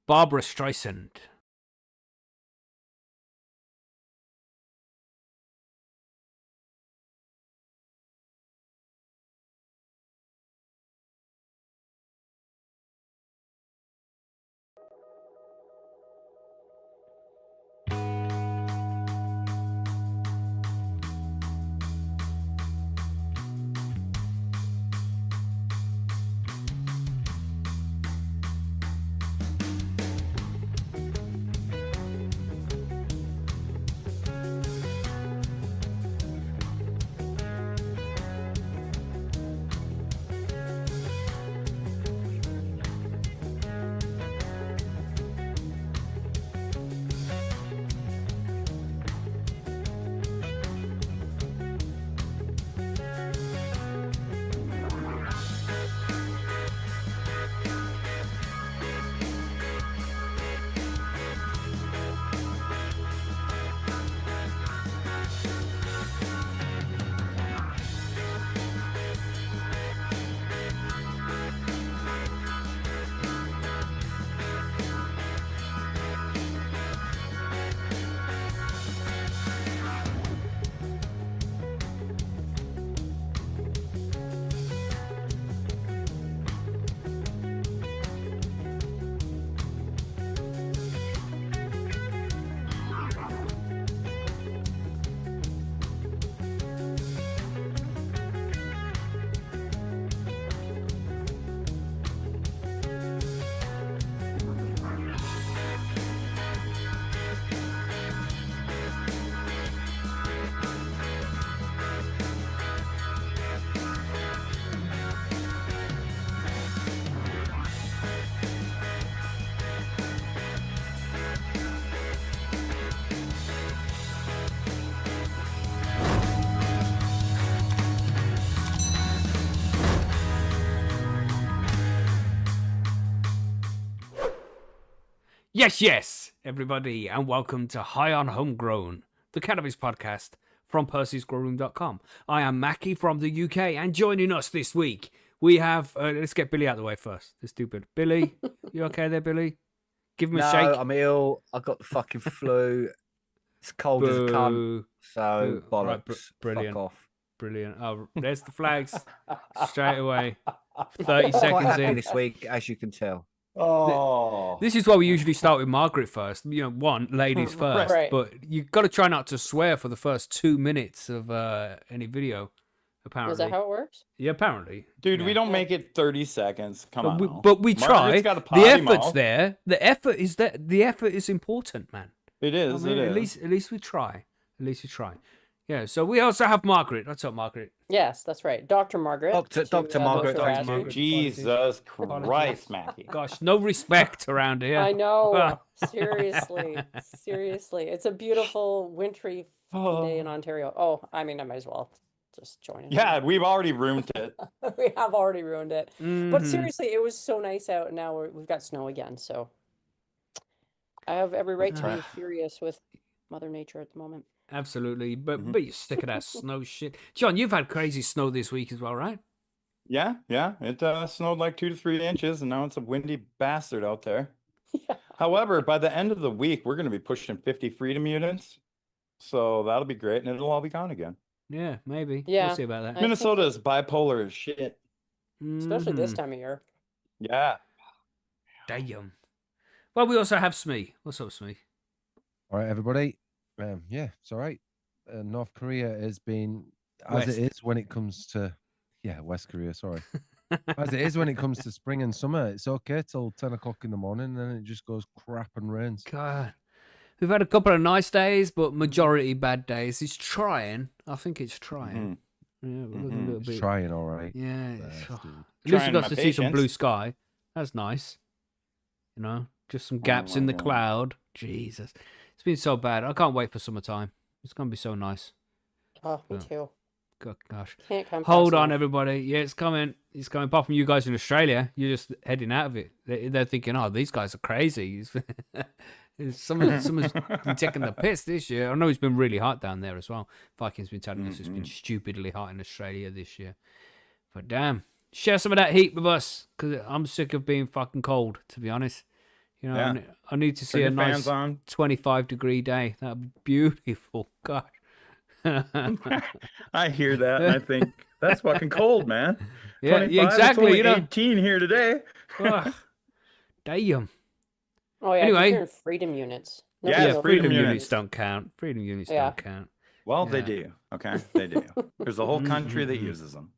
Barbara Streisand. Yes, everybody, and welcome to High on Homegrown, the cannabis podcast from Percy'sGrowroom.com. I am Mackie from the UK, and joining us this week, we have, let's get Billy out of the way first. This stupid. Billy, you okay there, Billy? Give him a shake. No, I'm ill. I got the fucking flu. It's cold as a cunt. So, bollocks. Right, brilliant. Fuck off. Brilliant. Oh, there's the flags straight away. 30 seconds quite happy in. this week, as you can tell. Oh, this is why we usually start with Margaret first. You know, ladies first. Right. But you've got to try not to swear for the first 2 minutes of any video. Apparently, is that how it works? Yeah, apparently, dude, yeah. We don't make it 30 seconds. Come on, but we try. Got a the effort's mouth. there. The effort is there. The effort is important, man. It is. I mean, it is. At least we try. At least we try. Yeah. So we also have Margaret. What's up, Margaret? Yes, that's right. Dr. Margaret. Dr. Margaret. Dr. Margaret. Jesus Christ, Mackie. Gosh, no respect around here. I know. Seriously. It's a beautiful wintry day in Ontario. Oh, I mean, I might as well just join in. Yeah, we've already ruined it. We have already ruined it. Mm-hmm. But seriously, it was so nice out, and now we've got snow again. So I have every right to be furious with Mother Nature at the moment. Absolutely, but you're sick of that snow shit. John, you've had crazy snow this week as well, right? Yeah. It snowed like 2 to 3 inches, and now it's a windy bastard out there. Yeah. However, by the end of the week, we're going to be pushing 50 freedom units, so that'll be great, and it'll all be gone again. Yeah, maybe. Yeah. We'll see about that. Minnesota is bipolar as shit. Especially this time of year. Yeah. Damn. Well, we also have Smee. What's up, Smee? All right, everybody. Yeah, it's all right. North Korea has been, as it is when it comes to, West Korea, sorry. As it is when it comes to spring and summer, it's okay till 10 o'clock in the morning, and then it just goes crap and rains. God. We've had a couple of nice days, but majority bad days. It's trying. I think it's trying. Yeah, we're looking a little bit. It's trying, all right. Yeah. Dude. At least we got to see some blue sky. That's nice. You know, just some gaps in the cloud. Jesus. It's been so bad. I can't wait for summertime. It's going to be so nice. Oh, me too. Gosh. Can't come Hold fast on, enough. everybody. Yeah, it's coming. It's coming. Apart from you guys in Australia, you're just heading out of it. They're thinking, oh, these guys are crazy. Someone's been taking the piss this year. I know it's been really hot down there as well. Vikings been telling us it's been stupidly hot in Australia this year. But damn, share some of that heat with us, because I'm sick of being fucking cold, to be honest. You know, Yeah. I need to see Turn a your nice fans on. 25-degree day. That'd be beautiful. God. I hear that and I think that's fucking cold, man. Yeah, 25, exactly. It's only You know, 18 here today. ugh, damn. Oh yeah, Anyway. keep hearing freedom units. Yeah, Nobody Yeah, knows freedom freedom units. units don't count. Freedom units Yeah. don't count. Well, they Yeah. do. Okay, they do. There's a whole country that Mhm. uses them.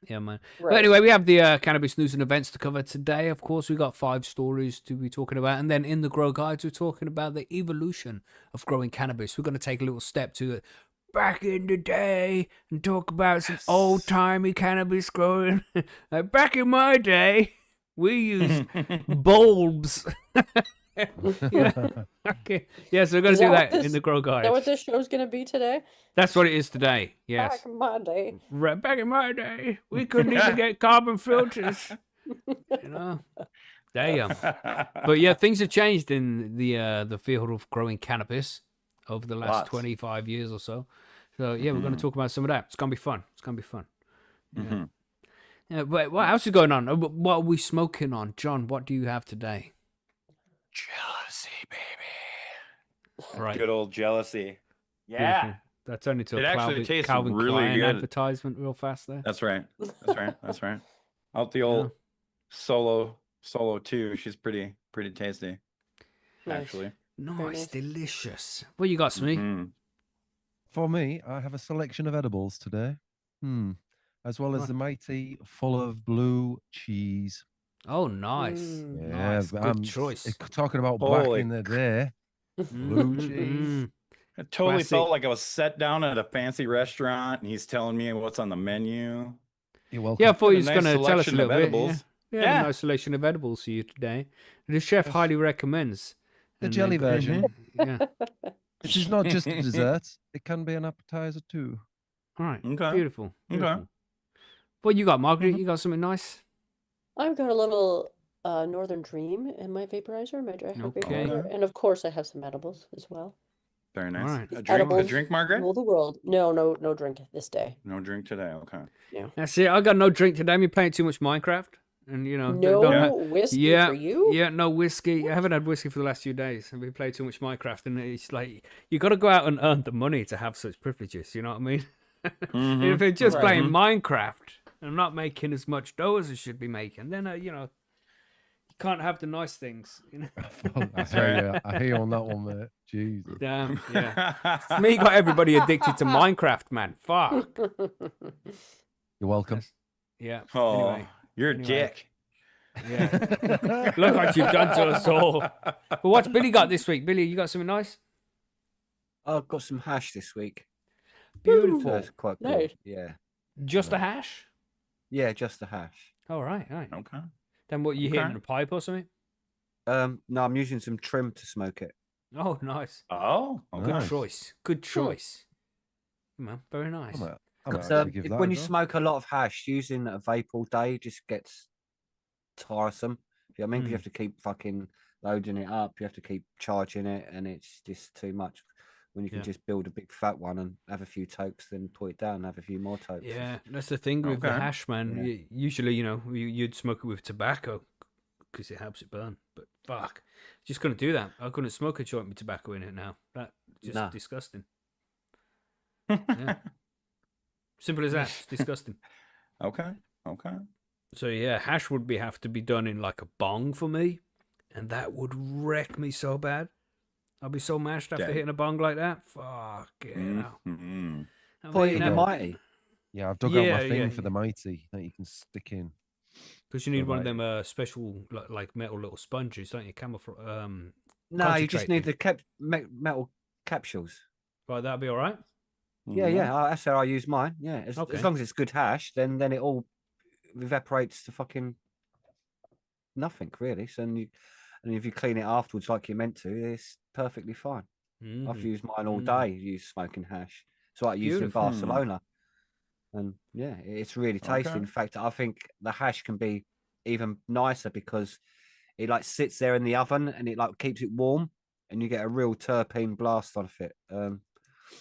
Yeah, man. But Right. anyway, we have the cannabis news and events to cover today. Of course, we got 5 stories to be talking about. And then in the Grow Guides, we're talking about the evolution of growing cannabis. We're going to take a little step to it back in the day and talk about some old-timey cannabis growing. Like back in my day, we used bulbs. Yeah. Okay. Yeah, so we're going Is to do that what that in this- the Grow Is that what Guides. this show's gonna be today? That's what it is today. Yes. Back in my day. Right back in my day, we couldn't even get carbon filters. You know, damn. But yeah, things have changed in the field of growing cannabis over the last Lots. 25 years or so. So yeah, we're going to talk about some of that. It's gonna be fun. It's gonna be fun. Yeah. Mhm. Yeah, but what else is going on? What are we smoking on, John? What do you have today? Jealousy, baby. Right. Good old jealousy. Beautiful. Yeah. That turned into It a actually tastes Calvin really Klein good. advertisement real fast there. That's right. That's right. That's right. Out the old solo 2. She's pretty tasty, Nice. actually. Nice, nice. delicious. What you got, Smee? Mhm. For me, I have a selection of edibles today. As well as Right. the mighty full of blue cheese. Oh, nice. Mm. Nice. but Good choice. Talking about back Holy in the day, blue cheese. It totally Classic. felt like I was set down at a fancy restaurant and he's telling me what's on the menu. You're welcome. Yeah, I thought Got he a was nice going to tell us a selection of little bit. edibles. Yeah, Yeah. a nice selection of edibles for you today. The chef highly recommends. The And jelly then- version. Yeah. This is not just a dessert; it can be an appetizer too. All right. Okay. Beautiful. Okay. Beautiful. What you got, Margaret? You got something nice? I've got a little Northern Dream in my vaporizer, my dry herb Okay. vaporizer, and of course I have some edibles as well. Very nice. Alright. A Edibles drink, Margaret? Rule the world. No drink this day. No drink today. Okay. That's it. I got no drink today. I'm playing too much Minecraft. And, you know, No don't ha- whiskey yeah, for you. Yeah, no whiskey. I haven't had whiskey for the last few days. I've been playing too much Minecraft, and it's like you got to go out and earn the money to have such privileges. You know what I mean? Mhm. If it's just Right. playing Minecraft and I'm not making as much dough as I should be making, then you know, you can't have the nice things. You know? I hear you on that one, mate. Jesus. Damn. Yeah. Me got everybody addicted to Minecraft, man. Fuck. You're welcome. Yeah. Oh, Anyway. you're a Anyway. dick. Yeah. Look what you've done to us all. But what's Billy got this week? Billy, you got something nice? I've got some hash this week. Beautiful. That's quite good. Nice. Yeah. Just a hash? Yeah, just the hash. All right. All right. Okay. Then what, you Okay. hitting a pipe or something? No, I'm using some trim to smoke it. Oh, nice. Oh, okay. Good Nice. choice. Good choice. Man, very nice. I might Because, actually give that when a you go. smoke a lot of hash, using a vape all day just gets tiresome. You know what I mean? 'Cause you have to keep fucking loading it up. You have to keep charging it, and it's just too much. When you can Yeah. just build a big fat one and have a few tokes, then put it down and have a few more tokes. Yeah, that's the thing with the Okay. hash, man. Yeah. Usually, you know, you'd smoke it with tobacco because it helps it burn. But fuck, just couldn't do that. I couldn't smoke a joint with tobacco in it now. That just Nah. disgusting. Yeah. Simple as that. It's disgusting. Okay. Okay. So yeah, hash would have to be done in like a bong for me, and that would wreck me so bad. I'd be so mashed after Yeah. hitting a bong like that. Fuck yeah. Mhm. Put it in the Yeah. mighty. Yeah, I've dug out Yeah, my thing yeah, for the mighty that you can stick in. Because you need one of Right. them special like metal little sponges, don't you? Camouflage. No, you just Concentrate need thing. the metal capsules. Right, that'd be all right. Yeah, Mhm. yeah. That's how I use mine. Yeah, as Okay. long as it's good hash, then it all evaporates to fucking nothing really. So and if you clean it afterwards like you're meant to, it's perfectly fine. I've Mhm. used mine all Mhm. day. Use smoking hash. So I used in Beautiful. Barcelona, and yeah, it's really tasty. Okay. In fact, I think the hash can be even nicer because it like sits there in the oven and it like keeps it warm, and you get a real terpene blast off it.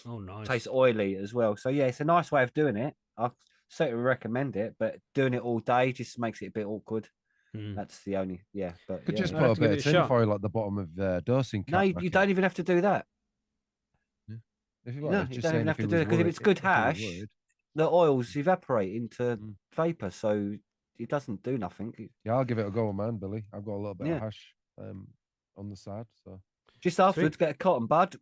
Oh, nice. Tastes oily as well. So yeah, it's a nice way of doing it. I certainly recommend it, but doing it all day just makes it a bit awkward. That's the only, but Could yeah. just I'll put have a to give bit it of a shot. tinfoil at the bottom of dosing No, cap. you don't even have to do that. If you No, want, you just don't saying even have if he to do was it because if worried- it's good if he was hash, worried. the oils evaporate into Mm. vapor, so it doesn't do nothing. Yeah, I'll give it a go, man, Billy. I've got a little bit Yeah. of hash on the side, so Just afterwards, get a cotton bud,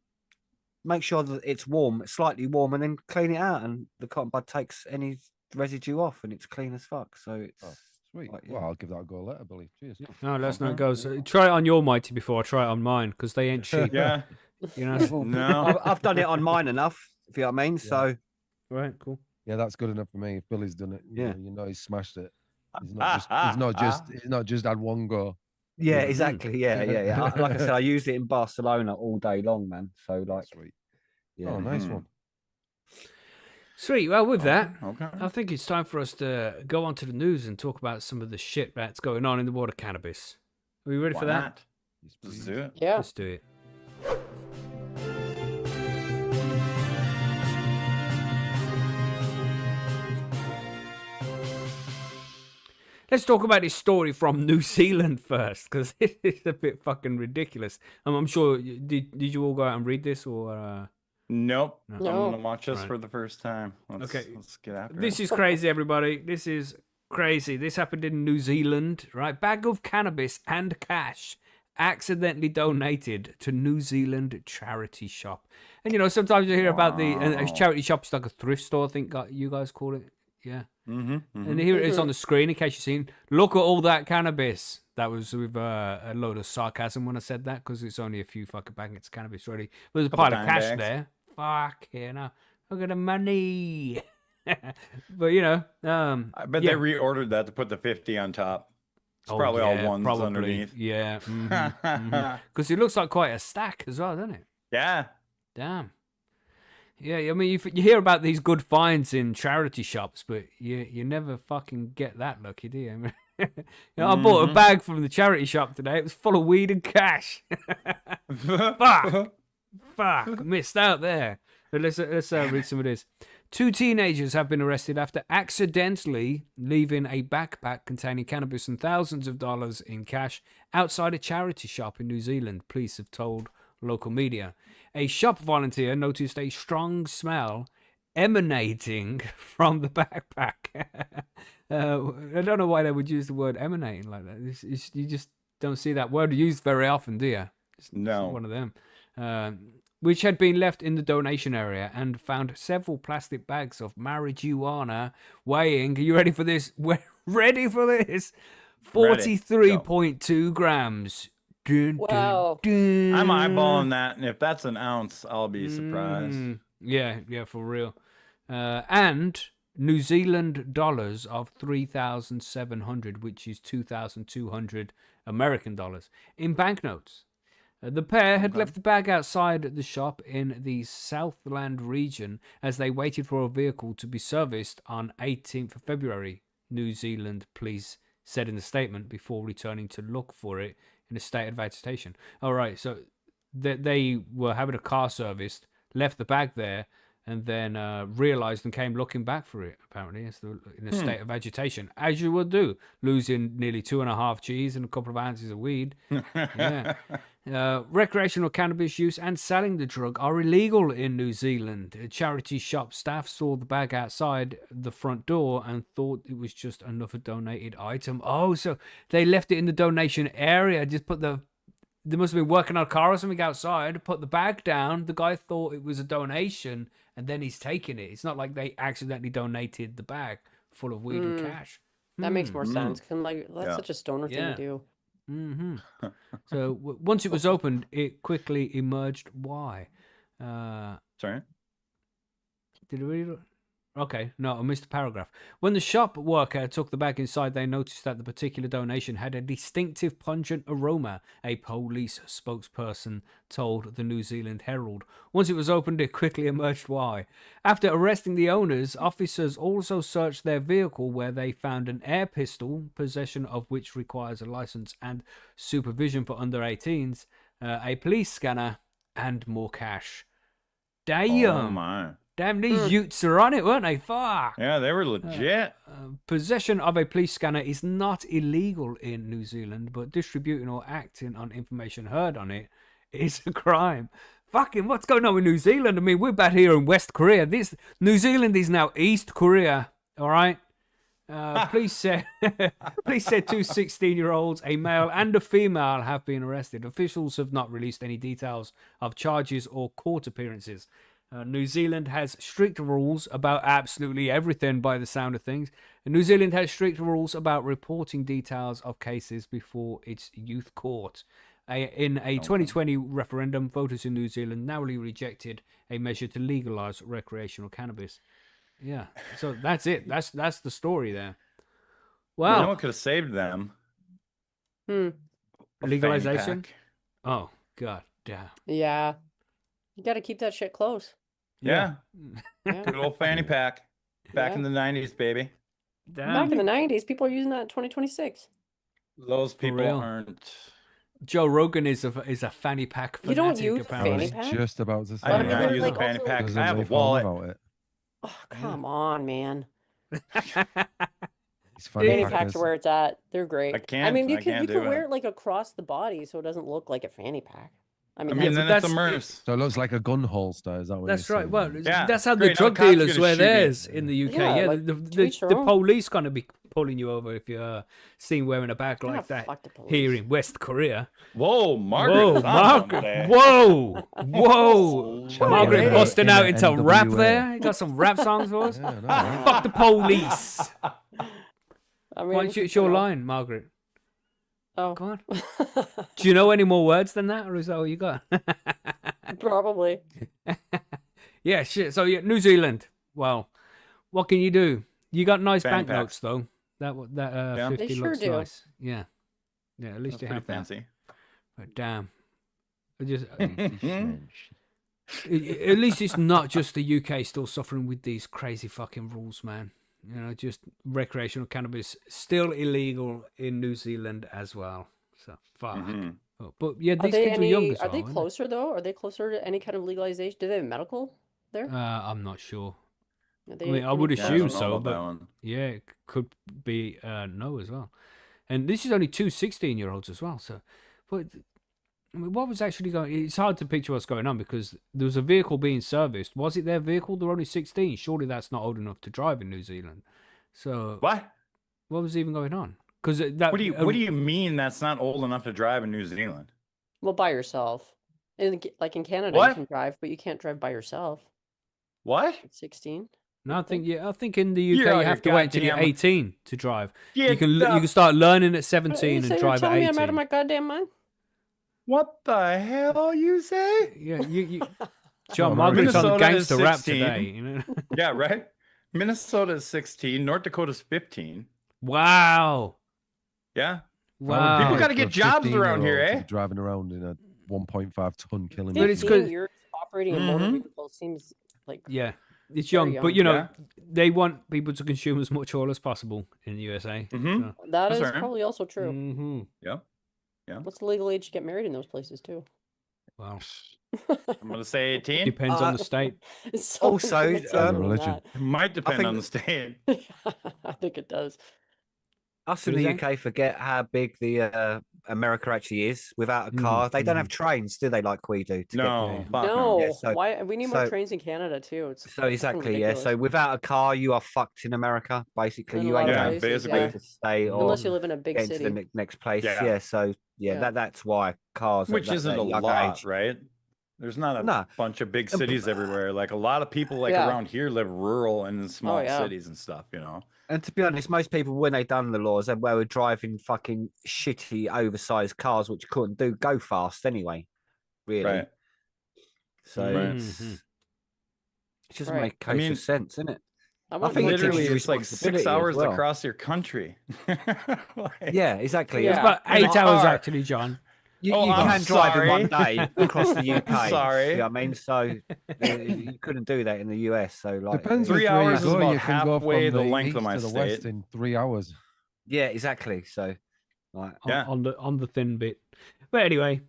make sure that it's warm, slightly warm, and then clean it out, and the cotton bud takes any residue off, and it's clean as fuck. So it's sweet. like, Well, I'll give that a go later, Billy. Cheers. No, let us know how it Okay. goes. Try it on your mighty before I try it on mine, because they ain't cheap. Yeah. You know. Well, No. I've done it on mine enough, if you know what I mean. So Right. Cool. Yeah, that's good enough for me. If Billy's done it, Yeah. you know he's smashed it. He's not just had one go. yeah, Mhm. exactly. Yeah. Like I said, I used it in Barcelona all day long, man. So like, Sweet. yeah. Oh, nice Mhm. one. Sweet. Well, with that, Okay. I think it's time for us to go on to the news and talk about some of the shit that's going on in the world of cannabis. Are we ready for Why that? not? Yes, Let's please. do it. Yeah. Let's do it. Let's talk about this story from New Zealand first, because it is a bit fucking ridiculous. I'm sure. Did you all go out and read this, or? Nope. No. I'm No. gonna watch this Right. for the first time. Okay. Let's get after This it. is crazy, everybody. This is crazy. This happened in New Zealand, right? Bag of cannabis and cash accidentally donated to New Zealand charity shop. And you know, sometimes you hear about the Wow. charity shop's like a thrift store, I think you guys call it. Yeah. Mm-hmm. And here it is on the screen, in case you've seen. Look at all that cannabis. That was with a load of sarcasm when I said that, because it's only a few fucking packets of cannabis already. But there's a Couple pile of dime cash bags. there. Fuck, you know. Look at the money. But, you know. I bet yeah. they reordered that to put the 50 on top. It's Oh, probably yeah, all ones probably. underneath. Yeah. Because it looks like quite a stack as well, doesn't it? Yeah. Damn. Yeah, I mean, you hear about these good finds in charity shops, but you never fucking get that lucky, do you? I mean, you know, I bought a bag from the charity shop today. It was full of weed and cash. Fuck, missed out there. But let's read some of this. 2 teenagers have been arrested after accidentally leaving a backpack containing cannabis and thousands of dollars in cash outside a charity shop in New Zealand, police have told local media. A shop volunteer noticed a strong smell emanating from the backpack. I don't know why they would use the word emanating like that. You just don't see that word used very often, do you? It's No. one of them. Which had been left in the donation area, and found several plastic bags of marijuana weighing, are you ready for this? We're ready for this? 43.2 grams. Dun, Wow. dun, I'm dun. eyeballing that, and if that's an ounce, I'll be surprised. Yeah, for real. And New Zealand dollars of 3,700, which is 2,200 American dollars in banknotes. The pair had left the bag outside the shop in the Southland region as they waited for a vehicle to be serviced on 18th of February, New Zealand police said in the statement, before returning to look for it in a state of agitation. All right, so they were having a car serviced, left the bag there, and then realized and came looking back for it, apparently, in a state of agitation, as you would do, losing nearly 2.5 G's and a couple of ounces of weed. Yeah. Recreational cannabis use and selling the drug are illegal in New Zealand. Charity shop staff saw the bag outside the front door and thought it was just another donated item. Oh, so they left it in the donation area, just put they must have been working on a car or something outside, put the bag down. The guy thought it was a donation, and then he's taking it. It's not like they accidentally donated the bag full of weed and cash. That makes more sense. That's Yeah. such a stoner thing to do. So once it was opened, it quickly emerged why. Sorry? Did we read it? Okay, no, I missed a paragraph. When the shop worker took the bag inside, they noticed that the particular donation had a distinctive pungent aroma, a police spokesperson told the New Zealand Herald. Once it was opened, it quickly emerged why. After arresting the owners, officers also searched their vehicle, where they found an air pistol, possession of which requires a license and supervision for under 18s, a police scanner, and more cash. Damn! Oh, my. Damn, these Utes are on it, weren't they? Fuck. Yeah, they were legit. Possession of a police scanner is not illegal in New Zealand, but distributing or acting on information heard on it is a crime. Fucking, what's going on with New Zealand? I mean, we're back here in West Korea. This New Zealand is now East Korea. All right. Police said two 16-year-olds, a male and a female, have been arrested. Officials have not released any details of charges or court appearances. New Zealand has strict rules about absolutely everything by the sound of things. New Zealand has strict rules about reporting details of cases before its youth court. In a 2020 referendum, voters in New Zealand narrowly rejected a measure to legalize recreational cannabis. Yeah, so that's it. That's the story there. Wow. You know what could have saved them? A fanny Legalization? pack. Oh, God damn. Yeah. You got to keep that shit close. Yeah. Yeah. Good old fanny pack. Back Yeah. in the 90s, baby. Damn. Back in the 90s, people are using that in 2026. Those people real. aren't. Joe Rogan is a fanny pack fanatic, You don't use a I apparently. fanny was pack? just about to say. I do mean, not they're use like a fanny also- pack. Doesn't I have a leave home wallet. about it. Oh, come on, man. These fanny Fanny packers. packs are where it's at. They're great. I can't- mean, you I can can't you do can wear it. it like across the body so it doesn't look like a fanny pack. I I mean, mean, that's, then it's a that's- merce. So it looks like a gun holster. Is that what That's you're right. saying? Well, Yeah, that's how the great. Now drug the cops are dealers gonna wear shoot you. theirs in the UK. Yeah, Yeah, like, the to each their the own. police gonna be pulling you over if you're seen wearing a bag like that fuck the police. here in West Korea. Whoa, Margaret. Whoa, was on Margaret! today. Whoa, whoa! Whoa. Margaret Hey. busting out into NWA. rap there. You got some rap songs for us? Yeah, I know, right? Fuck the police. I Why mean, don't it's your line, Margaret? Oh, Go on. Do you know any more words than that, or is that all you got? probably. Yeah, shit. So yeah, New Zealand. Well, what can you do? You got nice Fanny banknotes though. That Yeah. 50 They sure looks do. nice. Yeah, yeah. At least That's you pretty have that. fancy. But damn, I just Hmm? at least it's not just the UK still suffering with these crazy fucking rules, man. You know, just recreational cannabis still illegal in New Zealand as well. So fuck. Mhm. Oh, but yeah, Are these they kids are young as are well. they aren't they? closer though? Are they closer to any kind of legalization? Do they have medical there? I'm not sure. Are I they mean, I any would Yeah, I assume don't know so, about that but one. yeah, it could be no as well. And this is only two 16-year-olds as well. So, but I mean, what was actually going? It's hard to picture what's going on because there was a vehicle being serviced. Was it their vehicle? They're only 16. Surely that's not old enough to drive in New Zealand. So, What? what was even going on? Because that What do you mean that's not old enough to drive in New Zealand? Well, by yourself. Like in Canada, What? you can drive, but you can't drive by yourself What? at 16. No, I think I think in the UK You're out you your have to wait until you're goddamn- 18 to drive. You Get can the- you can start learning at You 17 say and you're drive at telling me 18. I'm out of my goddamn mind? What the hell you say? Yeah, you John Oh, Margaret's on Minnesota is gangster rap 16. today. You know. Yeah, right. Minnesota is 16. North Dakota's 15. Wow. Yeah. Wow. People Wait gotta for get a jobs around here, 15-year-old to eh? be driving around in a 1.5 ton killing But it's machine. 15 good- years operating a motor Mhm. vehicle seems like Yeah, it's Very young, but young. you know Yeah. they want people to consume as much oil as possible in the USA. Mhm. that That's is right. probably also true. Mm-hmm. Yep. What's the legal age to get married in those places too? Wow, I'm gonna say 18. depends on the state. It's so many Also, limits on religion. that. It might depend think- on the state. I think it does. Us in What the is that? UK forget how big the America actually is. Without a car, they don't have trains, do they? Like we do. To get No, there? fuck No, Yeah, so- why we need more so- trains in Canada too. It's So fucking exactly, yeah. ridiculous. So without a car, you are fucked in America. Basically, In a you lot ain't of Yeah, going places, basically. to stay or unless you live in a big get into city. the next place. Yeah. Yeah. So Yeah. that's why cars. at Which that- isn't that a young lot, age- right? There's not a Nah. bunch of big cities everywhere. Like a lot of people like Yeah. around here live rural and in small yeah. cities and stuff, you know. And to be honest, most people when they done the laws, they were driving fucking shitty, oversized cars which couldn't go fast anyway. Really. Right. So Right. Mhm. it doesn't Right. make I mean, case of sense, innit? I think wouldn't it's mind Literally, your it's like responsibility 6 as hours well. across your country. Like- Yeah, exactly. Yeah. It's about In a 8 hours car. actually, John. You, Oh, you I'm can drive in one sorry. day across the UK. Sorry. You know what I mean? So you couldn't do that in the US. So like, Depends Three which way you hours is go. about You can go halfway from the the length of east my to the west state. in 3 hours. yeah, exactly. So like, Yeah. On the thin bit. But anyway,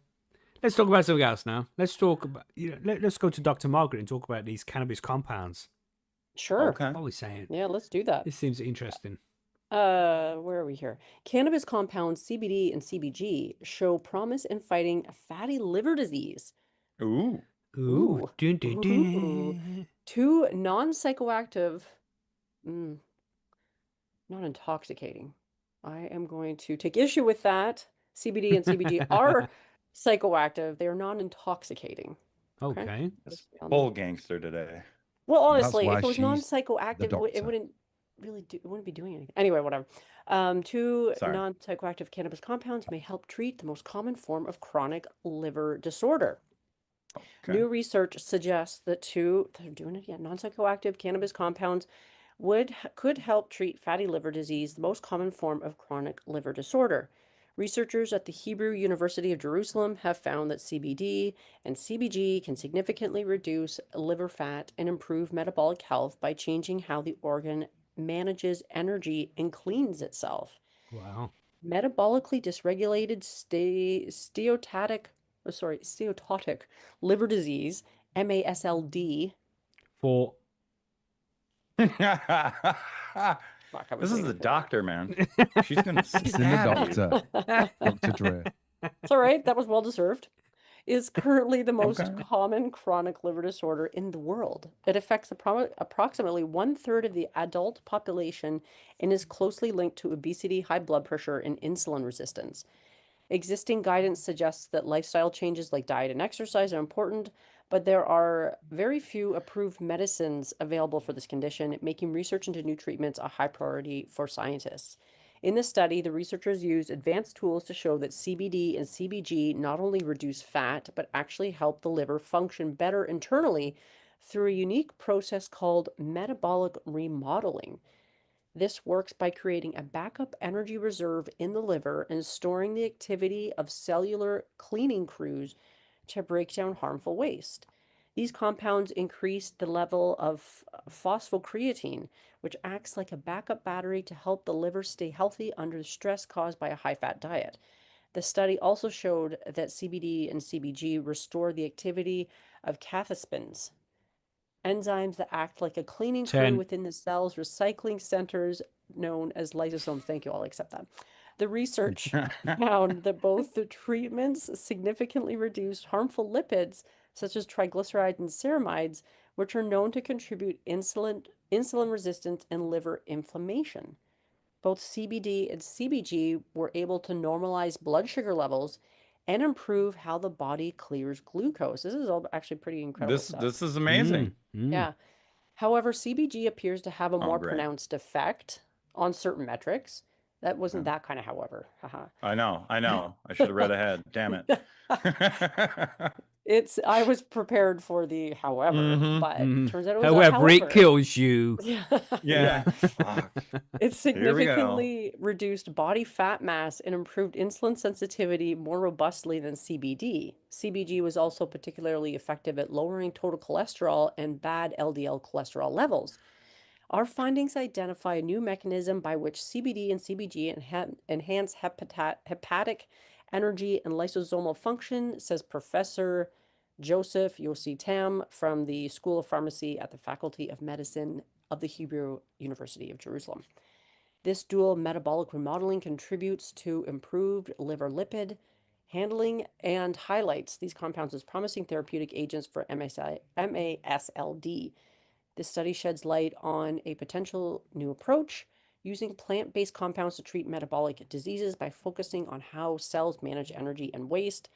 Let's talk about something else now. Let's talk about let's go to Dr. Margaret and talk about these cannabis compounds. Sure. Okay. What are we saying? Yeah, let's do that. This seems interesting. Where are we here? Cannabis compounds CBD and CBG show promise in fighting fatty liver disease. Ooh. Ooh. Dun, dun, dun. Ooh. Two non-psychoactive, not intoxicating. I am going to take issue with that. CBD and CBG are psychoactive. They are non-intoxicating. Okay. It's full gangster today. Well, That's honestly, why if it was she's non-psychoactive, the it doctor. wouldn't really it wouldn't be doing anything. Anyway, whatever. Two Sorry. non-psychoactive cannabis compounds may help treat the most common form of chronic liver disorder. Okay. New research suggests that they're doing it again, non-psychoactive cannabis compounds could help treat fatty liver disease, the most common form of chronic liver disorder. Researchers at the Hebrew University of Jerusalem have found that CBD and CBG can significantly reduce liver fat and improve metabolic health by changing how the organ manages energy and cleans itself. Wow. Metabolically dysregulated steatotic liver disease, MASLD. For Fuck, I was This is waiting the for that. doctor, man. She's gonna It's in the stab you. doctor, Dr. Dre. It's all right. That was well deserved. Is currently the most Okay. common chronic liver disorder in the world. It affects approximately 1/3 of the adult population and is closely linked to obesity, high blood pressure, and insulin resistance. Existing guidance suggests that lifestyle changes like diet and exercise are important, but there are very few approved medicines available for this condition, making research into new treatments a high priority for scientists. In this study, the researchers used advanced tools to show that CBD and CBG not only reduce fat, but actually help the liver function better internally through a unique process called metabolic remodeling. This works by creating a backup energy reserve in the liver and storing the activity of cellular cleaning crews to break down harmful waste. These compounds increase the level of phosphocreatine, which acts like a backup battery to help the liver stay healthy under stress caused by a high-fat diet. The study also showed that CBD and CBG restore the activity of cathepsins, enzymes that act like a cleaning crew 10. within the cell's recycling centers known as lysosomes. Thank you, I'll accept that. The research found that both the treatments significantly reduced harmful lipids such as triglycerides and ceramides, which are known to contribute insulin resistance and liver inflammation. Both CBD and CBG were able to normalize blood sugar levels and improve how the body clears glucose. This is all actually pretty incredible stuff. This is amazing. Yeah. However, CBG appears to have a more great. pronounced effect on certain metrics. That wasn't that kind of however. Haha. I know. I should have read ahead. Damn it. I was prepared for the however, but turns out it was however, a it kills you. Yeah. Fuck. It Here we go. significantly reduced body fat mass and improved insulin sensitivity more robustly than CBD. CBG was also particularly effective at lowering total cholesterol and bad LDL cholesterol levels. Our findings identify a new mechanism by which CBD and CBG enhance hepatic energy and lysosomal function, says Professor Joseph Yossi Tam from the School of Pharmacy at the Faculty of Medicine of the Hebrew University of Jerusalem. This dual metabolic remodeling contributes to improved liver lipid handling and highlights these compounds as promising therapeutic agents for MASLD. This study sheds light on a potential new approach using plant-based compounds to treat metabolic diseases by focusing on how cells manage energy and waste.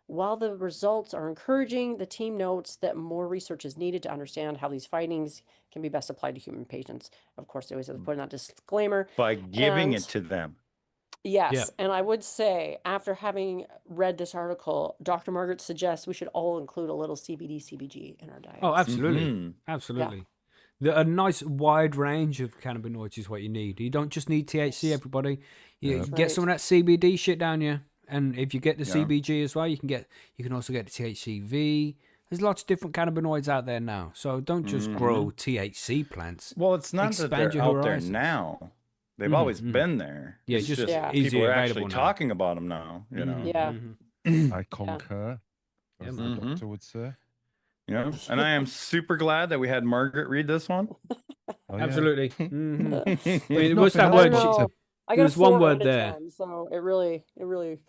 While the results are encouraging, the team notes that more research is needed to understand how these findings can be best applied to human patients. Of course, they always have to put in that disclaimer. By giving And- it to them. Yes, Yeah. and I would say, after having read this article, Dr. Margaret suggests we should all include a little CBD, CBG in our diet. Oh, absolutely. Mhm. Absolutely. A nice wide range of cannabinoids is what you need. You don't just need THC, Yes. everybody. You That's get some of that CBD shit down you. And if you get the Yeah. CBG as well, you can also get the THCV. There's lots of different cannabinoids out there now. So don't just grow THC plants. Well, it's not that Expand they're your out there horizons. now. They've always been there. Yeah, It's just Yeah. people easier are available actually now. talking about them now. You know. Yeah. I concur. Yeah, as man. the doctor would say. Yeah, and I am super glad that we had Margaret read this one. Oh, yeah. Absolutely. Mhm. I mean, If what's nothing that else, word? but know. to- I got a There's one 4 word out of there. 10, so it really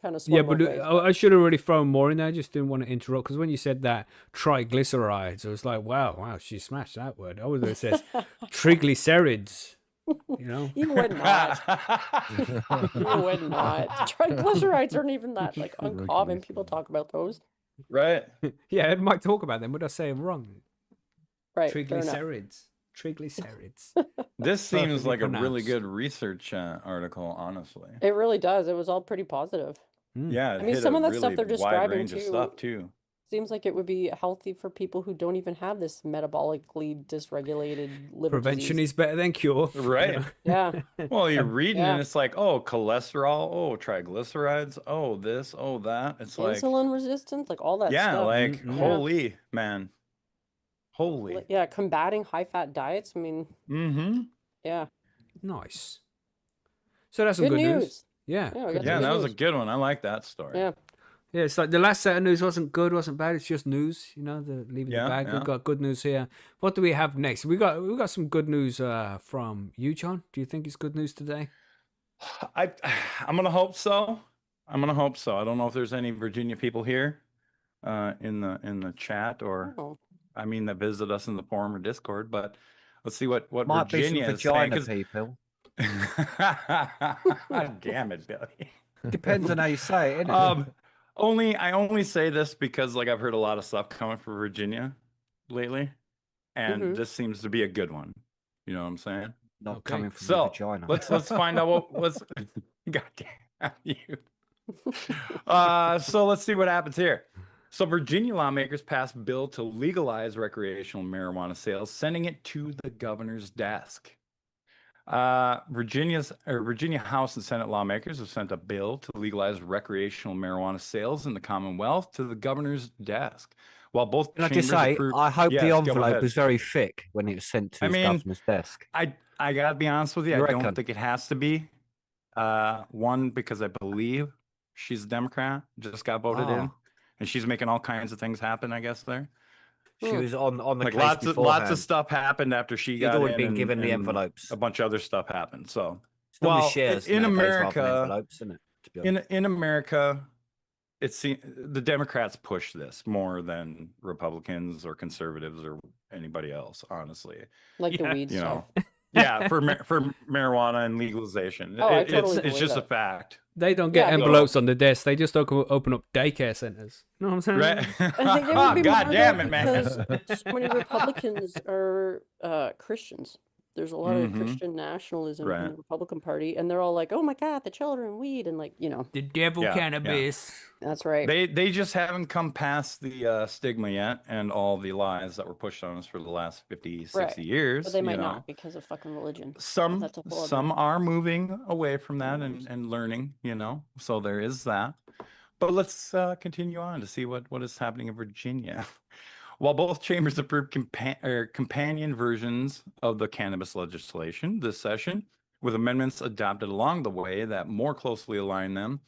kind of Yeah, swung but both ways. I should have already thrown more in there. I just didn't want to interrupt because when you said that triglycerides, I was like, wow, she smashed that word. I would have said triglycerides. You know, You would not. You would not. Triglycerides aren't even that like uncommon. People talk about those. Right. yeah, I might talk about them. Would I say them wrong? Right. Fair enough. Triglycerids. This seems Perfectly like a really pronounced. good research article, honestly. It really does. It was all pretty positive. Yeah, it I mean, hit some a of that really stuff they're wide describing range of too stuff too. seems like it would be healthy for people who don't even have this metabolically dysregulated liver Prevention disease. is better than cure. you Right. know? Yeah. Well, you're reading Yeah. and it's like, oh, cholesterol, oh, triglycerides, oh, this, oh, that. It's like, Insulin resistance, like all that yeah, stuff. like Mm-mm. holy man, holy. Like, yeah, combating high fat diets. I mean, Mm-hmm. yeah. Nice. So that's some Good good news. news. Yeah. Yeah, we good got Yeah, some news. that was a news. good one. I like that story. Yeah. Yeah, it's like the last set of news wasn't good, wasn't bad. It's just news, you know. The leaving Yeah, the bag. yeah. We've got good news here. What do we have next? We got some good news from you, John. Do you think it's good news today? I'm gonna hope so. I'm gonna hope so. I don't know if there's any Virginia people here in the chat or Oh. I mean that visit us in the forum or Discord, but let's see what Might be some Virginia is saying. vagina people. Damn it, Billy. Depends on how you say it, innit? I only say this because like I've heard a lot of stuff coming from Virginia lately, and Mhm. this seems to be a good one. You know what I'm saying? Not Okay. coming from So your vagina. let's find out what's God damn you. So let's see what happens here. So Virginia lawmakers passed bill to legalize recreational marijuana sales, sending it to the governor's desk. Virginia House and Senate lawmakers have sent a bill to legalize recreational marijuana sales in the Commonwealth to the governor's desk. While both Can I chambers just say, approved, I hope the Yes, go envelope ahead. was very thick when it was sent to I his mean, governor's desk. I gotta be honest with you, You I don't reckon? think it has to be. One, because I believe she's a Democrat, just got voted in, Ah. and she's making all kinds of things happen, I guess there. She was on the Like case lots beforehand. of stuff happened after she She'd got already in been and, given the and envelopes. a bunch of other stuff happened. So It's normally well, shares in nowadays rather than America, envelopes, isn't it? To be honest. in America, the Democrats push this more than Republicans or conservatives or anybody else, honestly. Like the Yeah. weed You stuff. know, yeah, for marijuana and legalization. Oh, I totally it's believe just a that. fact, They don't get Yeah, I mean- envelopes on the desk. They just open up daycare centers. You know what I'm saying? right? I think it would be God more damn though it, man! because so many Republicans are Christians. There's a lot of Mhm. Christian nationalism in Right. the Republican Party, and they're all like, "Oh my God, the children, weed," and like, you know, The devil Yeah, yeah. cannabis. that's right. They just haven't come past the stigma yet and all the lies that were pushed on us for the last 50, 60 Right. years. But they might you know. not because of fucking religion. Some That's a whole other- some are moving away from that and learning, you know. So there is that. But let's continue on to see what is happening in Virginia. While both chambers approved companion versions of the cannabis legislation this session, with amendments adopted along the way that more closely align them,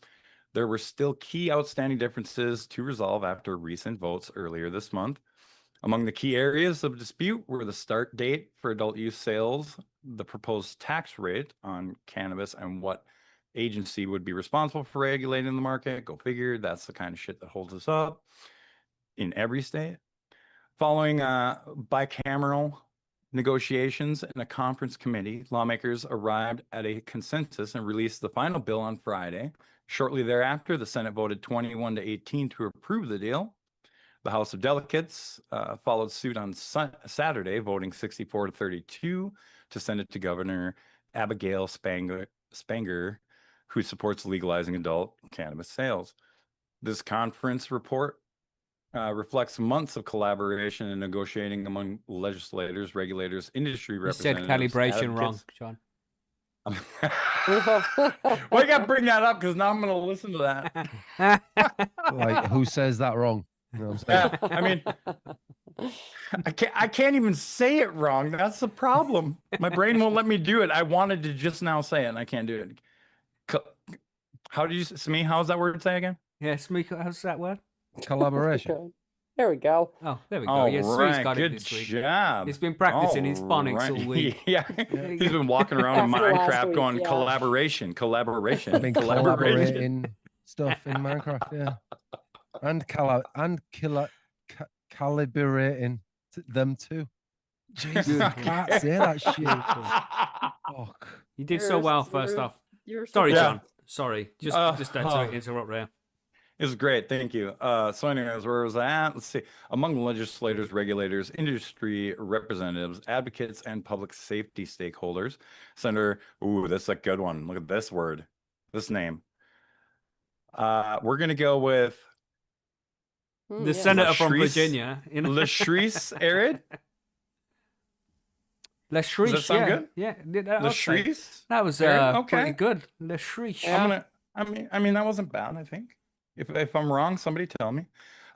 there were still key outstanding differences to resolve after recent votes earlier this month. Among the key areas of dispute were the start date for adult use sales, the proposed tax rate on cannabis, and what agency would be responsible for regulating the market. Go figure, that's the kind of shit that holds us up in every state. Following bicameral negotiations and a conference committee, lawmakers arrived at a consensus and released the final bill on Friday. Shortly thereafter, the Senate voted 21-18 to approve the deal. The House of Delegates followed suit on Saturday, voting 64-32 to send it to Governor Abigail Spanger, who supports legalizing adult cannabis sales. This conference report reflects months of collaboration and negotiating among legislators, regulators, industry You said representatives. calibration wrong, John. Well, you got to bring that up because now I'm going to listen to that. Like, who says that wrong? You know what I'm saying? Yeah, I mean, I can't even say it wrong. That's the problem. My brain won't let me do it. I wanted to just now say it, and I can't do it. How do you, Smee? How's that word say again? Yeah, Smeek, how's that word? collaboration. Okay. There we go. Oh, there we go. All Yeah, Sweet's right, got it good this week. job. He's been practicing his All phonics all right. week. Yeah, he's been walking around in After last Minecraft week, going yeah. collaboration, I've been collaborating stuff in Minecraft, yeah, and calibrating them too. Jesus, I can't say that shit. Fuck. You did so well first off. Sorry, Yeah. John. Sorry. Just had to interrupt there. It was great. Thank you. So anyways, where was I at? Let's see. Among legislators, regulators, industry representatives, advocates, and public safety stakeholders, Senator, ooh, this is a good one. Look at this word, this name. We're going to go with The senator from Latrice- Virginia. Latrice Arid. Latrice, Does that sound yeah. good? Yeah. Latrice? That was Okay. pretty good. Latrice. Yeah. I mean, that wasn't bad, I think. If I'm wrong, somebody tell me.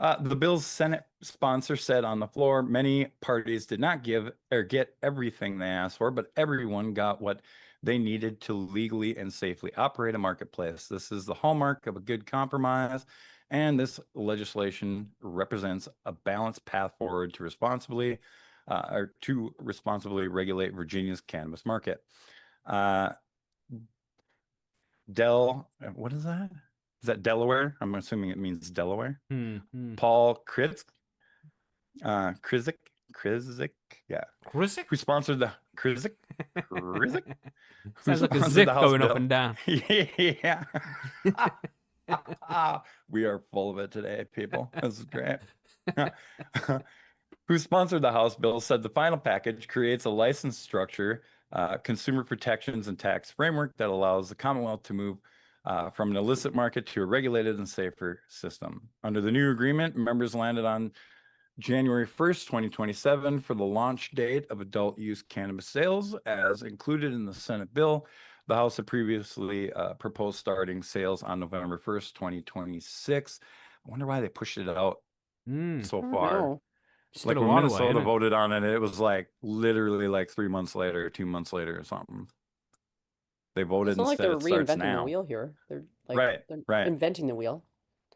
The bill's Senate sponsor said on the floor, many parties did not give or get everything they asked for, but everyone got what they needed to legally and safely operate a marketplace. This is the hallmark of a good compromise, and this legislation represents a balanced path forward to responsibly regulate Virginia's cannabis market. What is that? Is that Delaware? I'm assuming it means Delaware. Paul Krizik, yeah. Krizik? Who sponsored the Krizik? Sounds like a zip going up and down. Yeah. We are full of it today, people. This is great. Who sponsored the House bill said the final package creates a license structure, consumer protections, and tax framework that allows the Commonwealth to move from an illicit market to a regulated and safer system. Under the new agreement, members landed on January 1st, 2027 for the launch date of adult use cannabis sales as included in the Senate bill. The House had previously proposed starting sales on November 1st, 2026. I wonder why they pushed it out so far. Like when Minnesota voted on it, it was like literally like 3 months later, 2 months later or something. They voted It's not like instead they're it starts reinventing now. the wheel here. They're like Right. inventing the wheel.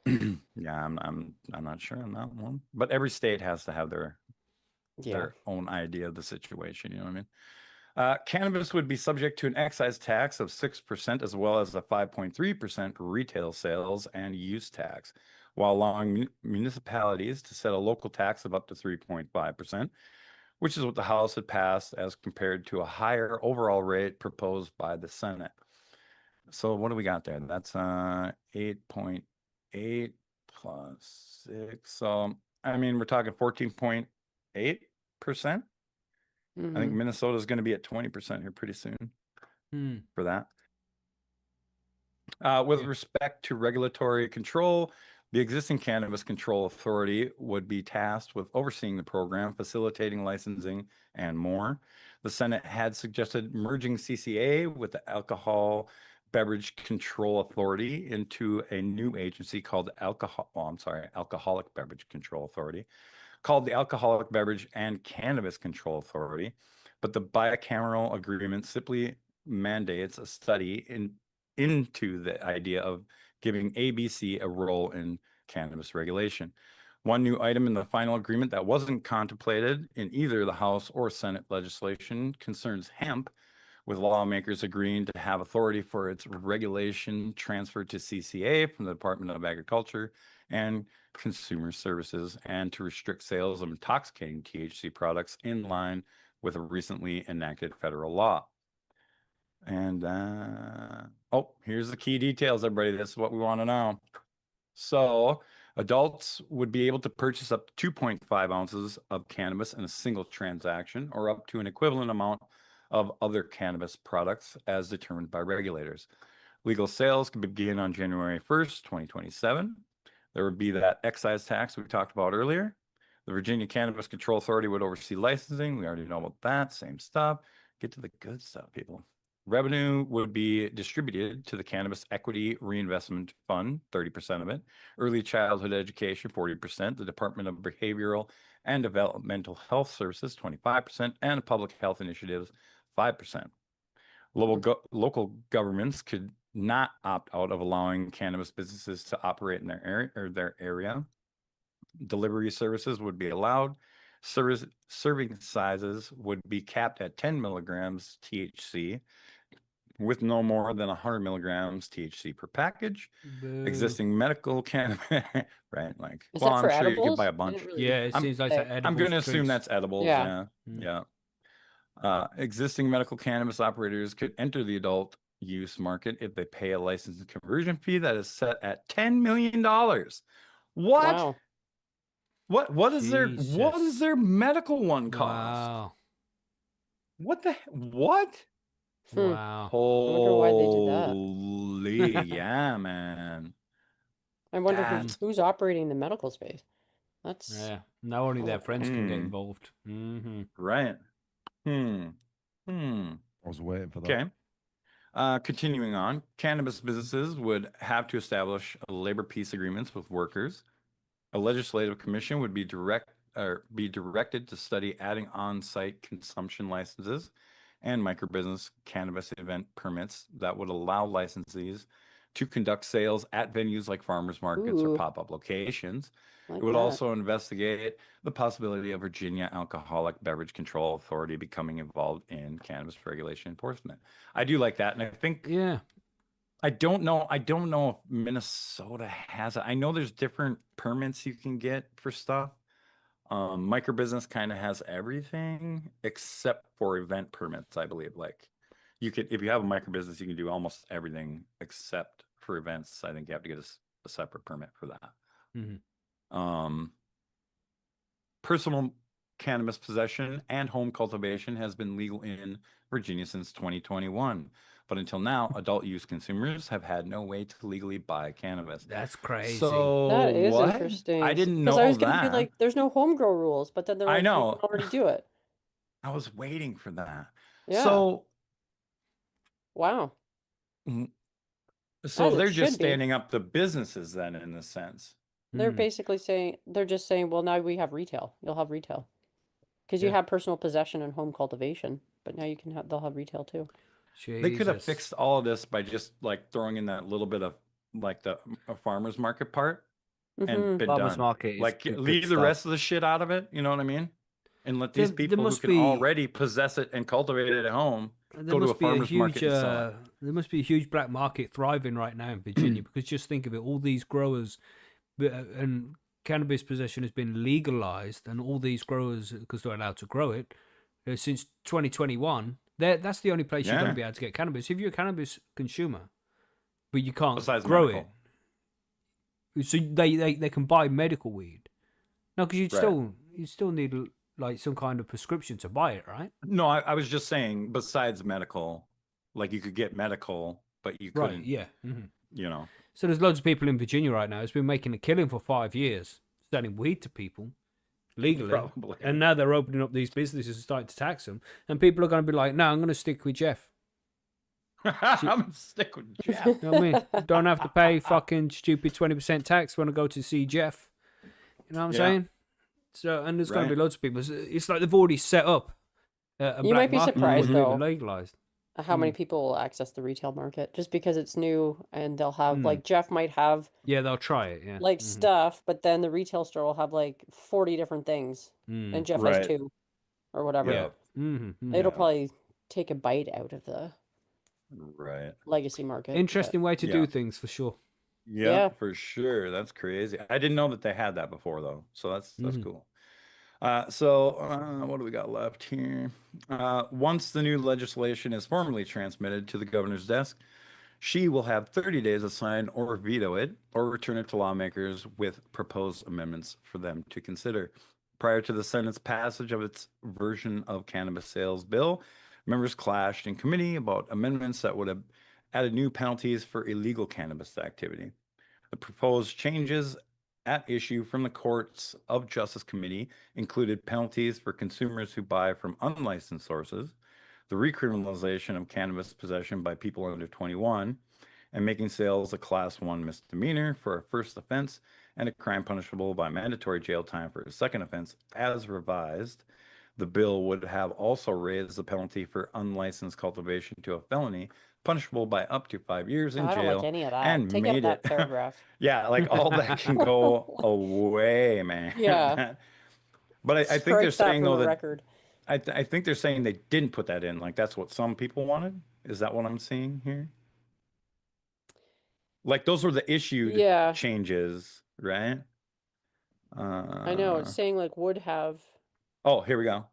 Yeah, I'm not sure on that one. But every state has to have their own idea of the situation, you know what I mean? Cannabis would be subject to an excise tax of 6% as well as a 5.3% retail sales and use tax, while allowing municipalities to set a local tax of up to 3.5%, which is what the House had passed as compared to a higher overall rate proposed by the Senate. So what do we got there? That's 8.8 plus 6. So, I mean, we're talking 14.8%. I think Minnesota is going to be at 20% here pretty soon for that. With respect to regulatory control, the existing Cannabis Control Authority would be tasked with overseeing the program, facilitating licensing, and more. The Senate had suggested merging CCA with the Alcohol Beverage Control Authority into a new agency called Alcoholic Beverage Control Authority, called the Alcoholic Beverage and Cannabis Control Authority. But the bicameral agreement simply mandates a study into the idea of giving ABC a role in cannabis regulation. One new item in the final agreement that wasn't contemplated in either the House or Senate legislation concerns hemp, with lawmakers agreeing to have authority for its regulation transferred to CCA from the Department of Agriculture and Consumer Services, and to restrict sales of intoxicating THC products in line with a recently enacted federal law. And here's the key details, everybody. This is what we want to know. So adults would be able to purchase up to 2.5 ounces of cannabis in a single transaction, or up to an equivalent amount of other cannabis products as determined by regulators. Legal sales can begin on January 1st, 2027. There would be that excise tax we talked about earlier. The Virginia Cannabis Control Authority would oversee licensing. We already know about that. Same stuff. Get to the good stuff, people. Revenue would be distributed to the Cannabis Equity Reinvestment Fund, 30% of it. Early childhood education, 40%. The Department of Behavioral and Developmental Health Services, 25%. And public health initiatives, 5%. Local governments could not opt out of allowing cannabis businesses to operate in their area. Delivery services would be allowed. Serving sizes would be capped at 10 milligrams THC with no more than 100 milligrams THC per package. Boo. Existing medical cannabis, right? Like, Is well, that for I'm sure you could edibles? buy a I bunch. didn't really Yeah, it seems like say. that I'm going edibles to assume treats. that's edibles. Yeah. Yeah. Existing medical cannabis operators could enter the adult use market if they pay a license and conversion fee that is set at $10 million. What? Wow. What is Jesus. their medical one cost? Wow. What? Wow. wonder why they did that. Holy, yeah, man. I wonder That's- who's operating the medical space. That's Yeah. Not only their friends can get Hmm. involved. Mm-hmm. Right. I was waiting for that. Okay. Continuing on, cannabis businesses would have to establish labor peace agreements with workers. A legislative commission would be directed to study adding on-site consumption licenses and microbusiness cannabis event permits that would allow licensees to conduct sales at venues like farmers markets or Ooh. pop-up locations. like It would that. also investigate the possibility of Virginia Alcoholic Beverage Control Authority becoming involved in cannabis regulation enforcement. I do like that, and I think Yeah. I don't know if Minnesota has it. I know there's different permits you can get for stuff. Microbusiness kind of has everything except for event permits, I believe. Like you could, if you have a microbusiness, you can do almost everything except for events. I think you have to get a separate permit for that. Mhm. Personal cannabis possession and home cultivation has been legal in Virginia since 2021. But until now, adult use consumers have had no way to legally buy cannabis. That's crazy. So That is what? interesting. I didn't Because know I was gonna be that. like, there's no home grow rules, but then they're I like, you know. can already do it. I was waiting for that. Yeah. So Wow. So As it they're just should be. standing up the businesses then, in a sense. They're Mm. basically saying they're just saying, well, now we have retail. You'll have retail because you Yeah. have personal possession and home cultivation, but now you can have they'll have retail too. They could have Jesus. fixed all of this by just like throwing in that little bit of like the farmers market part Mhm. and been Farmers done. market is Like good leave the stuff. rest of the shit out of it. You know what I mean? And let these There people who must can be- already possess it and cultivate it at home There go to a must be a farmer's huge, market and sell it. there must be a huge black market thriving right now in Virginia because just think of it, all these growers and cannabis possession has been legalized, and all these growers, because they're allowed to grow it, since 2021. That's the only place you're going Yeah. to be able to get cannabis if you're a cannabis consumer, but you can't Besides grow medical. it. So they can buy medical weed. No, because Right. you still need like some kind of prescription to buy it, right? No, I was just saying besides medical, like you could get medical, but you couldn't, Right. Yeah. Hmm. you know. So there's loads of people in Virginia right now who's been making a killing for 5 years, selling weed to people legally. Probably. And now they're opening up these businesses and starting to tax them. And people are going to be like, no, I'm going to stick with Jeff. I'm gonna stick with Jeff. You know what I mean? Don't have to pay fucking stupid 20% tax when I go to see Jeff. You know what I'm Yeah. saying? So, and there's going to Right. be loads of people. It's like they've already set up a You black might be market surprised, before it's even though. legalized. How many people will access the retail market just because it's new and they'll have Mm. like Jeff might have Yeah, they'll try it. Yeah. like Mhm. stuff, but then the retail store will have like 40 different things Mm. and Jeff Right. has 2 or whatever. Yeah. Mm-hmm. It'll Yeah. probably take a bite out of the Right. legacy market. but- Interesting way to Yeah. do things for sure. Yeah, Yeah. for sure. That's crazy. I didn't know that they had that before though. So that's Mhm. cool. What do we got left here? Once the new legislation is formally transmitted to the governor's desk, she will have 30 days to sign or veto it or return it to lawmakers with proposed amendments for them to consider. Prior to the Senate's passage of its version of cannabis sales bill, members clashed in committee about amendments that would have added new penalties for illegal cannabis activity. The proposed changes at issue from the Courts of Justice Committee included penalties for consumers who buy from unlicensed sources, the recriminalization of cannabis possession by people under 21, and making sales a Class 1 misdemeanor for a first offense and a crime punishable by mandatory jail time for a second offense, as revised. The bill would have also raised the penalty for unlicensed cultivation to a felony, punishable by up to 5 years in I don't like jail, any of that. and Take out made that it. paragraph. Yeah, like all that can go away, man. Yeah. But I think they're Strike that saying from though the that record. I think they're saying they didn't put that in. Like that's what some people wanted. Is that what I'm seeing here? Like those were the issued Yeah. changes, right? I know. It's saying like would have. Oh, here we go.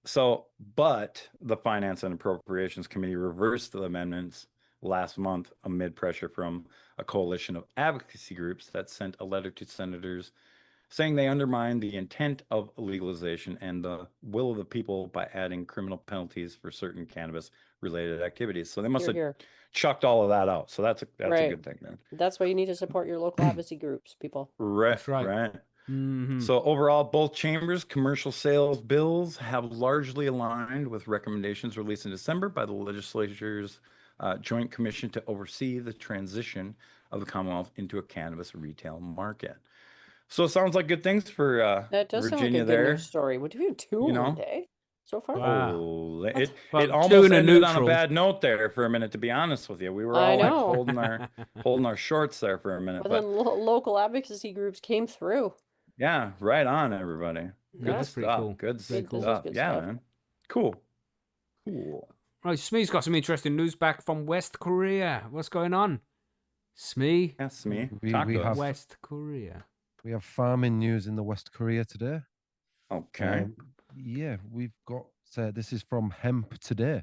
So, but the Finance and Appropriations Committee reversed the amendments last month amid pressure from a coalition of advocacy groups that sent a letter to senators saying they undermined the intent of legalization and the will of the people by adding criminal penalties for certain cannabis-related activities. So they must Here, have here. chucked all of that out. So that's a Right. good thing, man. That's why you need to support your local advocacy groups, people. Right, That's right. right. Mhm. So overall, both chambers' commercial sales bills have largely aligned with recommendations released in December by the legislature's Joint Commission to oversee the transition of the Commonwealth into a cannabis retail market. So it sounds like good things for That does sound like Virginia a good there. news story. What do we have two You in one know? day so far? Wow. Oh, That's- it Well, two almost in a ended on a neutral. bad note there for a minute, to be honest with you. We were I all like know. holding our shorts there for a minute. But But then local advocacy groups came through. yeah, right on, everybody. Yeah, Good that's pretty stuff. cool. Good Very This is stuff. good Yeah, stuff. man. Cool. Cool. Right, Smee's got some interesting news back from West Korea. What's going on? Smee? That's me. We Talk to us. have West Korea. we have farming news in the West Korea today. Okay. Yeah, we've got this is from Hemp Today,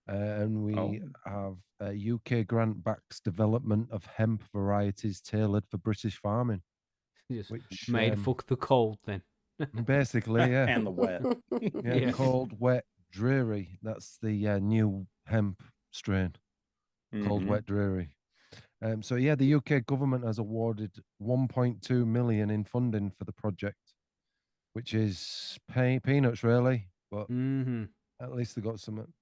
and we have a UK grant backs development of hemp varieties tailored for British farming. Just Which made fuck the cold then. basically, yeah, And the wet. yeah, Yeah. cold, wet, dreary. That's the new hemp strain, cold, Mhm. wet, dreary. So yeah, the UK government has awarded 1.2 million in funding for the project, which is peanuts really, but Mm-hmm. at least they got some.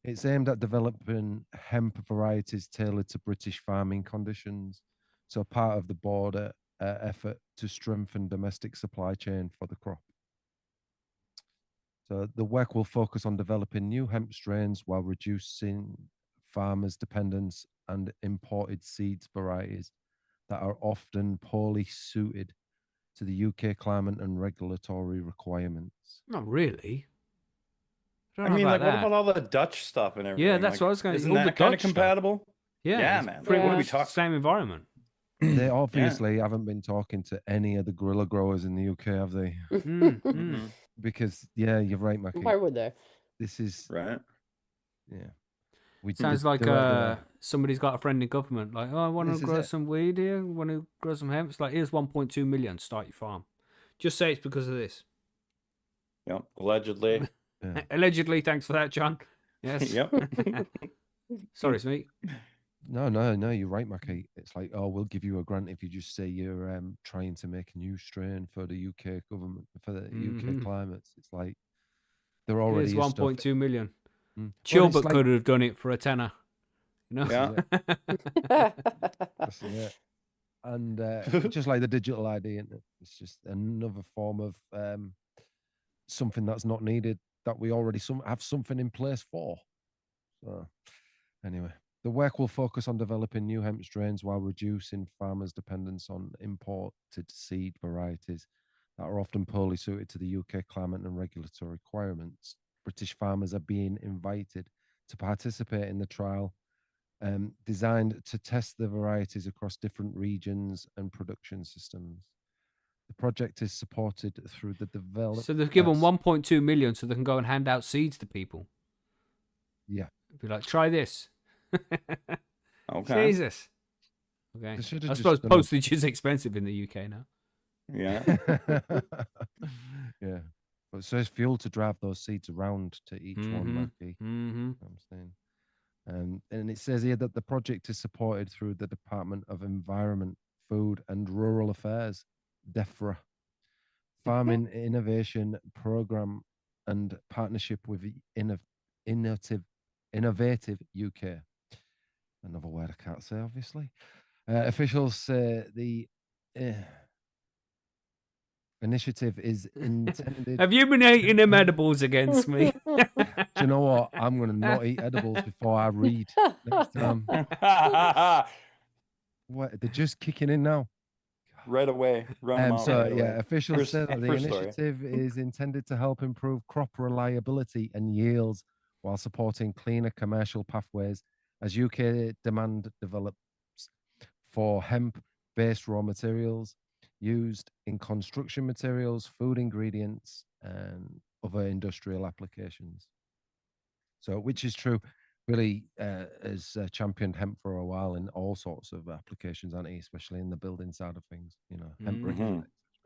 It's aimed at developing hemp varieties tailored to British farming conditions. So part of the border effort to strengthen domestic supply chain for the crop. So the work will focus on developing new hemp strains while reducing farmers' dependence and imported seeds varieties that are often poorly suited to the UK climate and regulatory requirements. Not really. I I don't know mean, about like, what that. about all the Dutch stuff and everything? Yeah, that's Like, what I was going to isn't say. All the that kind of Dutch stuff. compatible? Yeah, man. pretty What are we much talking? same environment. They obviously haven't been talking to any of the guerrilla growers in the UK, have they? Mhm. Because yeah, you're right, Mackie. Why would they? This is Right. yeah. We Sounds like they're- somebody's got a friend in government. Like, oh, I want This to is grow it. some weed here. Want to grow some hemp? It's like, here's 1.2 million. Start your farm. Just say it's because of this. Yep. Allegedly. yeah. Allegedly. Thanks for that, John. Yes. Yep. Sorry, Smee. No, you're right, Mackie. It's like, oh, we'll give you a grant if you just say you're trying to make a new strain for the UK government, for the UK climates. It's like there already Here's is stuff. 1.2 million. Well, Chilbert it's like- could have done it for a tenner. You know? Yeah. This is it. And just like the digital ID, it's just another form of something that's not needed that we already have something in place for. So anyway, the work will focus on developing new hemp strains while reducing farmers' dependence on imported seed varieties that are often poorly suited to the UK climate and regulatory requirements. British farmers are being invited to participate in the trial designed to test the varieties across different regions and production systems. The project is supported through the development. So they've given 1.2 million so they can go and hand out seeds to people. Yeah. Be like, try this. Okay. Jesus. Okay. They should I have suppose just done postage is expensive in the UK now. Yeah. yeah. But so it's fuel to drive those seeds around to each one, Mhm. Mackie. Mm-hmm. I'm saying. And it says here that the project is supported through the Department of Environment, Food and Rural Affairs, DEFRA, Farming Innovation Program, and partnership with Innovative UK. Another word I can't say, obviously. Officials say the initiative is intended. Have you been eating them edibles against me? Do you know what? I'm going to not eat edibles before I read next time. What? They're just kicking in now. Right away. Run them out So right away. officials said that the First story. initiative is intended to help improve crop reliability and yields while supporting cleaner commercial pathways as UK demand develops for hemp-based raw materials used in construction materials, food ingredients, and other industrial applications. So, which is true. Billy has championed hemp for a while in all sorts of applications, hasn't he? Especially in the building side of things, hemp bricks,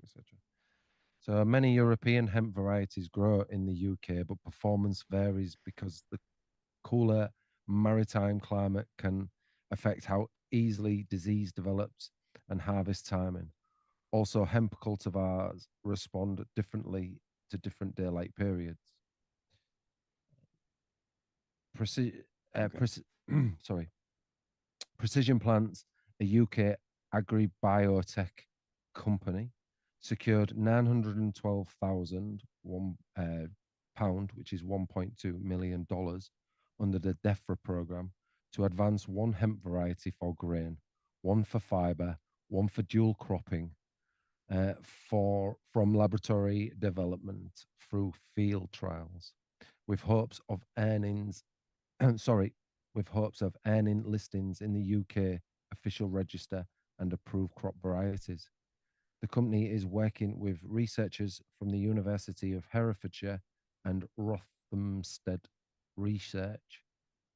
etc. So many European hemp varieties grow in the UK, but performance varies because the cooler maritime climate can affect how easily disease develops and harvest timing. Also, hemp cultivars respond differently to different daylight periods. Sorry. Precision Plants, a UK agri-biotech company, secured £912,000, which is $1.2 million, under the DEFRA program to advance one hemp variety for grain, one for fiber, one for dual cropping, from laboratory development through field trials, with hopes of earnings. With hopes of earning listings in the UK official register and approved crop varieties. The company is working with researchers from the University of Herefordshire and Rothamsted Research.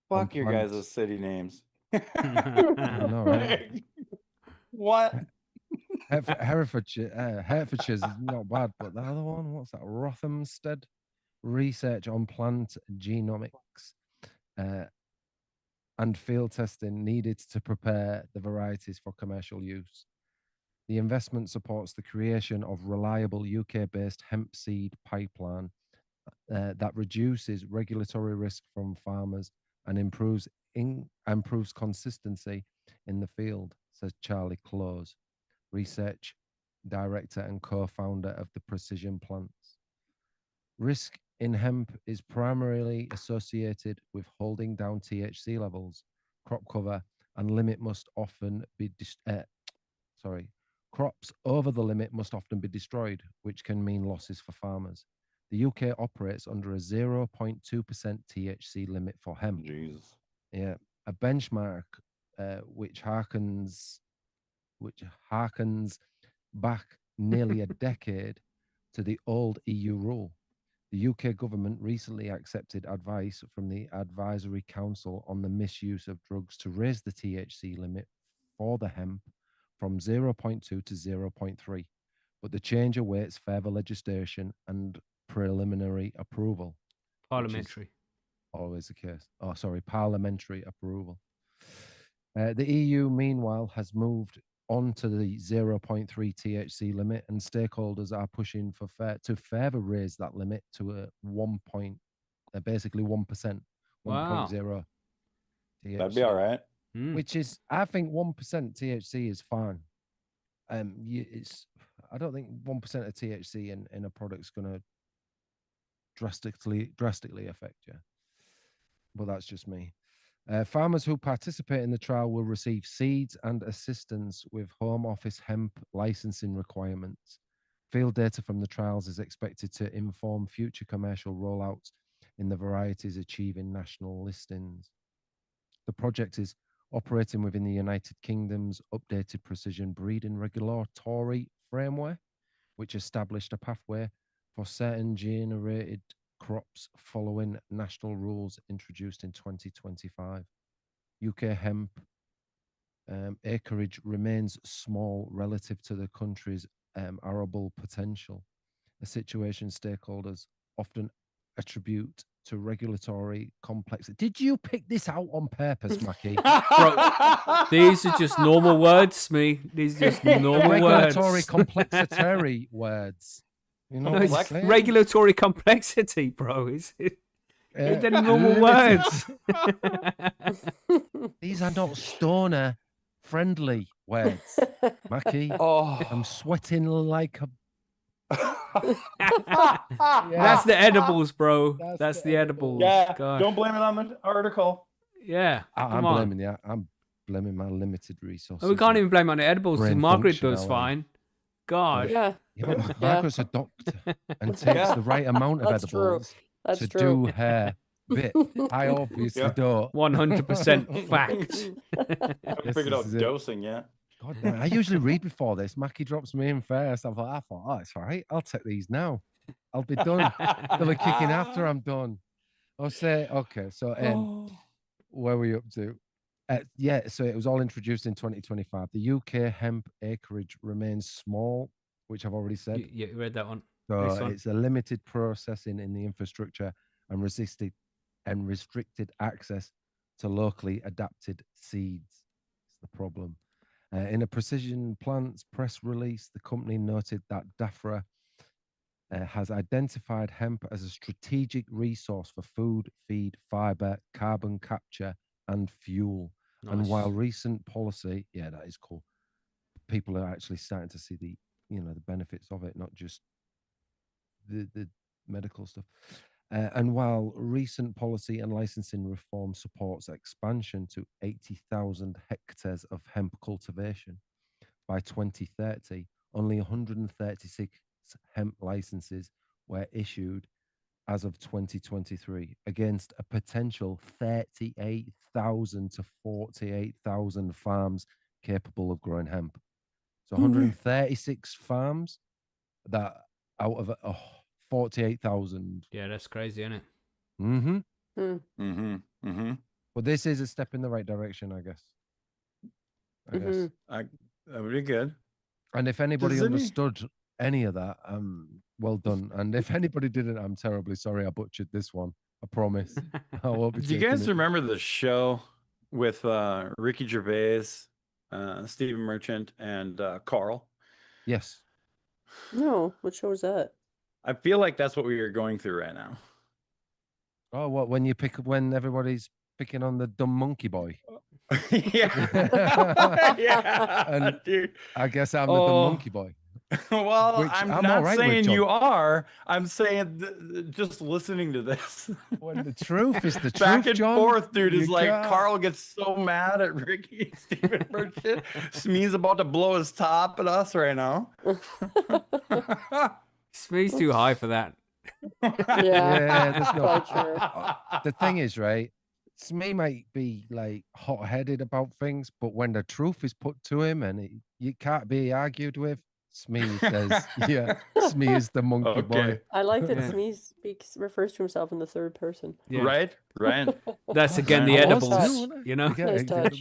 Fuck your guys' city names. I know, right? What? Herefordshire's is not bad, but the other one, what's that? Rothamsted Research on Plant Genomics. And field testing needed to prepare the varieties for commercial use. The investment supports the creation of reliable UK-based hemp seed pipeline that reduces regulatory risk from farmers and improves consistency in the field, says Charlie Close, research director and co-founder of the Precision Plants. Risk in hemp is primarily associated with holding down THC levels. Crop cover and limit must often be crops over the limit must often be destroyed, which can mean losses for farmers. The UK operates under a 0.2% THC limit for hemp. Jesus. Yeah, a benchmark which harkens back nearly a decade to the old EU rule. The UK government recently accepted advice from the Advisory Council on the misuse of drugs to raise the THC limit for the hemp from 0.2 to 0.3, but the change awaits further legislation and preliminary approval. Parliamentary. Always the case. Oh, sorry, parliamentary approval. The EU, meanwhile, has moved on to the 0.3 THC limit, and stakeholders are pushing to further raise that limit to a basically 1%, Wow. 1.0 THC. That'd be all right. Which is, I think 1% THC is fine. I don't think 1% of THC in a product's going to drastically affect you. But that's just me. Farmers who participate in the trial will receive seeds and assistance with Home Office hemp licensing requirements. Field data from the trials is expected to inform future commercial rollouts in the varieties achieving national listings. The project is operating within the United Kingdom's updated precision breeding regulatory framework, which established a pathway for certain generated crops following national rules introduced in 2025. UK hemp acreage remains small relative to the country's arable potential, a situation stakeholders often attribute to regulatory complexity. Did you pick this out on purpose, Mackie? Bro, these are just normal words, me. These are just normal Regulatory words. complexitary words. You know No, what I'm it's saying? regulatory complexity, bro. It's any normal limited. words. These are not stoner friendly words, Mackie. Oh, I'm sweating like a That's the edibles, bro. That's That's the the edibles. edibles. Yeah, Gosh. don't blame it on the article. Yeah, I'm come on. blaming you. I'm blaming my limited resources. And we can't and even blame it on the edibles because brain Margaret does functionality. fine. Gosh. Yeah, Yeah, but Yeah. Margaret's a doctor and takes Yeah. the right amount of That's true. edibles That's to true. do her bit. I obviously Yeah. don't. 100% fact. I This figured out is it. dosing yet. God damn it. I usually read before this. Mackie drops me in first. I thought, oh, it's all right. I'll take these now. I'll be done. They'll be kicking after I'm done. I'll say, okay, so where were you up to? Yeah, so it was all introduced in 2025. The UK hemp acreage remains small, which I've already said. You read that one. So Next one. it's a limited processing in the infrastructure and restricted access to locally adapted seeds. It's the problem. In a Precision Plants press release, the company noted that DAFRA has identified hemp as a strategic resource for food, feed, fiber, carbon capture, and fuel. And Nice. while recent policy, yeah, that is cool. People are actually starting to see the benefits of it, not just the medical stuff. And while recent policy and licensing reform supports expansion to 80,000 hectares of hemp cultivation by 2030, only 136 hemp licenses were issued as of 2023 against a potential 38,000 to 48,000 farms capable of growing hemp. So 136 farms that out of 48,000. Yeah, that's crazy, isn't it? Mm-hmm. Mm-hmm. Mm-hmm. Well, this is a step in the right direction, I guess. Mhm. That would be good. And if anybody Does any- understood any of that, well done. And if anybody didn't, I'm terribly sorry. I butchered this one. I promise. I won't be Do you taking guys it. remember the show with Ricky Gervais, Stephen Merchant, and Carl? Yes. No, what show is that? I feel like that's what we are going through right now. Oh, what when everybody's picking on the dumb monkey boy? yeah, yeah, And dude. I guess I'm the dumb Oh. monkey boy. Well, Which I'm I'm not all right with, saying John. you are. I'm saying just listening to this. When the truth is the truth, Back and John, forth, dude. you Is like can't- Carl gets so mad at Ricky Stephen Merchant. Smee's about to blow his top at us right now. Smee's too high for that. Yeah, there's no. Quite true. The thing is, right? Smee might be like hot-headed about things, but when the truth is put to him and you can't be argued with, Smee says, "Yeah, Smee is the monkey boy." Okay. I like that Yeah. Smee refers to himself in the third person. Yeah. Right? Right. That's again the I was edibles, touched. you know? Yeah, Nice touch.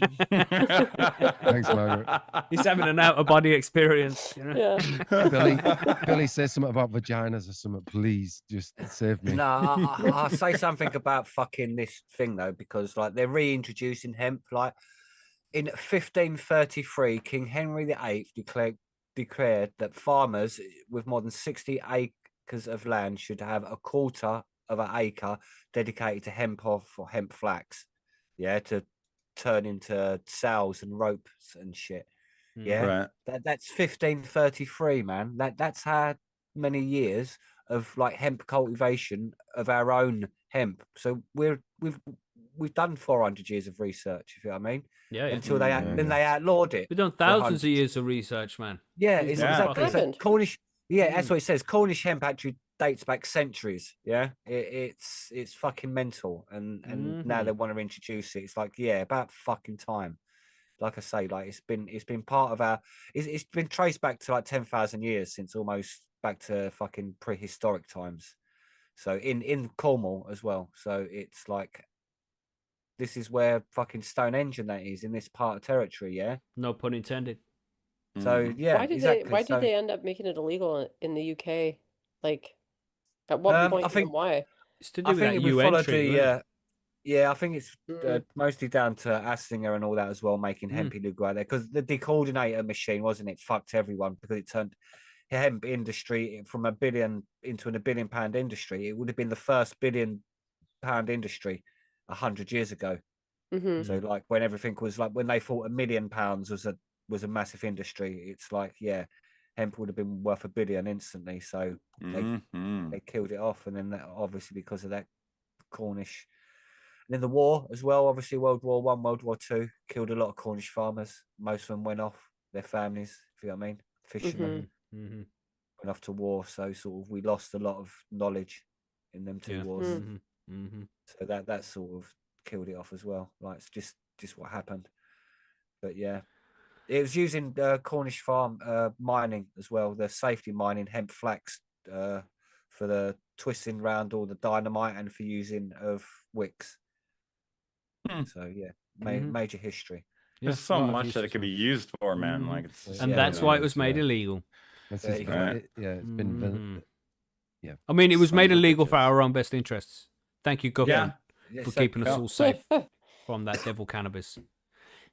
Thanks, Margaret. He's having an out-of-body experience, you know? Yeah. Billy, say something about vaginas or something, please. Just save me. No, I'll say something about fucking this thing though, because like they're reintroducing hemp. Like in 1533, King Henry VIII declared that farmers with more than 60 acres of land should have a quarter of an acre dedicated to hemp or hemp flax. Yeah, to turn into sails and ropes and shit. Yeah, Right. that's 1533, man. That's how many years of like hemp cultivation of our own hemp. So we've done 400 years of research, if you know what I mean. Yeah, yeah. Until Yeah, then they outlawed it. We've done for thousands of 100. years of research, man. Yeah, It's it's Yeah. exactly. So happened. Cornish. Yeah, that's what it says. Cornish hemp actually dates back centuries. Yeah, it's fucking mental, and now they want to introduce it. It's like, yeah, about fucking time. Like I say, like it's been part of our. It's been traced back to like 10,000 years, since almost back to fucking prehistoric times. So in Cornwall as well. So it's like, this is where fucking Stonehenge and that is, in this part of territory. Yeah. No pun intended. So Mhm. yeah, Why did exactly. Why So, did they end up making it illegal in the UK? Like, at what point I think and why? It's to do I with think that we U followed entry. the. wasn't it? Yeah, I think it's Mm. mostly down to Assinger and all that as well, making hemp illegal out there, because the decoordinator machine, wasn't it, fucked everyone, because it turned hemp industry from £1 billion into a £1 billion industry. It would have been the first £1 billion industry 100 years ago. Hmm. So like when everything was like, when they thought £1 million was a massive industry, it's like, yeah, hemp would have been worth $1 billion instantly. So they killed it off, and then that, obviously because of that, Cornish. And then the war as well, obviously World War One, World War Two killed a lot of Cornish farmers. Most of them went off, their families, if you know what I mean, fishermen went off to war. So sort of we lost a lot of knowledge in them two wars. So that sort of killed it off as well. Like it's just what happened. But yeah, it was using Cornish farm mining as well, the safety mining hemp flax for the twisting around all the dynamite and for using of wicks. So yeah, major history. There's so much that it could be used for, man. Like, it's and that's why it was made illegal. It's been I mean, it was made illegal for our own best interests. Thank you, government, for keeping us all safe from that devil cannabis.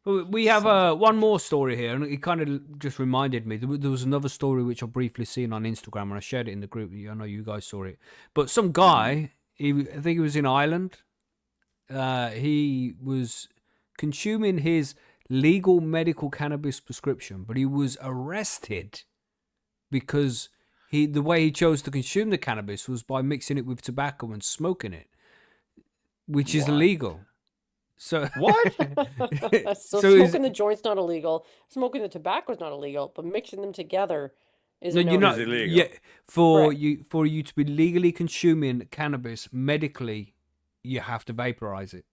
We have one more story here, and it kind of just reminded me. There was another story which I briefly seen on Instagram, and I shared it in the group. I know you guys saw it. But some guy, I think he was in Ireland, he was consuming his legal medical cannabis prescription, but he was arrested because the way he chose to consume the cannabis was by mixing it with tobacco and smoking it, which is illegal. So what? So smoking the joint's not illegal. Smoking the tobacco is not illegal, but mixing them together is illegal. Yeah, for you to be legally consuming cannabis medically, you have to vaporize it.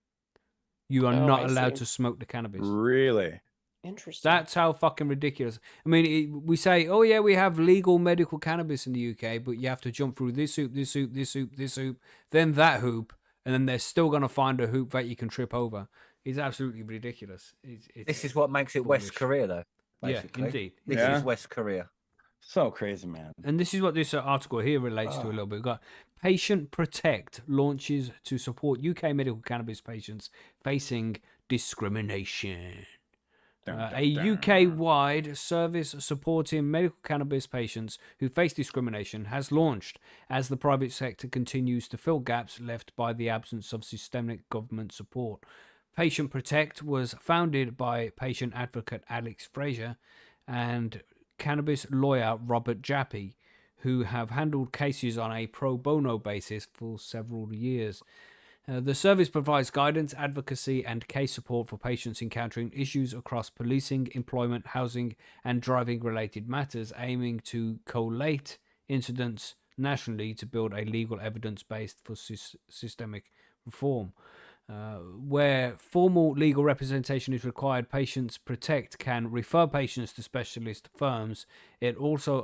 You are not allowed to smoke the cannabis. Really? Interesting. That's how fucking ridiculous. I mean, we say, oh yeah, we have legal medical cannabis in the UK, but you have to jump through this hoop, this hoop, this hoop, this hoop, then that hoop, and then they're still going to find a hoop that you can trip over. It's absolutely ridiculous. This is what makes it West Korea, though. Basically. Yeah, indeed. This is West Korea. So crazy, man. And this is what this article here relates to a little bit. We've got Patient Protect launches to support UK medical cannabis patients facing discrimination. A UK-wide service supporting medical cannabis patients who face discrimination has launched as the private sector continues to fill gaps left by the absence of systemic government support. Patient Protect was founded by patient advocate Alex Fraser and cannabis lawyer Robert Jappy, who have handled cases on a pro bono basis for several years. The service provides guidance, advocacy, and case support for patients encountering issues across policing, employment, housing, and driving-related matters, aiming to collate incidents nationally to build a legal evidence base for systemic reform. Where formal legal representation is required, Patients Protect can refer patients to specialist firms. It also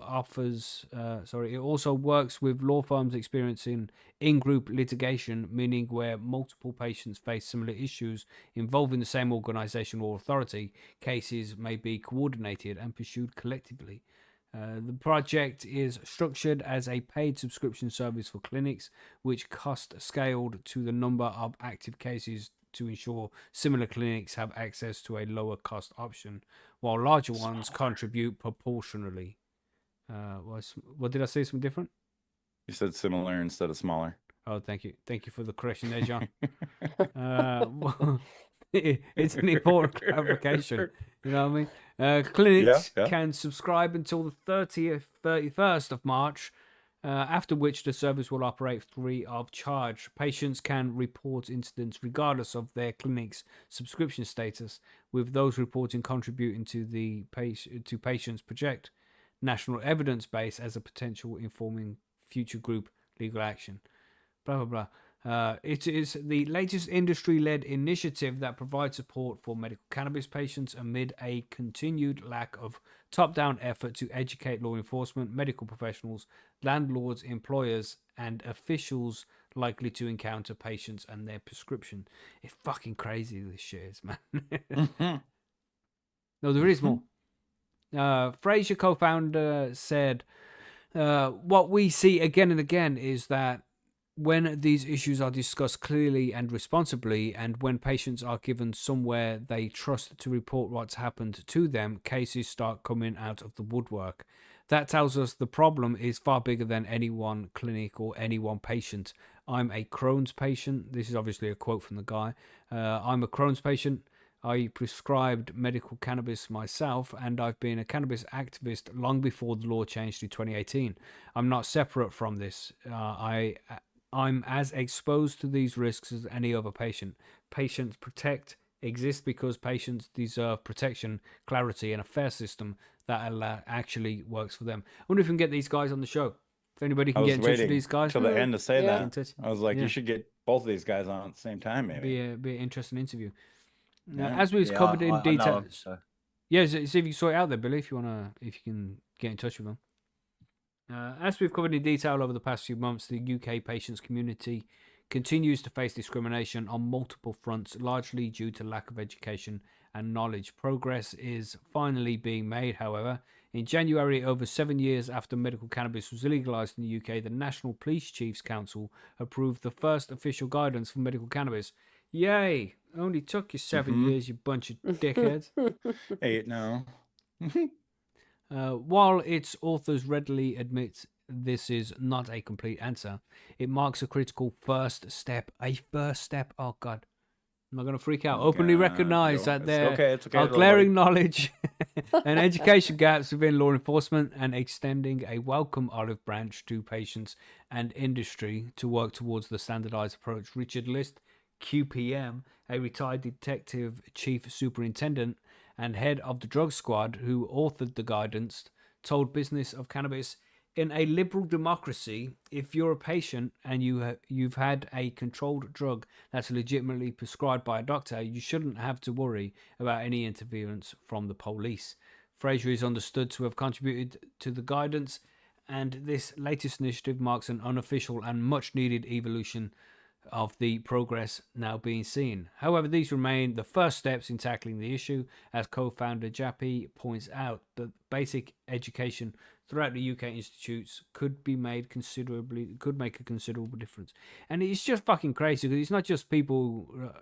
works with law firms experiencing in-group litigation, meaning where multiple patients face similar issues involving the same organization or authority, cases may be coordinated and pursued collectively. The project is structured as a paid subscription service for clinics, which cost scaled to the number of active cases to ensure similar clinics have access to a lower cost option, while larger ones contribute proportionally. What did I say? Something different? You said similar instead of smaller. Oh, thank you. Thank you for the correction there, John. It's an important clarification. You know what I mean? Clinics can subscribe until the 31st of March, after which the service will operate free of charge. Patients can report incidents regardless of their clinic's subscription status, with those reporting contributing to the Patients Project national evidence base as a potential informing future group legal action. Blah, blah, blah. It is the latest industry-led initiative that provides support for medical cannabis patients amid a continued lack of top-down effort to educate law enforcement, medical professionals, landlords, employers, and officials likely to encounter patients and their prescription. It's fucking crazy, this shit is, man. No, there is more. Fraser, co-founder, said, what we see again and again is that when these issues are discussed clearly and responsibly, and when patients are given somewhere they trust to report what's happened to them, cases start coming out of the woodwork. That tells us the problem is far bigger than any one clinic or any one patient. I'm a Crohn's patient. This is obviously a quote from the guy. I'm a Crohn's patient. I prescribed medical cannabis myself, and I've been a cannabis activist long before the law changed in 2018. I'm not separate from this. I'm as exposed to these risks as any other patient. Patients Protect exists because patients deserve protection, clarity, and a fair system that actually works for them. I wonder if we can get these guys on the show. If anybody I can get was in touch with waiting these guys, till the end to say Yeah. get in that. touch. I was like, Yeah. you should get both of these guys on at the same time, maybe. Be an interesting interview. Now, Yeah. as we've Yeah, covered in I know detail, 'em, so. yeah, see if you can sort it out there, Billy, if you can get in touch with them. As we've covered in detail over the past few months, the UK patients community continues to face discrimination on multiple fronts, largely due to lack of education and knowledge. Progress is finally being made, however. In January, over 7 years after medical cannabis was legalized in the UK, the National Police Chiefs Council approved the first official guidance for medical cannabis. Yay! Only took you 7 years, you bunch of dickheads. 8 now. While its authors readily admit this is not a complete answer, it marks a critical first step. A first step. Oh, God. I'm not going to freak out. Oh, Openly God. recognize that It's there okay, it's okay, are little glaring knowledge and education gaps within law enforcement, and extending a welcome olive branch to patients and industry to work towards the standardized approach. Richard List, QPM, a retired detective chief superintendent and head of the drug squad who authored the guidance, told Business of Cannabis, in a liberal democracy, if you're a patient and you've had a controlled drug that's legitimately prescribed by a doctor, you shouldn't have to worry about any interference from the police. Fraser is understood to have contributed to the guidance, and this latest initiative marks an unofficial and much needed evolution of the progress now being seen. However, these remain the first steps in tackling the issue, as co-founder Jappi points out that basic education throughout the UK institutes could make a considerable difference. And it's just fucking crazy because it's not just people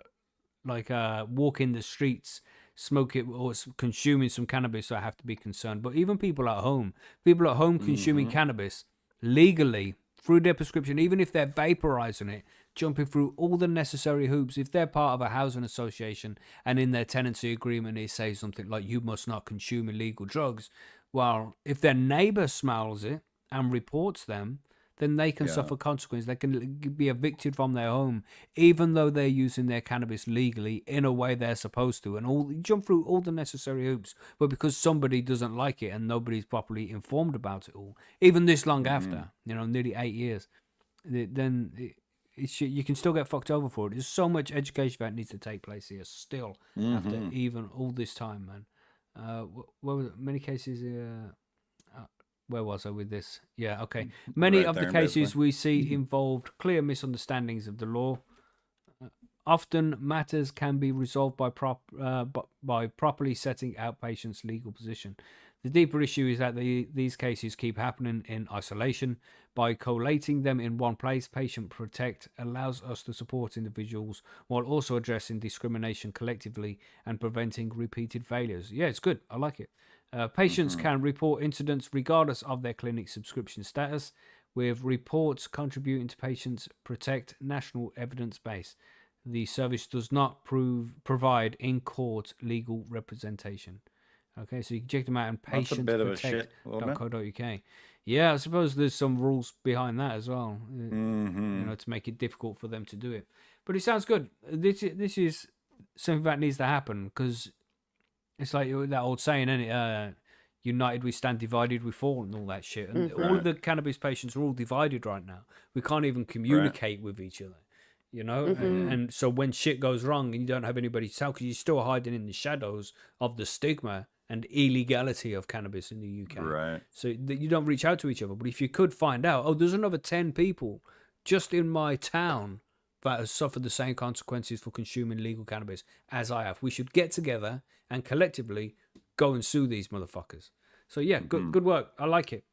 walking the streets smoking or consuming some cannabis that have to be concerned, but even people at home consuming cannabis legally through their prescription, even if they're vaporizing it, jumping through all the necessary hoops. If they're part of a housing association and in their tenancy agreement it says something like you must not consume illegal drugs, well, if their neighbor smells it and reports them, then they can suffer consequences. They can be evicted from their home, even though they're using their cannabis legally in a way they're supposed to, and jump through all the necessary hoops. But because somebody doesn't like it and nobody's properly informed about it all, even this long after, nearly 8 years, then you can still get fucked over for it. There's so much education that needs to take place here still after even all this time, man. Many cases. Where was I with this? Yeah, okay. Many Right of there, the cases basically. we see involved clear misunderstandings of the law. Often matters can be resolved by properly setting out patients' legal position. The deeper issue is that these cases keep happening in isolation. By collating them in one place, Patient Protect allows us to support individuals while also addressing discrimination collectively and preventing repeated failures. Yeah, it's good. I like it. Patients can report incidents regardless of their clinic subscription status, with reports contributing to Patients Protect national evidence base. The service does not provide in-court legal representation. Okay, so you can check them out on That's a bit of a shit, wasn't it? patientprotect.co.uk. Yeah, I suppose there's some rules behind that as well, to make it difficult for them to do it. But it sounds good. This is something that needs to happen, because it's like that old saying, isn't it? United we stand, divided we fall, and all that shit. And all of the cannabis patients are all divided right now. We can't even communicate with each other. And so when shit goes wrong and you don't have anybody to tell, because you're still hiding in the shadows of the stigma and illegality of cannabis in the UK. Right. So you don't reach out to each other. But if you could find out, there's another 10 people just in my town that has suffered the same consequences for consuming legal cannabis as I have. We should get together and collectively go and sue these motherfuckers. So yeah, good work. I like it.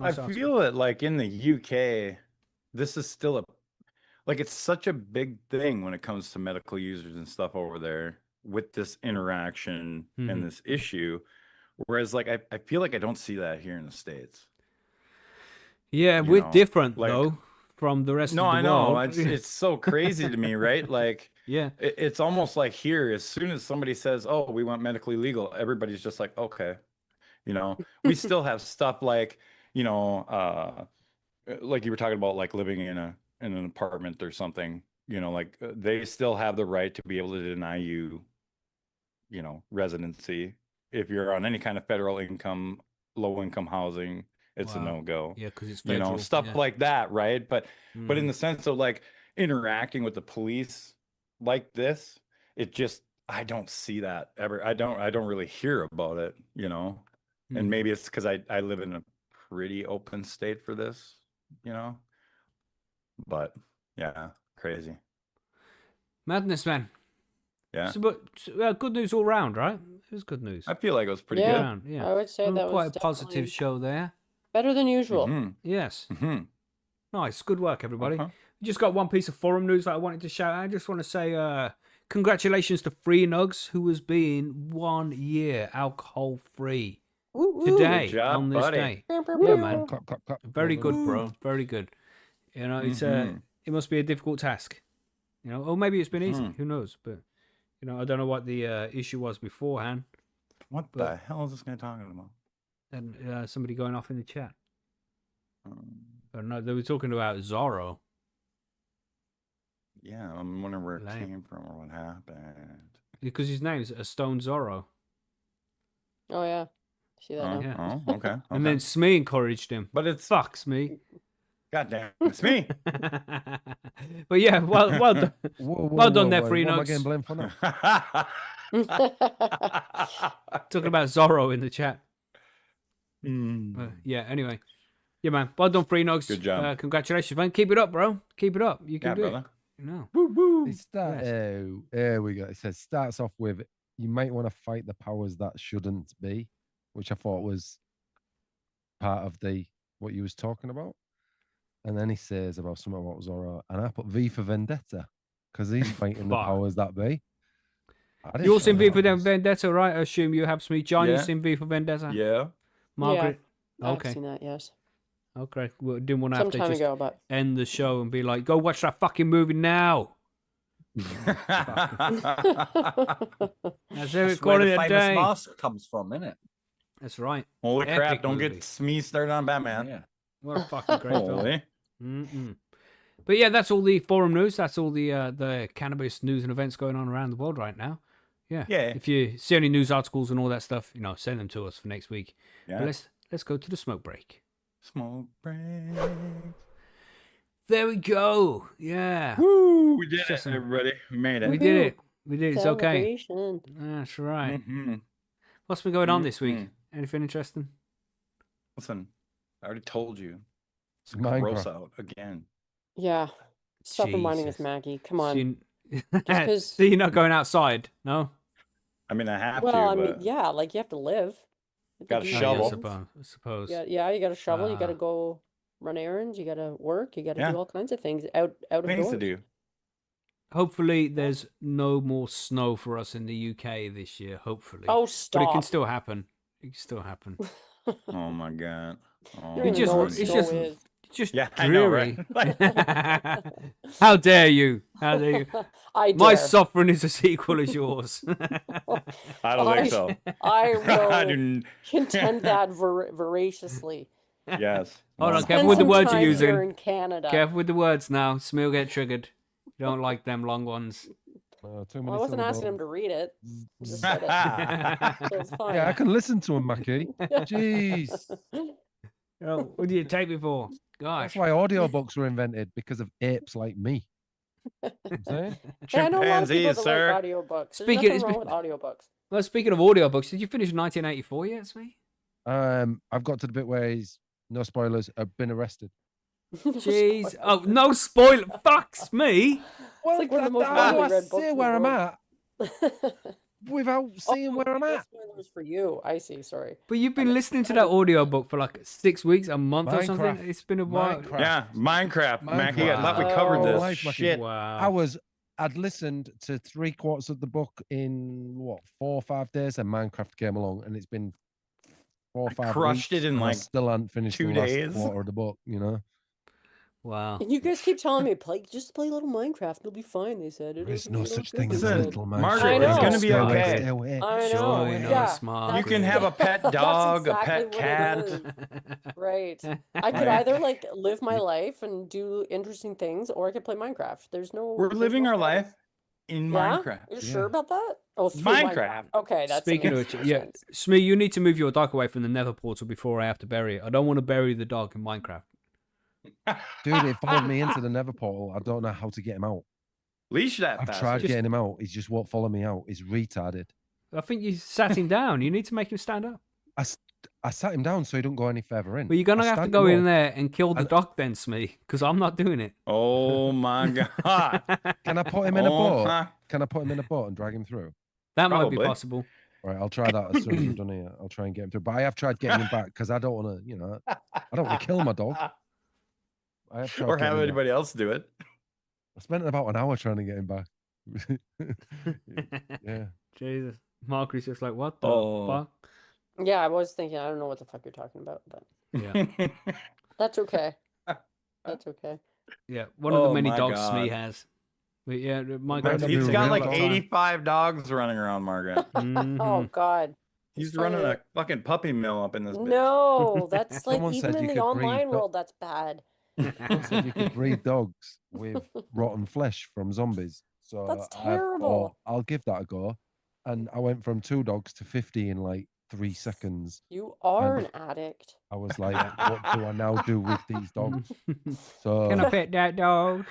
I feel that like in the UK, this is still it's such a big thing when it comes to medical users and stuff over there with this interaction and this issue. Whereas I feel like I don't see that here in the States. Yeah, we're different though. from the rest No, of the I know. world. It's so crazy to me, right? Like, Yeah. it's almost like here, as soon as somebody says, "Oh, we want medically legal," everybody's just like, "Okay." You know, we still have stuff like, you know, like you were talking about, like living in an apartment or something. You know, like they still have the right to be able to deny you, you know, residency if you're on any kind of federal income, low income housing. It's a Wow. no-go. Yeah, because it's You federal. know, stuff yeah. like that, right? But in Mhm. the sense of like interacting with the police like this, it just, I don't see that ever. I don't really hear about it, you know. And Mhm. maybe it's because I live in a pretty open state for this, you know. But yeah, crazy. Madness, man. Yeah. So, good news all round, right? It was good news. I feel like it was pretty All Yeah. good. round, yeah. I would say Well, that quite was a positive definitely show there. better than usual. Mm-hmm. Yes. Mm-hmm. Nice. Good work, everybody. Uh-huh. We just got one piece of forum news that I wanted to shout out. I just want to say congratulations to Free Nugs, who has been 1 year alcohol free Woo, woo. today Good job, on this buddy. day. Pew, pew, Yeah, pew. man. Clap, clap, clap. Very Well good, done. bro. Very good. You know, it's Mhm. it must be a difficult task. You know, or maybe it's been easy. Mhm. Who knows? But you know, I don't know what the issue was beforehand. What But- the hell is this guy talking about? And somebody going off in the chat. Um, I don't know. They were talking about Zorro. yeah, I'm wondering where it Lame. came from or what happened. Because his name's a Stone Zorro. Oh yeah. See that now. Yeah. Oh, okay. And then Smee encouraged him. but it's Fuck Smee. goddamn, it's me. But yeah, well done. Whoa, Well done there, whoa. Free What am I Nugs. getting blamed for now? Talking about Zorro in the chat. Mm. Yeah, anyway. Yeah, man. Well done, Free Nugs. Good job. Congratulations, man. Keep it up, bro. Keep it up. You can Yeah, do brother. it. No. Woo woo. It start, there we go. It says starts off with you might want to fight the powers that shouldn't be, which I thought was part of the what you was talking about. And then he says about something about Zorro, and I put V for Vendetta because he's fighting the Fuck. powers that be. You all seen V for them Vendetta, right? I assume you have, Smee. John, you Yeah. seen V for Vendetta? Yeah. Margaret? I've Okay. seen that, yes. Okay. Well, didn't want to have Some to time just ago, but end the show and be like, go watch that fucking movie now. That's it. That's Call where it the a famous day. mask comes from, isn't it? That's right. Holy Epic crap! Don't movie. get me started on Batman. Yeah. What a fucking great film. Holy. Mm-mm. But yeah, that's all the forum news. That's all the cannabis news and events going on around the world right now. Yeah. Yeah. If you see any news articles and all that stuff, you know, send them to us for next week. Yeah. But let's go to the smoke break. Smoke break. There we go. Yeah. Woo! We did it, Just- everybody. We made it. We did it. We did it. It's okay. celebration. That's right. Mm-hmm. What's been going on this week? Mhm. Anything interesting? Listen, I already told you. It's Minecraft. gross out again. Yeah. Stop reminding us, Jesus. Maggie. Come on. So, you... 'cause- so you're not going outside, no? I mean, I have Well, to, I but mean, yeah, like you have to live. You have to Got a do Oh, yeah, shovel. I things. suppose. Yeah, you got to shovel. You got to Ah. go run errands. You got to work. You got to Yeah. do all kinds of things out of things doors. to do. Hopefully, there's no more snow for us in the UK this year. Hopefully, Oh, but stop! it can still happen. It can still happen. Oh my god. Oh, You don't It even just- know what it's snow just- is. It's just Yeah, I know, dreary. right? How dare you? How dare you? I My dare. suffering is as equal as yours. I don't think so. I I will do. contend that voraciously. Yes. Hold on, No. Kev, Spend with the some words you're time using. here in Canada. Careful with the words now. Smell get triggered. You don't like them long ones. Too many Well, I wasn't asking him syllables. to read it. Zzz, I just zzz. said it. So it's fine. Yeah, I can listen to him, Mackie. Jeez. Oh, what do you take me for? That's Gosh. why audiobooks were invented because of apes like me. I'm saying? Yeah, I know a lot of people Chimpanzees, that sir. like audiobooks. There's Speaking- nothing wrong with audiobooks. Well, speaking of audiobooks, did you finish 1984 yet, Smee? I've got to the bit where he's no spoilers. I've been arrested. Jeez. Oh, no spoiler. Fucks me. Well, like one of the most how do widely I read books say in the where I'm world. at without seeing where I'm at? Spoilers for you. I see. Sorry. But you've been listening to that audiobook for like 6 weeks, a month or something. Minecraft. It's been a while. Minecraft. Yeah, Minecraft. Mackie, I thought we Wow. covered this. Life, Mackie. Shit. Wow. I'd listened to 3/4 of the book in what 4 or 5 days, and Minecraft came along, and it's been 4 or 5 crushed weeks, it in, and I like, still hadn't finished 2 the last days. quarter of the book. You know, Wow. And you guys keep telling me, just play a little Minecraft. It'll be fine. They said There is it'll no such good, thing they as a Listen, said. little man. Margaret, I it's know. gonna be Stay away, okay. stay away. I Sure, know. you know, Yeah, smart. You can have a pet that's dog, a exactly pet what cat. it is. Right. I could Like, either like live my life and do interesting things, or I could play Minecraft. we're living our problem. life in Yeah? Minecraft. You Yeah. sure about that? Oh, through Minecraft. Okay, that Speaking of makes which, more yeah, sense. Smee, you need to move your dog away from the Nether portal before I have to bury it. I don't want to bury the dog in Minecraft. Dude, it followed me into the Nether portal. I don't know how to get him out. Leash that I've bastard. tried getting him out. He just won't follow me out. He's retarded. I think you sat him down. You need to make him stand up. I sat him down so he don't go any further in. Well, you're gonna I have to stand go him in up. there and kill the And- dog then, Smee, because I'm not doing it. Oh my god. Can I put him in a boat? my- Can I put him in a boat and drag him through? That might be Probably. possible. All right, I'll try that as soon as we're done here. I'll try and get him through. But I have tried getting him back because I don't want to, I don't want to kill my dog. I have tried Or getting have him back. anybody else do it. I spent about an hour trying to get him back. Yeah. Jesus. Margaret's just like, what the Oh. fuck? Yeah, I was thinking, I don't know what the fuck you're talking about, but Yeah. that's okay. That's okay. Yeah, one of the Oh many my dogs God. Smee has. But yeah, my Might dog's not be He's real got like dog. 85 dogs running around, Margaret. Oh Mhm. God. He's trying running to- a fucking puppy mill up in this bitch. No, that's like Someone even said in you the could breed online dog- world, that's bad. Someone said you could breed dogs with rotten flesh from zombies. So That's I terrible. thought, I'll give that a go. And I went from 2 dogs to 50 in like 3 seconds. You are And- an addict. I was like, what do I now do with these dogs? So Can I pet that dog?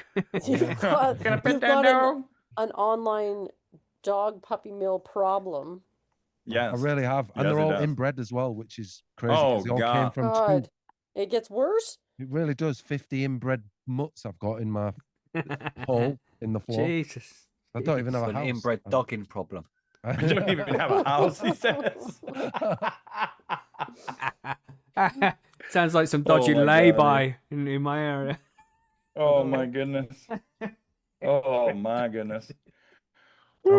You've got, Can I pet you've that got dog? an online dog puppy mill problem. Yes. I really have. And Yes, they're it all does. inbred as well, which is crazy. 'cause they all came God. from 2. God, it gets worse. It really does. 50 inbred mutts I've got in my hole in the floor. Jesus. I don't even have It's a an house. inbred dogging problem. I don't even have a house, he says. Sounds like some dodgy my God, lay-by in my area. Oh my goodness. Oh my goodness. I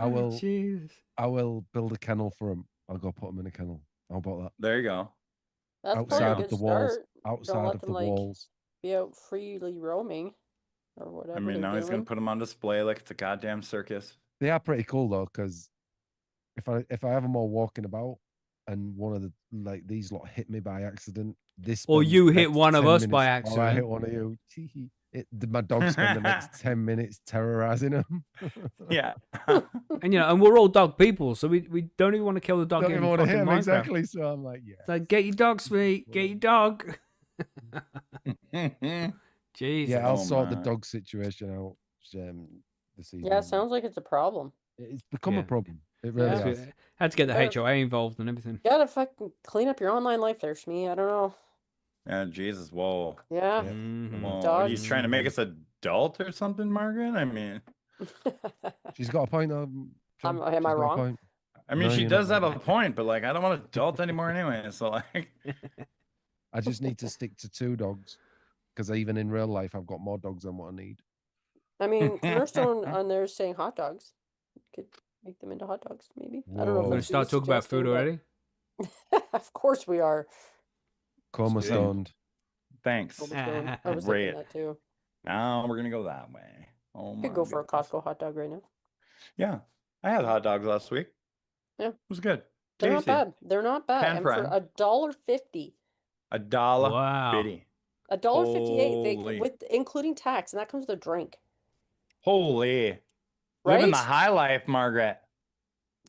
will, Woo. Jesus. I will build a kennel for them. I'll go put them in a kennel. How about that? There you go. That's Outside probably a of good the walls. start. Outside let of them, the like, walls. Be out freely roaming, or whatever. I mean, they're now he's gonna doing. put them on display like it's a goddamn circus. They are pretty cool though, because if I have them all walking about and one of the like these lot hit me by accident, this Or spends you the hit next one of 10 us by minutes while I hit accident. one of you. My dog spend the next 10 minutes terrorizing them. Yeah. And and we're all dog people, so we don't even want to kill the dog Don't in even want to fucking hit him Minecraft. exactly. So I'm like, yeah. It's like, get your dog, Smee. Get your dog. Jesus. Yeah, I'll Oh sort the my. dog situation out this evening. Yeah, sounds like it's a problem. It's become Yeah. a problem. It really Yeah. Yes, we has. had to get the Better- HOA involved and everything. You gotta fucking clean up your online life there, Shmee. I don't know. Yeah, Jesus, whoa. Yeah. Yeah. Mhm. Whoa. Are Dogs. you trying to make us adult or something, Margaret? I mean, She's got a point. John. Am I She's got a wrong? point. I mean, No, she you're not does have a wrong. point, but like, I don't want adult anymore anyway. So like, I just need to stick to 2 dogs because even in real life, I've got more dogs than what I need. I mean, Cornerstone on there is saying hot dogs. Could make them into hot dogs, maybe. I don't know. Whoa. if We're gonna that's start what talking about food you're already. suggesting, but- Of course we are. Coma Sweet. stoned. thanks. Cornerstone. I was Great. thinking that too. Now we're gonna go that way. Oh my. Could go for a goodness. Costco hot dog right now. Yeah, I had hot dogs last week. Yeah. It was good. They're Tasty. not bad. They're not bad. Pan And for fried. $1.50, $1.50. Wow. $1.58 Holy. with including tax, and that comes with a drink. Holy. Living the Right? high life, Margaret.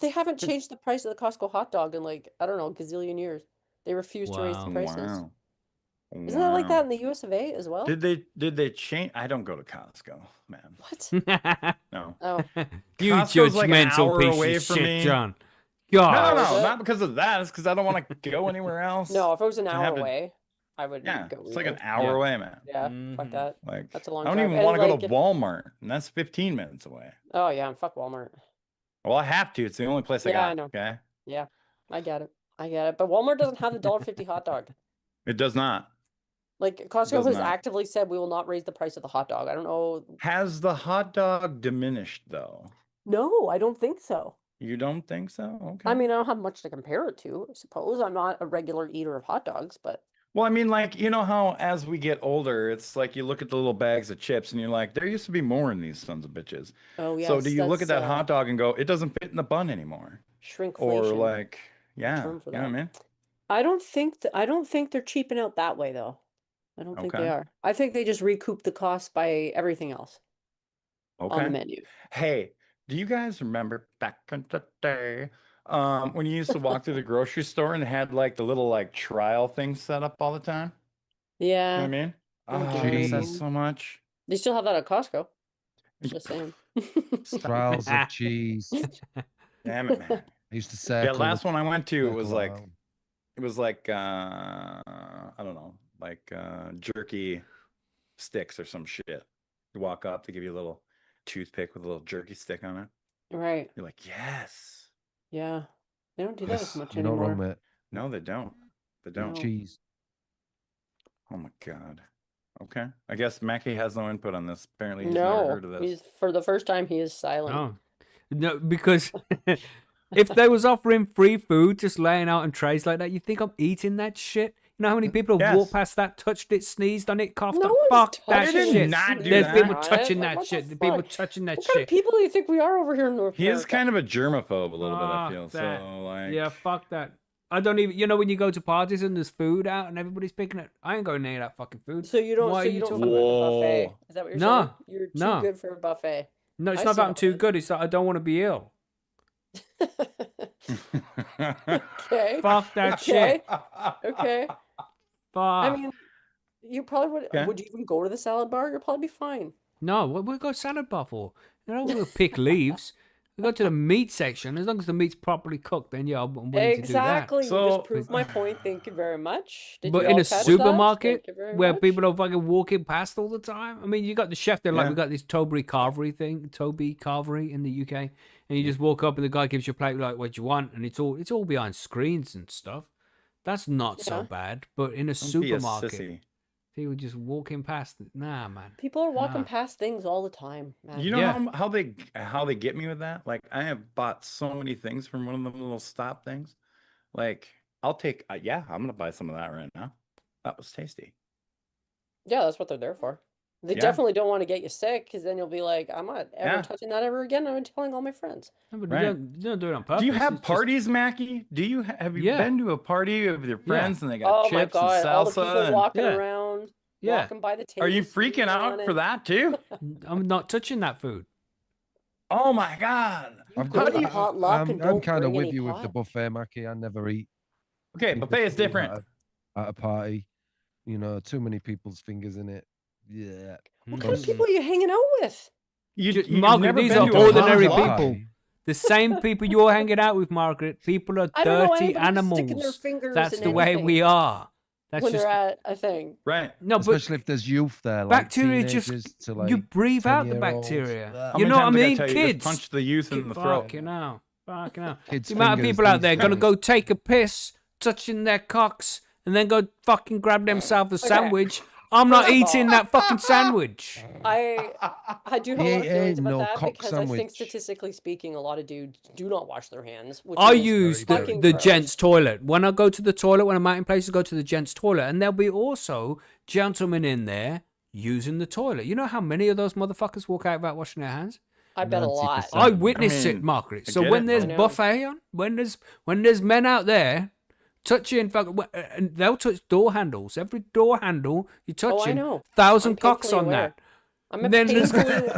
They haven't changed the price of the Costco hot dog in like, I don't know, a gazillion years. They refuse to raise the Wow. prices. Wow. Isn't that like that in the US of A as well? Did they change? I don't go to Costco, man. What? No. Oh, You Costco's like an judgmental hour piece away of from shit, me. John. No, God. no, is it? not because of that. It's because I don't want to go anywhere else. no, if it was an To hour have to- away, I would Yeah, go. it's like an either. hour Yeah. away, man. Yeah, Mhm. fuck that. Like That's a long I don't drive. even And, want to go like, to if- Walmart, and that's 15 minutes away. Oh yeah, and fuck Walmart. Well, I have to. It's the only place I Yeah, got. I know. Okay. I get it. I get it. But Walmart doesn't have the $1.50 hot dog. It does not. Like Costco does has not. actively said we will not raise the price of the hot dog. I don't know. Has the hot dog diminished though? No, I don't think so. You don't think so? Okay. I mean, I don't have much to compare it to. I suppose I'm not a regular eater of hot dogs, but Well, I mean, like, you know how as we get older, it's like you look at the little bags of chips and you're like, there used to be more in these sons of bitches. Oh So yes, do you look at that's that hot dog and go, it doesn't fit in the bun anymore? Or shrinkflation, like, the yeah, term for you know what I that. mean? I don't think they're cheaping out that way though. I don't think they Okay. are. I think they just recoup the cost by everything else on the Okay. menu. Hey, do you guys remember back in the day, when you used to walk through the grocery store and had like the little like trial thing set up all the time? You know what I Yeah, mean? don't Oh, do I miss that Jeez. so much. they still have that at Costco. Just saying. Stop Trials it. of cheese. Damn it, man. I used to Yeah, circle. last one I went to, it was circle like around. I don't know, like jerky sticks or some shit. You walk up, they give you a little toothpick with a little jerky stick on it. Right. You're like, yes. Yeah. They don't do that as Yes, much you're not wrong, anymore. mate. No, they don't. They don't. No. Cheese. Oh my God. Okay. I guess Mackie has no input on this. Apparently he's never heard of this. He's for the first time he is silent. No, no, because if they was offering free food just laying out on trays like that, you think I'm eating that shit? You know how many people have walked Yes. past that, touched it, sneezed on it, coughed No on? one's Fuck that touching shit. it, not do There's that. people on it. touching Like, that what shit. the People fuck? touching that What kind of shit. people do you think we are over here in North He is America? kind of a germaphobe a little bit, I Fuck feel. that. So like Yeah, fuck that. I don't even. You know when you go to parties and there's food out and everybody's picking it. I ain't going near that fucking food. So you don't. Why So are you don't talking fuck about with it? the buffet. Whoa. Is that what you're No, saying? You're too no. good for a buffet. No, it's I not see that how I'm it too is. good. It's that I don't want to be ill. Okay. Fuck that Okay. shit. Okay. Fuck. I mean, you probably would. Okay. Would you even go to the salad bar? You'll probably be fine. No, what we got salad bar for? You know, we'll pick leaves. We go to the meat section. As long as the meat's properly cooked, then yeah, I'm willing to do that. Exactly. You So- just proved my point. Thank you very much. Did But you in all a catch that? supermarket Thank you very where much. people are fucking walking past all the time. I mean, you got the chef there, like Yeah. we got this Toby Carvery in the UK, and you just walk up and the guy gives you a plate like, "What do you want?" And it's all behind screens and stuff. That's not so Yeah. bad. But in a Don't be a supermarket, sissy. people just walking past. Nah, man. People are walking Nah. past things all the time, man. You know Yeah. how they get me with that? Like I have bought so many things from one of them little stop things. Like I'll take yeah, I'm gonna buy some of that right now. That was tasty. Yeah, that's what they're there for. They Yeah. definitely don't want to get you sick because then you'll be like, I'm not ever Yeah. touching that ever again. I'm telling all my friends. No, but Right. you don't do it on purpose. Do you have it's just- parties, Mackie? Do you have you Yeah. been to a party with your friends and they got Oh my chips and god, all the salsa? people and- walking Yeah. around, Yeah. walking by the table. Are you freaking sneezing out on for it. that too? I'm not touching that food. Oh my God. I've go got. to potluck and I'm don't kind of bring with any you with the pot. buffet, Mackie. I never eat. Okay, eat the buffet is food different. at a party. You know, too many people's fingers in it. Yeah. What kind of Mm. people are you hanging out with? You've Margaret, never these been are to a ordinary potluck? people. The same people you're hanging out with, Margaret. People are I don't know dirty anybody who's sticking their animals. fingers That's in the way anything we are. That's when just they're at a thing. Right. no, but Especially if there's youth there, like bacteria just teenagers to like you breathe out the 10-year-olds. bacteria. How You many know what I times I gotta mean? tell you, just Kids. punch the youth in the throat. Fucking hell. Fucking hell. Kids' The amount of fingers people out these there gonna days. go take a piss, touching their cocks, and then go fucking grab themselves a sandwich. I'm not First of eating all- that fucking sandwich. I do have a lot of Ain't feelings about no that cock because I think sandwich. statistically speaking, a lot of dudes do not wash their hands. Which I is use fucking the gross. gents' toilet. When I go to the toilet, when I'm out in places, I go to the gents' toilet. And there'll be also gentlemen in there using the toilet. You know how many of those motherfuckers walk out without washing their hands? I bet a lot. 90%. I witness it, mean, Margaret. I So get when it. there's I know. buffet on, when there's men out there touching, and they'll touch door handles. Every door handle you're Oh, I touching, know. 1,000 I'm cocks painfully on aware. that. I'm a Then there's- painfully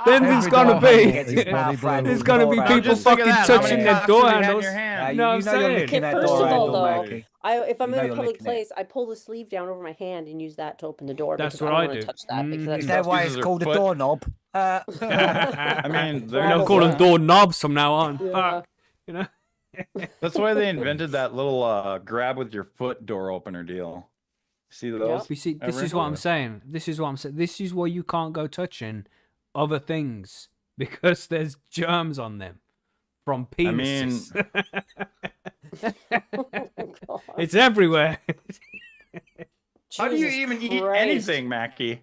Then there's Every gonna door be handle gets his body there's blown. gonna be Door people handle. Just think of fucking that, how many touching their cocks door have you had in handles. your hand? Yeah, You know what I'm know you're saying? licking that First door of all, handle, though, Mackie. if I'm You know in a you're public licking it. place, I pull the sleeve down over my hand and use that to open the door. That's because what I I don't want do. to touch that because Mhm. that's Is that why it's Uses her called a foot. doorknob? I mean, We're there gonna goes call them that. door knobs from now on. Yeah. Fuck. You know? That's why they invented that little grab with your foot door opener deal. See those? You see, this Ever? is what I'm saying. This is what I'm saying. This is why you can't go touching other things because there's germs on them from I mean- penises. Oh, God. It's everywhere. How do you Jesus even eat Christ. anything, Mackie?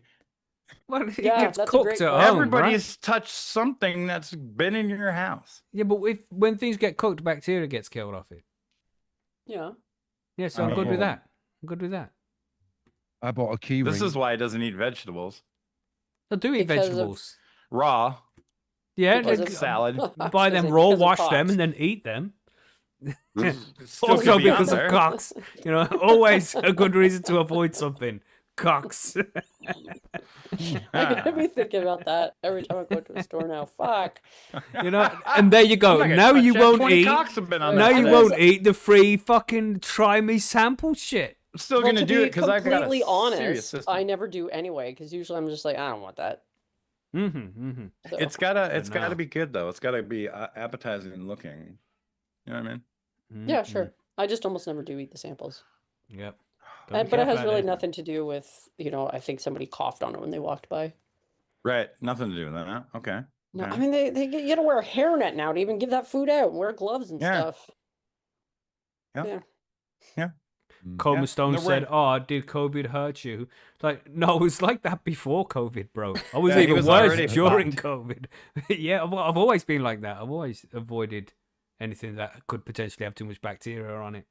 Well, it Yeah, gets that's a cooked great at question. home, Everybody's right? touched something that's been in your house. Yeah, but when things get cooked, bacteria gets killed off it. Yeah. Yeah, so I'm good with that. I'm good with that. I bought a key ring. This is why he doesn't eat vegetables. I do eat Because of- vegetables. Raw. Yeah, Because like, of- salad. I was buy gonna them say, raw, because of wash them, cocks. and then eat them. Still Also could be on because of there. cocks. You know, always a good reason to avoid something. Cocks. I'm gonna be thinking about that every time I go to a store now. Fuck. You know, and there you go. I'm not gonna Now touch you that. won't 20 eat. cocks have been on Now that you today. won't eat the free fucking try me sample shit. I'm still Well, gonna to do be it because I've got a completely serious honest, system. I never do anyway. Because usually I'm just like, I don't want that. So, It's gotta no. be good though. It's gotta be appetizing looking. You know what I mean? yeah, sure. I just almost never do eat the samples. Yep. But it has really nothing to do with, I think somebody coughed on it when they walked by. Right. Nothing to do with that. Huh? Okay. No, Okay. I mean you gotta wear a hairnet now to even give that food out and wear gloves and Yeah. stuff. Yeah. Yeah. Coma Yeah, Stone no, said, we're- "Oh, did COVID hurt you?" Like, no, it was like that before COVID, bro. I was Yeah, he even was worse already during fucked. COVID. Yeah, I've always been like that. I've always avoided anything that could potentially have too much bacteria on it.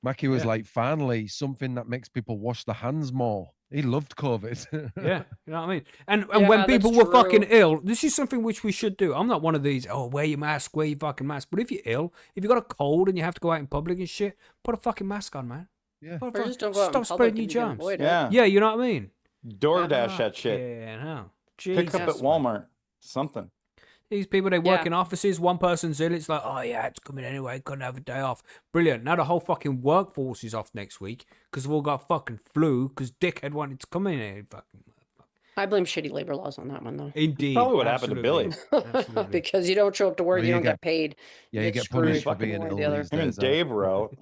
Mackie was Yeah. like, finally, something that makes people wash their hands more. He loved COVID. Yeah, you know what I mean. And Yeah, when that's people were fucking true. ill, this is something which we should do. I'm not one of these. Oh, wear your mask, wear your fucking mask. But if you're ill, if you got a cold and you have to go out in public and shit, put a fucking mask on, man. Yeah. Put a Or fuck- just don't go out in Stop public spreading if your you can germs. avoid it. Yeah. Yeah, you know what I mean. DoorDash that shit. Yeah, no. Pick up at Jesus, man. Walmart. Something. These people, they work Yeah. in offices, one person's ill, it's like, oh yeah, it's coming anyway, couldn't have a day off. Brilliant. Now the whole fucking workforce is off next week because we've all got fucking flu because dickhead wanted to come in here. Fucking I blame shitty labor laws on that one though. indeed. Probably what happened to Billy. Absolutely. Because you don't show up to work, Or you you don't get- get paid. Yeah, you get screwed punished for fucking being one or ill the other. these Him and days. Dave wrote.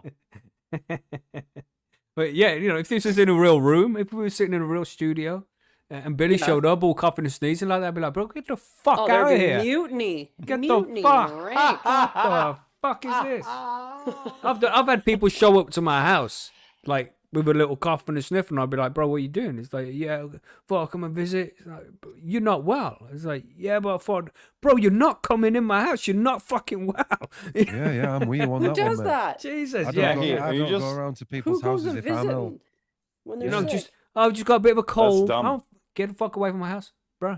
But yeah, you know, if this was in a real room, if we were sitting in a real studio and Billy Yeah. showed up all coughing and sneezing like that, I'd be like, bro, get the fuck Oh, out there'd of be here. mutiny. Get Mutiny. the fuck. Right. What the fuck is this? I've had people show up to my house like with a little cough and a sniff, and I'd be like, "Bro, what are you doing?" It's like, "Yeah, thought I'd come and visit." It's like, "You're not well." It's like, "Yeah, but I thought, bro, you're not coming in my house. You're not fucking well." Yeah, I'm with you on Who that does one, mate. that? Jesus, I don't, yeah. go, Maggie, I are you don't go just- around to Who people's goes houses to if I'm ill. visit when You they're know, sick? I've just got a bit of a cold. dumb. Oh, get the fuck away from my house, bro.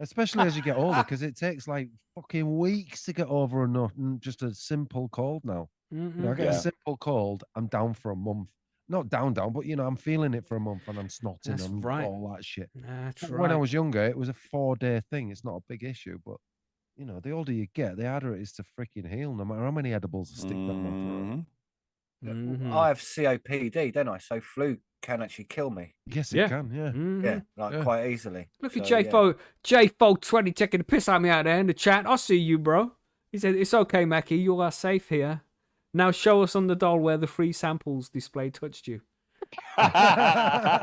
Especially as you get older, because it takes like fucking weeks to get over just a simple cold now. You know, I get Yeah. a simple cold, I'm down for a month. Not down, but I'm feeling it for a month and I'm snotting That's and right. all that shit. That's When right. I was younger, it was a 4-day thing. It's not a big issue, but the older you get, the harder it is to freaking heal, no matter how many edibles stick down my throat. Mhm. Mhm. I have COPD, don't I? So flu can actually kill me. Yes, Yeah. it can, yeah. Mhm. Yeah, like Yeah. quite easily. Look at So, yeah. J-Fo20 taking the piss out of me out there in the chat. I see you, bro. He said, "It's okay, Mackie. You are safe here. Now show us on the doll where the free samples display touched you."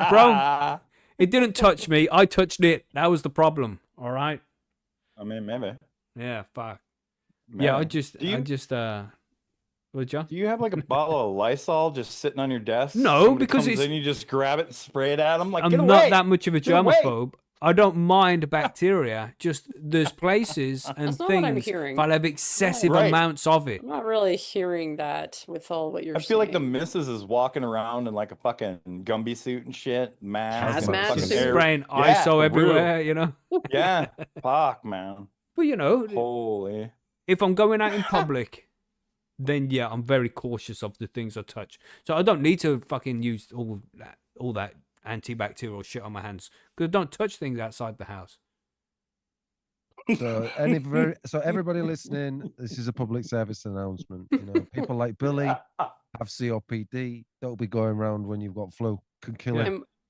Bro. It didn't touch me. I touched it. That was the problem. All right. I mean, maybe. Yeah. Fuck. maybe. Yeah. Do you, What, John? do you have like a bottle of Lysol just sitting on your desk? No, Somebody because comes it's- in, you just grab it and spray it at them. Like, I'm get not away. that much of a Get away. germaphobe. I don't mind bacteria. Just there's places and That's not what I'm things hearing. that have excessive Right. amounts of it. I'm not really hearing that with all what you're I feel like the saying. missus is walking around in like a fucking Gumby suit and shit, mask, and Hazmat fucking suit. air- Spraying Yeah, ISO for real. everywhere, you know. Yeah, fuck, man. Well, you know, Holy. if I'm going out in public, then yeah, I'm very cautious of the things I touch. So I don't need to fucking use all that antibacterial shit on my hands because I don't touch things outside the house. So everybody listening, this is a public service announcement. People like Billy have COPD. Don't be going around when you've got flu. Could kill it.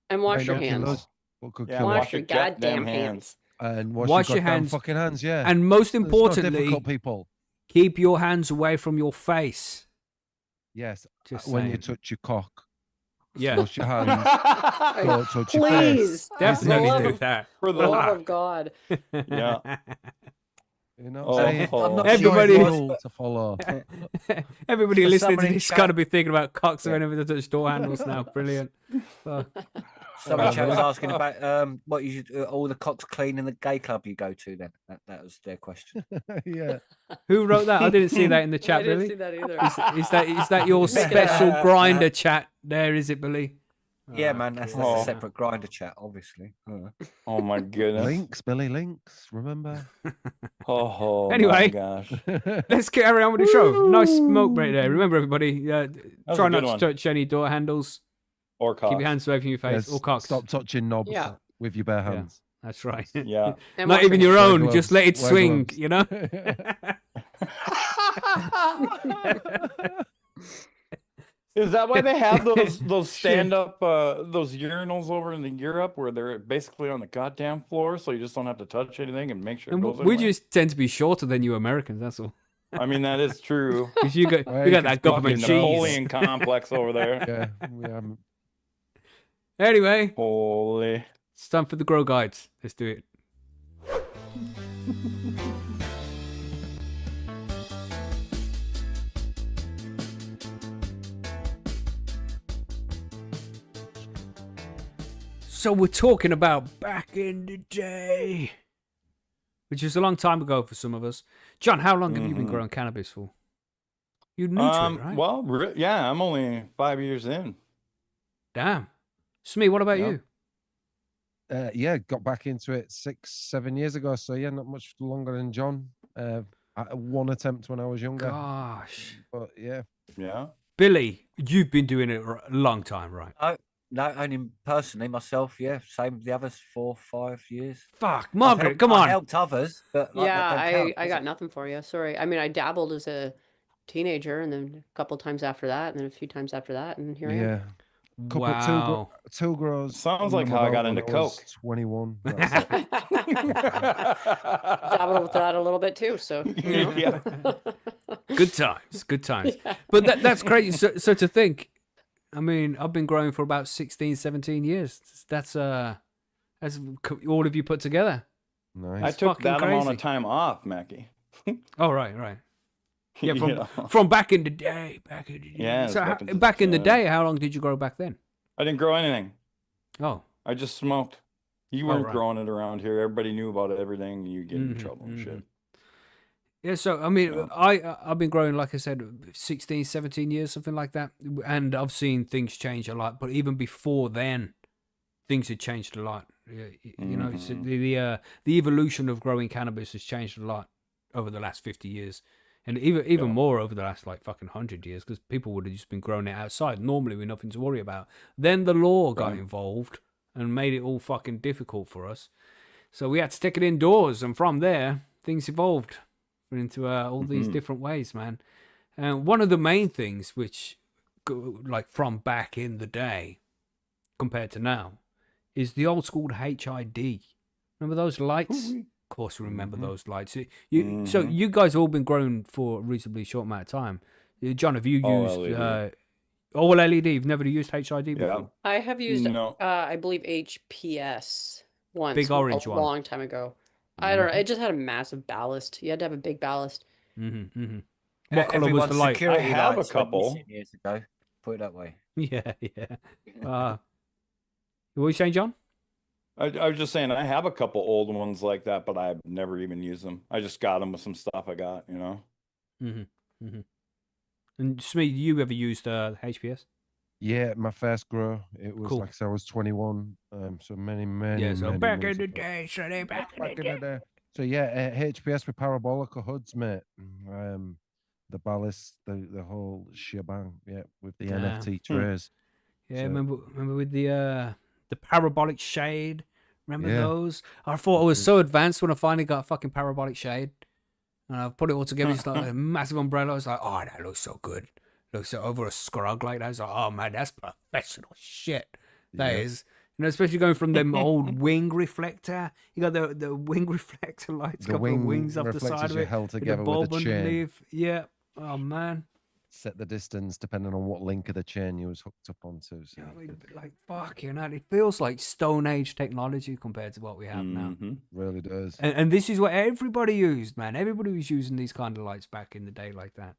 And wash Might your not kill hands. us, but could Yeah, kill Wash us. your goddamn hands. And Wash wash your your goddamn hands. fucking hands. Yeah. And most It's not importantly, difficult, people. keep your hands away from your face. Yes. Just When you saying. touch your cock, Yeah, wash your hands. Don't touch your face. Please. definitely For the do love that. For of, the love of God. Yeah. You know Oh, what I'm saying? I'm not Everybody- sure it's a rule to follow. Everybody For listening to somebody this ca- got to be thinking about cocks or anything to touch door handles now. Brilliant. Fuck. Somebody chat was asking about what you all the cocks clean in the gay club you go to. Then that was their question. Yeah. Who wrote that? I didn't see that in the chat, I didn't Billy. see that either. Is that your special grinder chat there? Is it, Billy? Yeah, man, that's a separate grinder chat, obviously. Oh my goodness. Links, Billy, links. Remember? Oh Anyway. my gosh. Let's carry on with the show. Nice smoke break there. Remember, everybody, was try a not good to one. touch any door handles. Or Keep your cocks. hands away from your face. Yes, Or cocks. Stop touching knobs Yeah. with your bare hands. That's right. Yeah. And Not wash even your your hands. own. Wear Just let it gloves, wear swing, gloves. you know? Is that why they have those stand up those urinals over in Europe where they're basically on the goddamn floor, so you just don't have to touch anything and make sure it And goes we anywhere? just tend to be shorter than you Americans, that's all. I mean, that is true. Because you got, Well, you you got can that speak government in cheese. Napoleon complex over there. Yeah. We haven't. Anyway, Holy. it's time for the Grow Guides. Let's do it. So we're talking about back in the day, which is a long time ago for some of us. John, how long have you been growing cannabis for? You're new to it, right? Well, yeah, I'm only 5 years in. Damn. Smee, what about Yeah. you? Yeah, got back into it 6-7 years ago. So yeah, not much longer than John. One attempt when I was younger. Gosh. But yeah. Yeah. Billy, you've been doing it a long time, right? No, only personally myself. Yeah, same with the others. 4, 5 years. Fuck, I've Margaret, helped- come I on. helped others, but like, Yeah, that don't count, I does got it? nothing for you. Sorry. I mean, I dabbled as a teenager, and then a couple times after that, and then a few times after that, and here I am. Yeah. Wow. Two grows. Sounds under like my how I belt got when into was coke. 21. That's it. Dabbled with that a little bit too. So you know. Yeah. Good times, good times. But that's crazy. So to think, I mean, I've been growing for about 16, 17 years. That's all of you put together. Nice. I took fucking that amount crazy. of time off, Mackie. Oh, right. Yeah, You from know. from back in the day. Yeah, So back in the back in the day. day, how long did you grow back then? I didn't grow anything. Oh, I just smoked. You weren't right. growing it around here. Everybody knew about everything. You get in trouble and shit. yeah. So I mean, Yeah. I've been growing, like I said, 16, 17 years, something like that, and I've seen things change a lot. But even before then, things had changed a lot. You know, so the evolution of growing cannabis has changed a lot over the last 50 years. And even more over the last like fucking 100 years, because people would have just been growing it outside normally with nothing to worry about. Then the law got involved and made it all fucking difficult for us. So we had to stick it indoors, and from there things evolved into all these different ways, man. And one of the main things, which like from back in the day compared to now, is the old school HID. Remember those lights? Of course, we remember those lights. So you guys have all been growing for a reasonably short amount of time. John, have you used all LED? You've never used HID before? Yeah. I have used, No. I believe HPS once. Big orange a one. long time ago. I don't know. It just had a massive ballast. You had to have a big ballast. What color was the Everyone's light? security I have a lights went couple. missing years ago. Put it that way. Yeah. What were you saying, John? I was just saying I have a couple old ones like that, but I've never even used them. I just got them with some stuff I got, you know. And Smee, you ever used HPS? Yeah, my first grow. It was Cool. like I said, I was 21. So many. Yeah, so many back in moons the ago. day, so they back in the day. So yeah, HPS with parabolic hoods, mate. The ballast, the whole shebang. Yeah, with the NFT trays. Yeah, So- remember with the parabolic shade. Remember Yeah. those? I thought I was so advanced when I finally got a fucking parabolic shade, and I put it all together. It's like a massive umbrella. I was like, oh, that looks so good. Looks so over a scrug like that. I was like, oh man, that's professional shit. That is. You know, especially going from them old wing reflector. You got the wing reflector lights, The couple of wings off the reflectors side of you it, held with together the with bulb a chain. underneath. Yeah. Oh man. Set the distance depending on what link of the chain you was hooked up onto. So Yeah, you could- like fuck you know, it feels like Stone Age technology compared to what we have now. really does. And this is what everybody used, man. Everybody was using these kind of lights back in the day like that.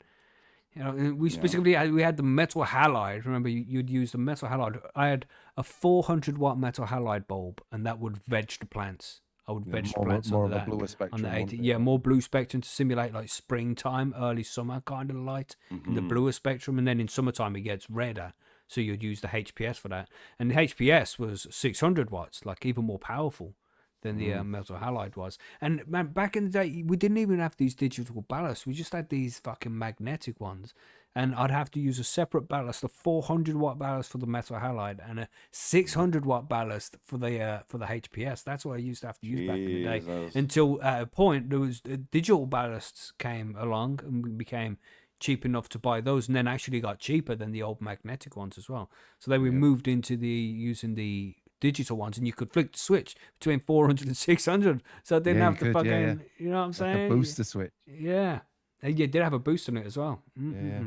You know, and we Yeah. specifically we had the metal halide. Remember, you'd use the metal halide. I had a 400-watt metal halide bulb, and that would veg the plants. I would veg the plants more under of a that. bluer On spectrum. the won't 80, it? yeah, more blue spectrum to simulate like springtime, early summer kind of light in the bluer spectrum, and then in summertime it gets redder. So you'd use the HPS for that, and the HPS was 600 watts, like even more powerful than the metal halide was. And man, back in the day, we didn't even have these digital ballasts. We just had these fucking magnetic ones. And I'd have to use a separate ballast, a 400-watt ballast for the metal halide, and a 600-watt ballast for the HPS. That's what I used to have to use back in the day. Jesus. Until at a point, there was digital ballasts came along, and we became cheap enough to buy those, and then actually got cheaper than the old magnetic ones as well. So then we moved into using the digital ones, and you could flick the switch between 400 and 600. So I didn't have to fucking, you know what I'm saying? Like a booster switch. Yeah. And you did have a boost on it as well. Yeah.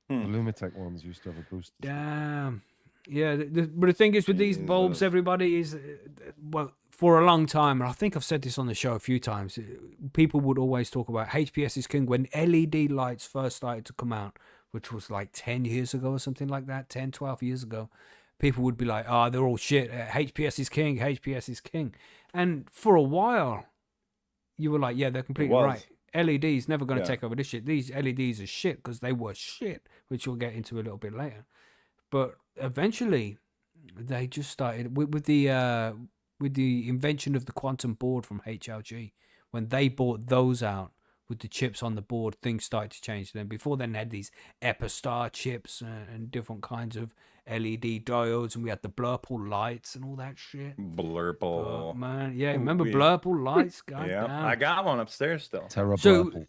The Lumitech ones used to have a booster switch. Damn. Yeah, but the thing is with these bulbs, everybody is, well, for a long time, and I think I've said this on the show a few times, people would always talk about HPS is king. When LED lights first started to come out, which was like 10 years ago or something like that, 10, 12 years ago, people would be like, oh, they're all shit. HPS is king. HPS is king. And for a while, you were like, yeah, they're completely right. LED's never going to take over this shit. These LEDs are shit because they were shit, which we'll get into a little bit later. But eventually, they just started with the invention of the quantum board from HLG. When they bought those out with the chips on the board, things started to change. Then before then, they had these Epistar chips and different kinds of LED diodes, and we had the blurple lights and all that shit. Blurple. Man, yeah, remember blurple lights? God Yeah, damn. I got one upstairs still.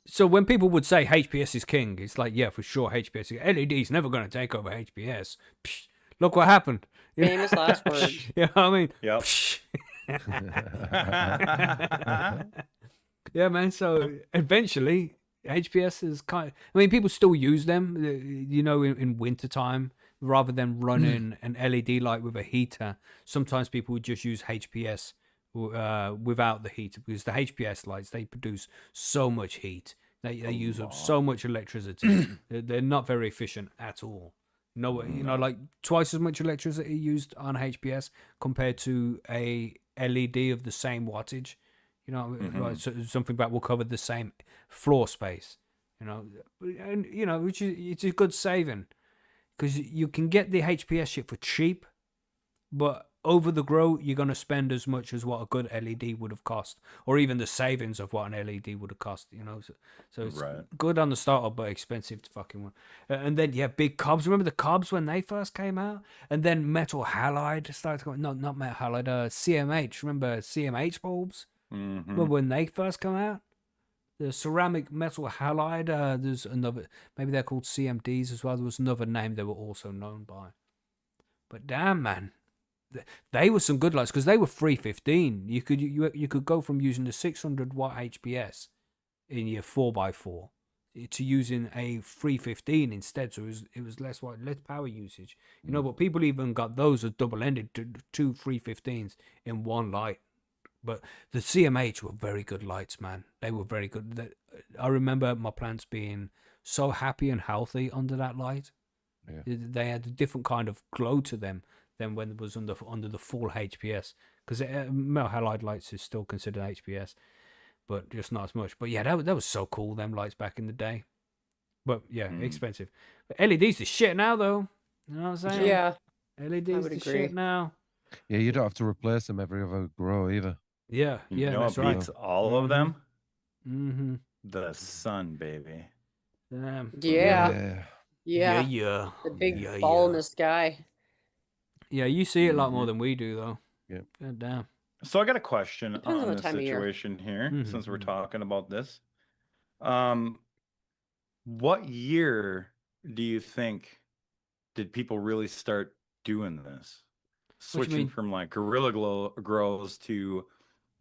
So when people would say HPS is king, it's like, yeah, for sure, HPS is LED's never going to take over HPS. Psh, look what happened. Famous last words. You know what I mean? Yep. Yeah, man. So eventually, HPS is I mean, people still use them, you know, in wintertime. Rather than running an LED light with a heater, sometimes people would just use HPS without the heater, because the HPS lights, they produce so much heat. They use up so much electricity. They're not very efficient at all. No, you know, like twice as much electricity used on HPS compared to a LED of the same wattage. You know, like something that will cover the same floor space. You know, and you know, which is it's a good saving. Because you can get the HPS shit for cheap, but over the grow, you're going to spend as much as what a good LED would have cost, or even the savings of what an LED would have cost, you know. So it's good on the startup, but expensive to fucking one. And then, yeah, big cobs. Remember the cobs when they first came out? And then metal halide started going, not metal halide, CMH. Remember CMH bulbs? Remember when they first come out? The ceramic metal halide, there's another, maybe they're called CMDs as well. There was another name they were also known by. But damn, man, they were some good lights because they were 315. You could go from using the 600-watt HPS in your 4x4 to using a 315 instead. So it was less power usage. You know, but people even got those as double-ended, two 315s in one light. But the CMH were very good lights, man. They were very good. I remember my plants being so happy and healthy under that light. Yeah. They had a different kind of glow to them than when it was under the full HPS. Because metal halide lights is still considered HPS, but just not as much. But yeah, that was so cool, them lights back in the day. But yeah, expensive. But LED's the shit now, though. You know what I'm saying? Yeah. LED's the shit now. Yeah, you don't have to replace them every other grow either. Yeah, you know that's what right. beats all of them? The sun, baby. Yeah. The big ball in the sky. Yeah, you see it a lot more than we do, though. Yeah. God damn. So I got a question Depends on on the this time of year. situation here, since we're talking about this. What year do you think did people really start doing this? Switching from like guerrilla grows to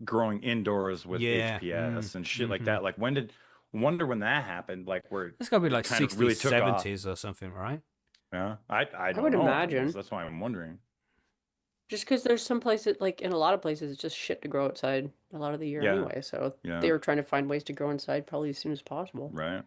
growing indoors with HPS and shit like that. Like wonder when that happened, like where it's gotta be like kind 60s, of really took 70s or something, right? Yeah, I would don't know. imagine. That's why I'm wondering. Just because there's some places, like in a lot of places, it's just shit to grow outside a lot of the year anyway. So they were trying to find ways to grow inside probably as soon as possible. Right.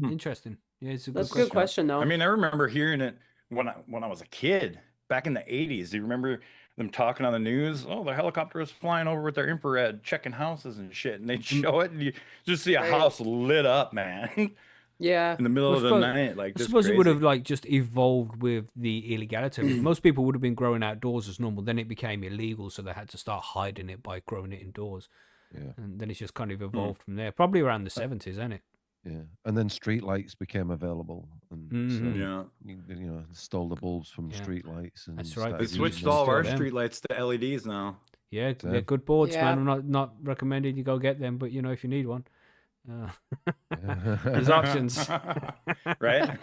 Interesting. Yeah, it's a That's a good good question, though. I mean, I remember hearing it when I was a kid back in the 80s. Do you remember them talking on the news? Oh, the helicopter was flying over with their infrared, checking houses and shit, and they'd show it, and you just see a Right. house lit up, man, Yeah. in the middle Well, of the night. Like, I just suppose it would crazy. have like just evolved with the illegality of it. Most people would have been growing outdoors as normal. Then it became illegal, so they had to start hiding it by growing it indoors. Yeah. And then it's just kind of evolved from there. Probably around the 70s, isn't it? Yeah, and then street lights became available, and so Yeah. you know, stole the bulbs from Yeah. street lights, and That's right, They but started you switched using all of still our them. street lights to LEDs now. Yeah, So- they're good boards, Yeah. man. I'm not recommending you go get them, but you know, if you need one, them. there's options. Right?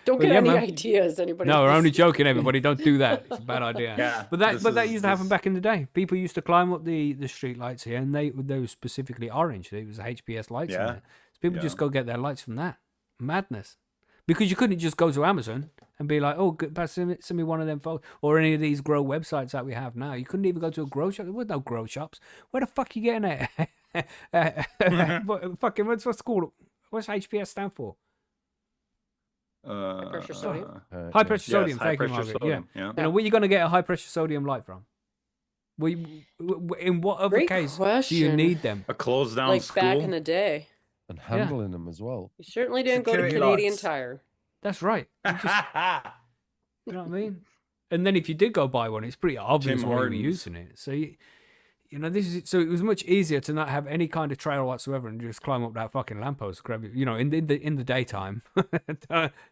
Don't But get yeah, any man. ideas, anybody. No, we're only listening. joking, everybody. Don't do that. It's a bad idea. Yeah, But that this used to happen back in the day. People used to climb up the street lights here, and they were specifically orange. It was HPS lights in Yeah. there. So people just Yeah. go get their lights from that. Madness. Because you couldn't just go to Amazon and be like, oh, send me one of them photos. Or any of these grow websites that we have now. You couldn't even go to a grow shop. There were no grow shops. Where the fuck are you getting it? Fucking, what's called? What's HPS stand for? High pressure sodium. High pressure sodium. high Thank you, pressure Margaret. sodium. Yeah. Yeah. You know, where you going to get a high pressure sodium light from? In what other Great case do you question. need them? A closed down Like school. back in the day. And handling them as well. You certainly didn't go to Security Canadian lights. Tire. That's right. You know what I mean? And then if you did go buy one, it's pretty obvious Tim why you were Hortons. using it. So you know, so it was much easier to not have any kind of trail whatsoever and just climb up that fucking lamppost, grab it. You know, in the daytime.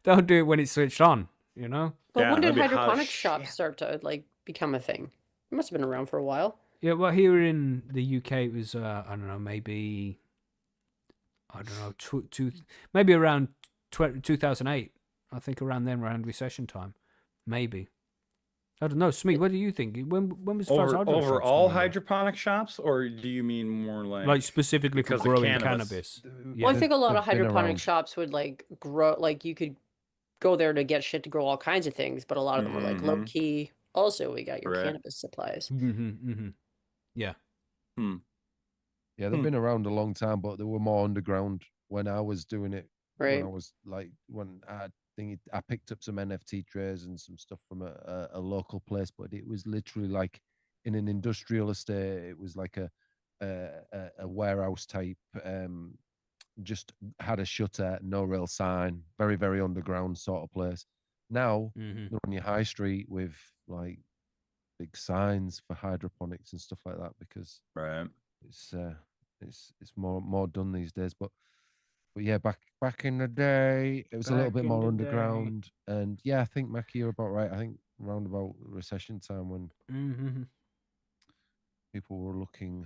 Don't do it when it's switched on. You know. But Yeah, when did that'd be hot as hydroponic shit. shops start to like become a thing? It must have been around for a while. Yeah. Well, here in the UK, it was I don't know, maybe maybe around 2008. I think around then, around recession time, maybe. I don't know, Smee. What do you think? When was the first hydro shops Over all coming in? hydroponic shops, or do you mean more like specifically for because of growing cannabis? cannabis? Well, I Yeah. think a lot of they've been hydroponic around. shops would like grow, like you could go there to get shit to grow all kinds of things, but a lot of them were like low Mhm. key. Also, we got your Correct. cannabis supplies. Yeah. Yeah, they've been around a long time, but they were more underground when I was doing it. Right. When I was like, when I picked up some NFT trays and some stuff from a local place, but it was literally like in an industrial estate. It was like a warehouse type. Just had a shutter, no real sign, very very underground sort of place. Now they're on your high street with like big signs for hydroponics and stuff like that because Right. it's more done these days. But yeah, back in the day, it was a little Back bit in more the underground. And yeah, I think Mackie, you're about right. I think around about recession time when people were looking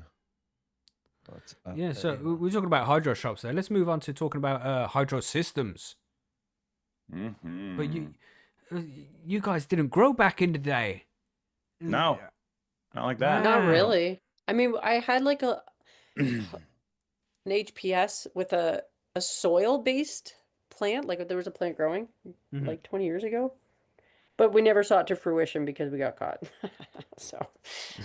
at Yeah. So we're talking about hydro shops there. Let's move on to talking about hydro systems. Mm-hmm. But you guys didn't grow back in the day. No, not like that. Not Wow. really. I mean, I had like an HPS with a soil based plant. Like there was a plant growing like 20 years ago, but we never saw it to fruition because we got caught. So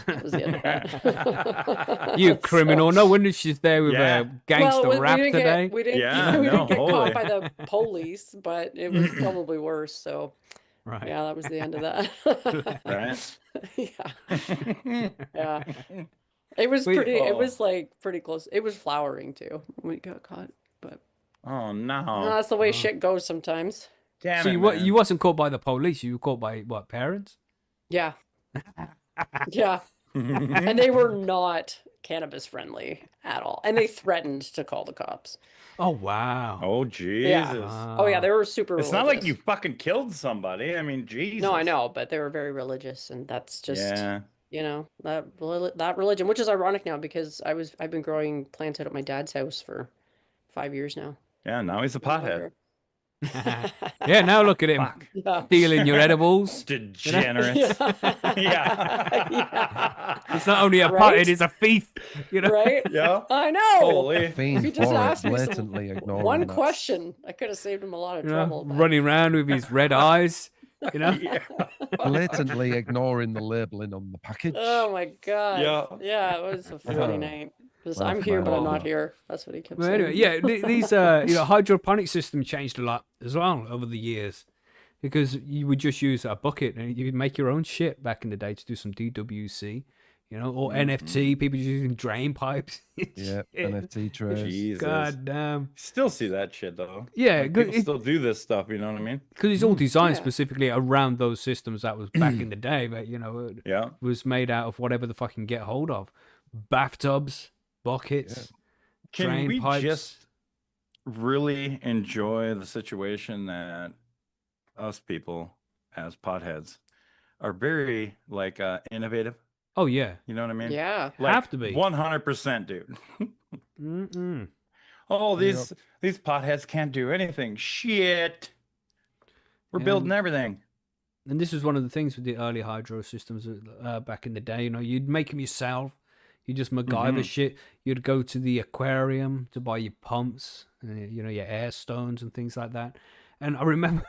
that was the end of that. You criminal! No wonder she's there with Yeah. a gangster rap didn't today. we didn't, Yeah, we didn't no, get holy. caught by the police, but it was probably worse. So Right. yeah, that was the end of that. Right. Yeah. Yeah. It was Wait, pretty. It oh. was like pretty close. It was flowering too when we got caught, but Oh no! that's the way shit goes sometimes. Damn So it, you man. wasn't caught by the police. You were caught by what? Parents? Yeah, yeah, and they were not cannabis friendly at all, and they threatened to call the cops. Oh wow. Oh Jesus! Oh yeah, they were super. It's not like religious. you fucking killed somebody. I mean, Jesus. No, I know, but they were very religious, and that's just Yeah. you know that religion, which is ironic now because I've been growing plants out at my dad's house for 5 years now. Yeah. Now he's a pothead. Yeah. Now look at him Fuck. Yeah. stealing your edibles. Degenerates. Yeah. Yeah. It's not only a Right? potted, it's a thief. You know. Right? Yeah. I know. Holy. fiend you just for it, asked me some- blatantly ignoring One that. question, I could have saved him a lot of You know, trouble. but- running around with his red eyes. You know. Yeah. Blatantly ignoring the labeling on the package. Oh my god. Yeah. Yeah, it was a funny night. It Because Well, I'm that's here, mine but I'm as not well. here. That's what he kept Well, saying. anyway, yeah, these hydroponic system changed a lot as well over the years, because you would just use a bucket and you'd make your own shit back in the day to do some DWC, or NFT. People just using drain pipes. Yeah, Shit. NFT trays. Jesus. God damn. Still see that shit though. Yeah, Like, people still do this stuff. You know what I mean? because it's all designed Yeah. specifically around those systems that was back in the day, but it Yeah. was made out of whatever the fucking get hold of, bathtubs, buckets, Can drain we pipes. just really enjoy the situation that us people as potheads are very like innovative? Oh yeah, You know what I mean? Yeah. Like, have to be. 100%, dude. Mm-mm. Oh, these potheads can't do anything. Shit. We're Yeah. building everything. And this was one of the things with the early hydro systems back in the day. You'd make them yourself. You just MacGyver shit. You'd go to the aquarium to buy your pumps, your air stones and things like that. And I remember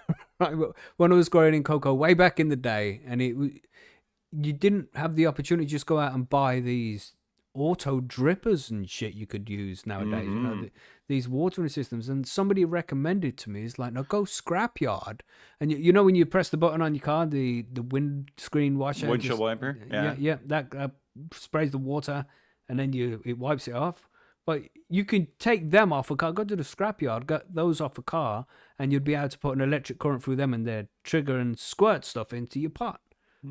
when I was growing in cocoa way back in the day, and you didn't have the opportunity to just go out and buy these auto drippers and shit you could use nowadays. These watering systems. And somebody recommended to me, it's like, no, go scrapyard. And when you press the button on your car, the windscreen washer, Windshield wiper. yeah, that sprays the water, and then it wipes it off. But you can take them off a car, go to the scrapyard, get those off a car, and you'd be able to put an electric current through them and they'd trigger and squirt stuff into your pot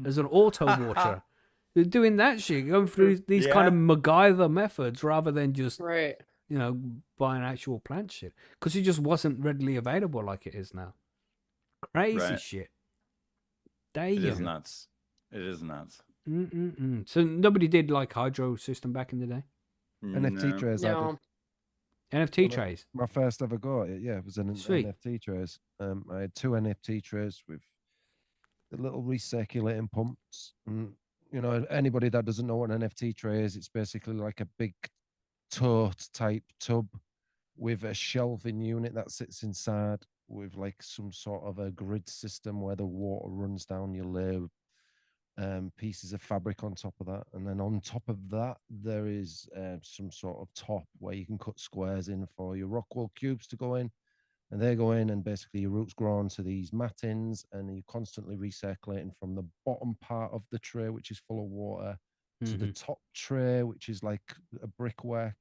as an auto water. You're doing that shit, going through these kind of MacGyver methods rather than just Right. buying actual plant shit, because it just wasn't readily available like it is now. Crazy shit. It is nuts. It is nuts. So nobody did like hydro system back in the day. NFT trays. I did. No. NFT trays. My first ever go at it, it was an Sweet. NFT trays. I had 2 NFT trays with the little recirculating pumps. And, anybody that doesn't know what an NFT tray is, it's basically like a big tote type tub with a shelving unit that sits inside with like some sort of a grid system where the water runs down. You lay pieces of fabric on top of that, and then on top of that there is some sort of top where you can cut squares in for your rock wool cubes to go in, and they go in, and basically your roots grow onto these mattings, and you're constantly recirculating from the bottom part of the tray, which is full of water, to the top tray, which is like a brickwork,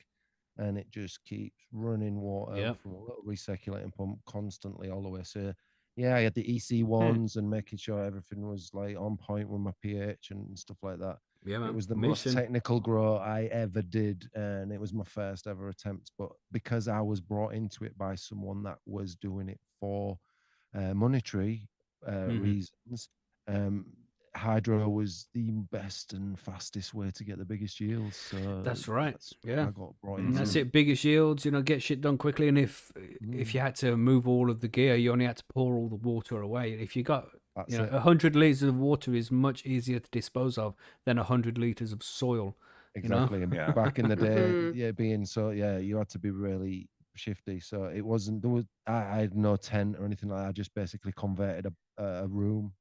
and it just keeps running water from a little recirculating pump constantly all the way. So yeah, I had the EC ones and making sure everything was like on point with my pH and stuff like that. Yeah, man. It was the most technical grow I ever did, and it was my first ever attempt. But because I was brought into it by someone that was doing it for monetary reasons, hydro was the best and fastest way to get the biggest yields. So that's right. I got brought And into. that's it. Biggest yields, get shit done quickly. And if you had to move all of the gear, you only had to pour all the water away. If you got 100 liters of water is much easier to dispose of than 100 liters of soil. Exactly. And back in the day, being so, you had to be really shifty. So it wasn't. I had no tent or anything like that. I just basically converted a room,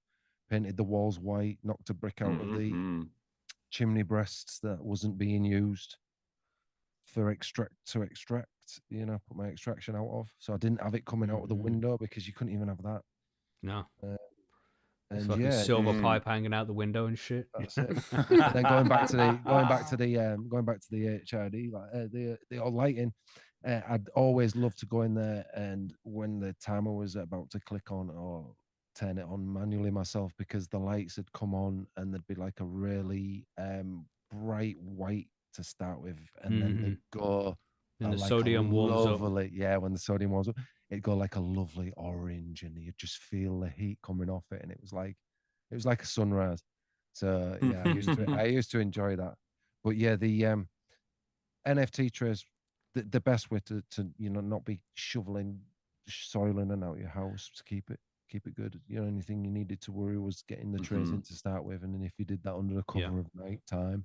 painted the walls white, knocked a brick out of the chimney breasts that wasn't being used for extract, put my extraction out of. So I didn't have it coming out of the window, because you couldn't even have that. No. And it's like a silver pipe hanging out the window and shit. That's it. And then going back to the HRD, like the old lighting, I'd always loved to go in there, and when the timer was about to click on or turn it on manually myself, because the lights had come on and there'd be like a really bright white to start with, and then they'd go and the like sodium warms up. When the sodium warms up, it'd go like a lovely orange, and you'd just feel the heat coming off it, and it was like a sunrise. So yeah, I used to enjoy that. But yeah, the NFT trays, the best way to not be shoveling soil in and out your house to keep it good. Anything you needed to worry was getting the trays in to start with, and then if you did that under the cover of night time,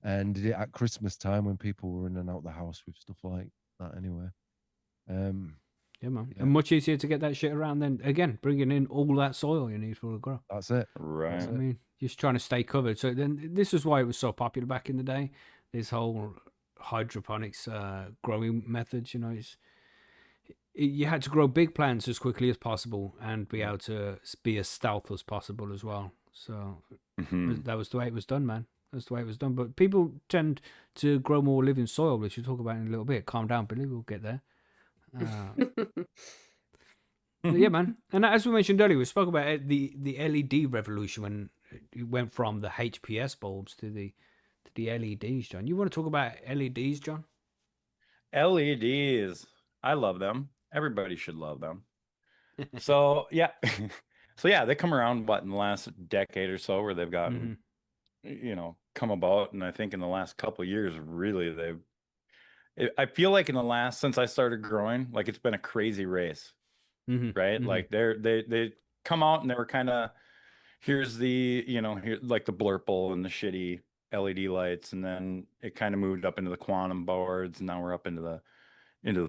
and did it at Christmas time when people were in and out the house with stuff like that anyway. Yeah, man. And much easier to get that shit around than, again, bringing in all that soil you need for the grow. That's it. Right. I mean, just trying to stay covered. So then this is why it was so popular back in the day. This whole hydroponics growing methods. You know, you had to grow big plants as quickly as possible and be able to be as stealth as possible as well. So that was the way it was done, man. That's the way it was done. But people tend to grow more living soil, which we'll talk about in a little bit. Calm down, Billy. We'll get there. Yeah, man. And as we mentioned earlier, we spoke about the LED revolution when it went from the HPS bulbs to the LEDs, John. You want to talk about LEDs, John? LEDs. I love them. Everybody should love them. So yeah. So yeah, they come around in the last decade or so where they've gotten come about, and I think in the last couple of years really I feel like in the last, since I started growing, like it's been a crazy race. Right? Like they come out and they were kind of, here's the, here like the blurple and the shitty LED lights, and then it kind of moved up into the quantum boards, and now we're up into the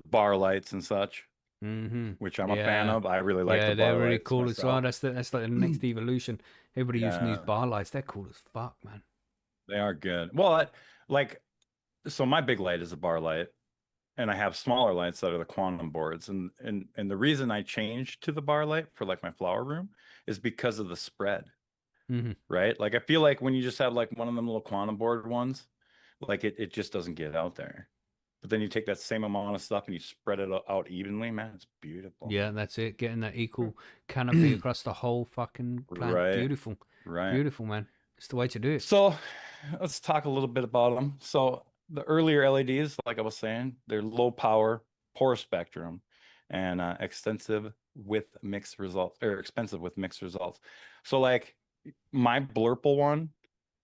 bar lights and such, which I'm a fan of. I really like the bar they're really lights cool myself. as well. That's like the next evolution. Everybody using these bar lights. They're cool as fuck, man. They are good. Well, so my big light is a bar light, and I have smaller lights that are the quantum boards. And the reason I changed to the bar light for like my flower room is because of the spread, right? Like I feel like when you just have like one of them little quantum board ones, like it just doesn't get out there. But then you take that same amount of stuff and you spread it out evenly, man, it's beautiful. Yeah, that's it. Getting that equal canopy across the whole fucking plant. Right. Beautiful. Right. Beautiful, man. It's the way to do it. So let's talk a little bit about them. So the earlier LEDs, like I was saying, they're low power, poor spectrum, and expensive with mixed results. So like my blurple one,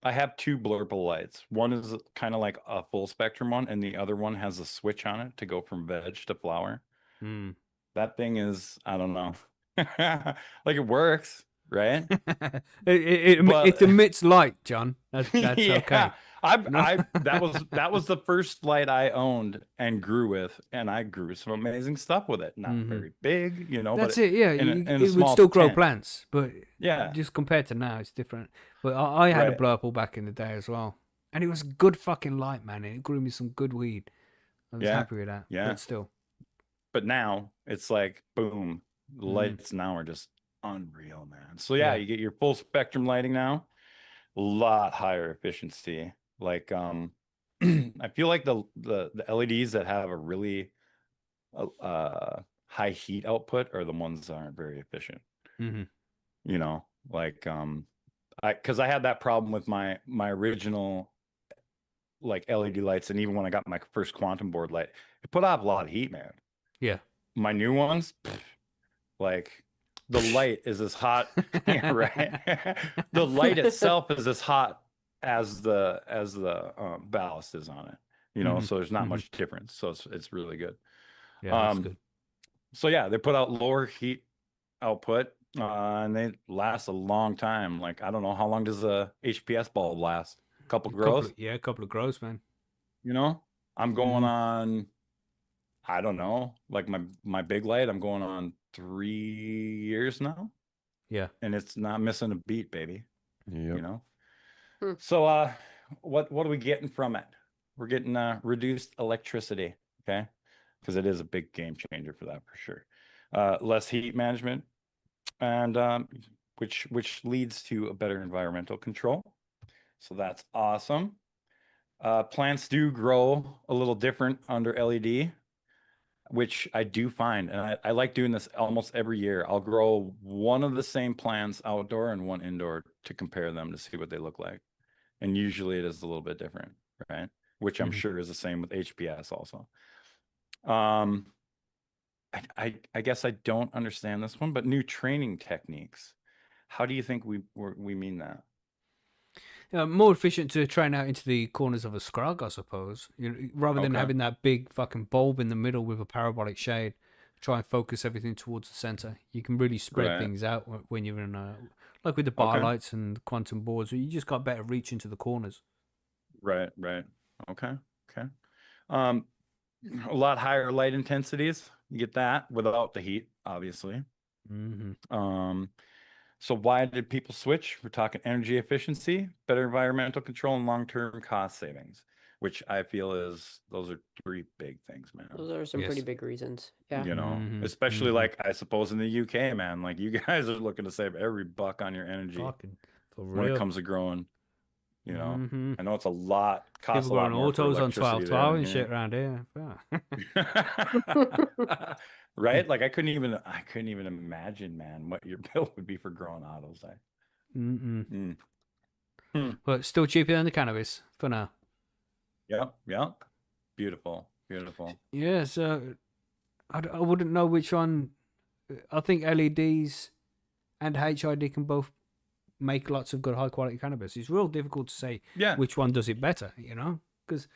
I have two blurple lights. One is kind of like a full spectrum one, and the other one has a switch on it to go from veg to flower. That thing is, I don't know, like it works, right? It emits light, John. That's yeah, okay. That was the first light I owned and grew with, and I grew some amazing stuff with it. Not very big, That's but it. Yeah, it would still grow plants, but yeah, just compared to now, it's different. But I had a blurple back in the day as well, and it was good fucking light, man. It grew me some good weed. I was happy with that. Yeah, but still. But now it's like boom, the lights now are just unreal, man. So yeah, you get your full spectrum lighting now, a lot higher efficiency. Like I feel like the LEDs that have a really high heat output are the ones that aren't very efficient. Like because I had that problem with my original like LED lights, and even when I got my first quantum board light, it put off a lot of heat, man. Yeah. My new ones, like the light is as hot, yeah, right? The light itself is as hot as the ballast is on it, so there's not much difference. So it's really good. Yeah, that's good. So yeah, they put out lower heat output, and they last a long time. Like I don't know, how long does a HPS bulb last? A couple grows? A couple of grows, man. I'm going on, I don't know, like my big light, I'm going on 3 years now. Yeah. And it's not missing a beat, baby. Yep. So what are we getting from it? We're getting reduced electricity, okay? Because it is a big game changer for that, for sure. Less heat management, and which leads to a better environmental control. So that's awesome. Plants do grow a little different under LED, which I do find, and I like doing this almost every year. I'll grow one of the same plants outdoor and one indoor to compare them to see what they look like. And usually it is a little bit different, right? Which I'm sure is the same with HPS also. I guess I don't understand this one, but new training techniques. How do you think we mean that? More efficient to train out into the corners of a scrog, I suppose. Rather than having that big fucking bulb in the middle with a parabolic shade. Try and focus everything towards the center. You can really spread things out when you're in like with the bar lights and quantum boards. You just got better reach into the corners. Right. Okay. A lot higher light intensities. You get that without the heat, obviously. So why did people switch? We're talking energy efficiency, better environmental control, and long-term cost savings, which I feel is those are three big things, man. Those are some pretty big reasons. Yeah. You know, especially like I suppose in the UK, man, like you guys are looking to save every buck on your energy Fucking for when it real. comes to growing. You know, I know it's a lot, costs People a lot growing more for autos on electricity 12 there and than shit here. around here. Right? Like I couldn't even imagine, man, what your bill would be for growing autos. But still cheaper than the cannabis for now. Yep. Beautiful. Yeah, so I wouldn't know which one. I think LEDs and HID can both make lots of good high quality cannabis. It's real difficult to say which one does it better, you know, because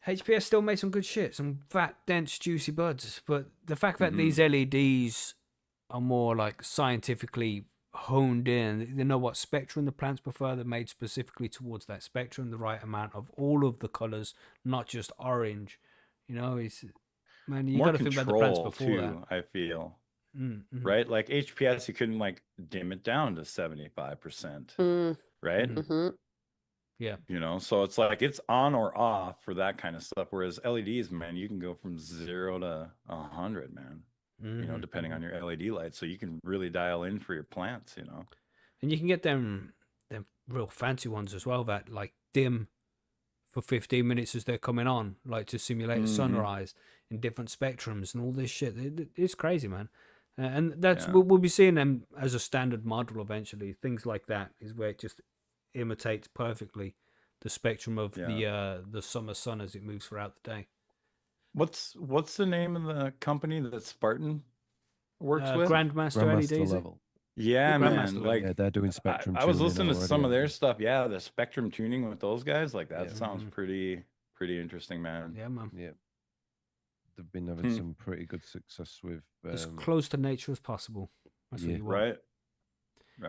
HPS still makes some good shit, some fat, dense, juicy buds. But the fact that these LEDs are more like scientifically honed in, they know what spectrum the plants prefer. They're made specifically towards that spectrum, the right amount of all of the colors, not just orange. You know, it's man, you got to think about the plants before too, that. I feel. Right, like HPS, you couldn't like dim it down to 75%, right? Yeah, you know, so it's like it's on or off for that kind of stuff. Whereas LEDs, man, you can go from 0 to 100, man. You know, depending on your LED light, so you can really dial in for your plants. You know, and you can get them real fancy ones as well that like dim for 15 minutes as they're coming on, like to simulate a sunrise in different spectrums and all this shit. It's crazy, man. And that's we'll be seeing them as a standard model eventually. Things like that is where it just imitates perfectly the spectrum of the summer sun as it moves throughout the day. What's the name of the company that Spartan works with? Grandmaster LEDs. Level. Yeah, man. Grandmaster Like they're doing spectrum. I was tuning listening to already, some of aren't their they? stuff. Yeah, the spectrum tuning with those guys, like that sounds pretty interesting, man. Yeah, man. Yeah, they've been having some pretty good success with as close to nature as possible. That's what you want. Right.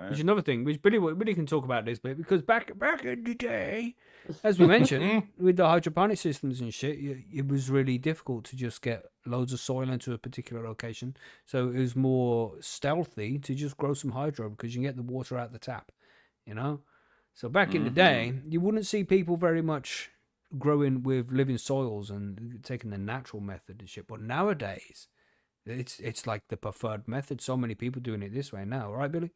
Which is another thing, which Billy can talk about this bit, because back in the day, as we mentioned, with the hydroponic systems and shit, it was really difficult to just get loads of soil into a particular location. So it was more stealthy to just grow some hydro because you can get the water out the tap, you know? So back in the day, you wouldn't see people very much growing with living soils and taking the natural method and shit. But nowadays, it's like the preferred method. So many people doing it this way now, right, Billy?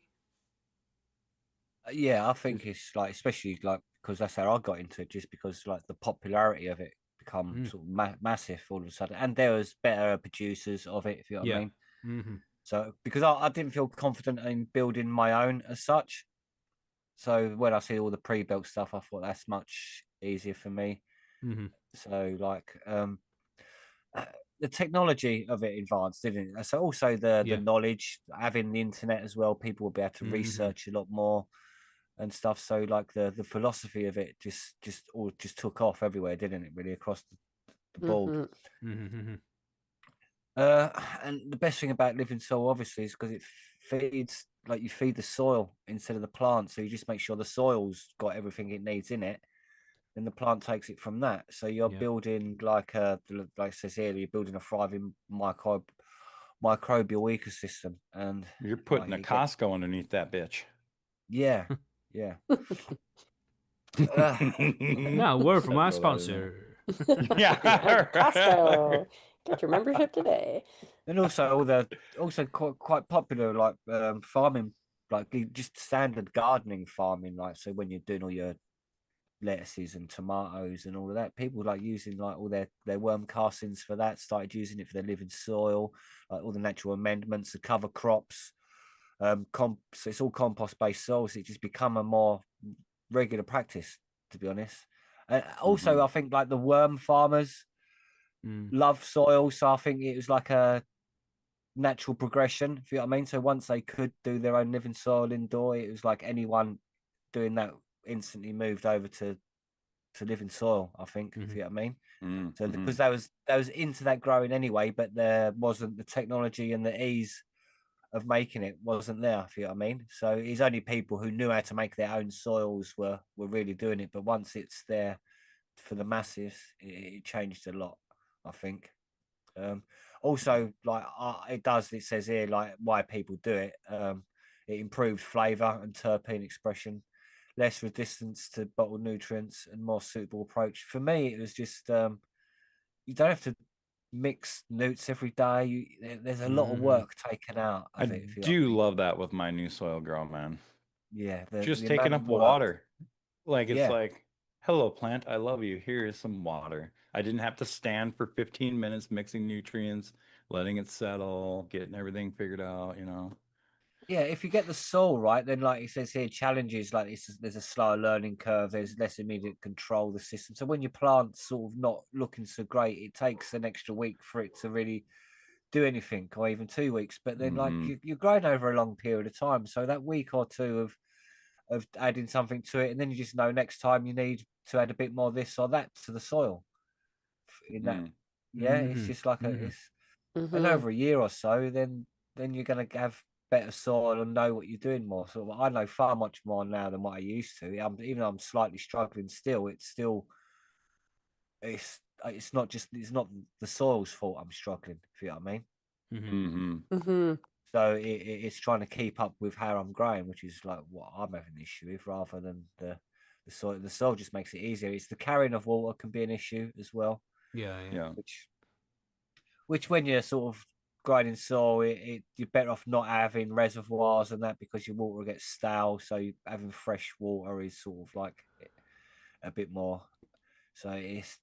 Yeah, I think it's like, especially like, because that's how I got into it, just because like the popularity of it become sort of massive all of a sudden, and there was better producers of it, if you know what I mean. So because I didn't feel confident in building my own as such, so when I see all the pre-built stuff, I thought that's much easier for me. So like the technology of it advanced, didn't it? So also the knowledge, having the internet as well, people will be able to research a lot more and stuff. So like the philosophy of it just took off everywhere, didn't it? Really across the board. And the best thing about living soil, obviously, is because it feeds, like you feed the soil instead of the plant. So you just make sure the soil's got everything it needs in it, and the plant takes it from that. So you're building like it says here, you're building a thriving microbial ecosystem, and you're putting a Costco underneath that bitch. Yeah. No, word from our sponsor. Costco. Get your membership today. And also quite popular like farming, like just standard gardening farming, like so when you're doing all your lettuces and tomatoes and all of that, people like using like all their worm castings for that, started using it for their living soil, like all the natural amendments, the cover crops. So it's all compost based soil, so it just become a more regular practice, to be honest. And also I think like the worm farmers love soil, so I think it was like a natural progression, if you know what I mean. So once they could do their own living soil indoor, it was like anyone doing that instantly moved over to living soil, I think, if you know what I mean. So because that was into that growing anyway, but there wasn't the technology and the ease of making it wasn't there, if you know what I mean. So it's only people who knew how to make their own soils were really doing it. But once it's there for the masses, it changed a lot, I think. Also, like it says here, like why people do it. It improved flavor and terpene expression, less resistance to bottled nutrients, and more suitable approach. For me, it was just you don't have to mix newts every day. There's a lot of work taken out I of it. If you know what I do mean. love that with my new soil grow, man. Yeah, Just the taking amount up of work. water. Like it's Yeah. like, hello plant, I love you. Here is some water. I didn't have to stand for 15 minutes mixing nutrients, letting it settle, getting everything figured out, you know. Yeah, if you get the soil right, then like it says here, challenges like this, there's a slower learning curve. There's less immediate control of the system. So when your plant's sort of not looking so great, it takes an extra week for it to really do anything, or even 2 weeks. But then like you're growing over a long period of time, so that week or two of adding something to it, and then you just know next time you need to add a bit more this or that to the soil. In that, yeah, it's just like it's and over a year or so, then you're gonna have better soil and know what you're doing more. So I know far much more now than what I used to. Even though I'm slightly struggling still, it's not the soil's fault I'm struggling, if you know what I mean. So it's trying to keep up with how I'm growing, which is like what I'm having an issue with, rather than the soil. The soil just makes it easier. It's the carrying of water can be an issue as well. Yeah. Which when you're sort of grinding soil, you're better off not having reservoirs and that, because your water gets stale. So having fresh water is sort of like a bit more. So it's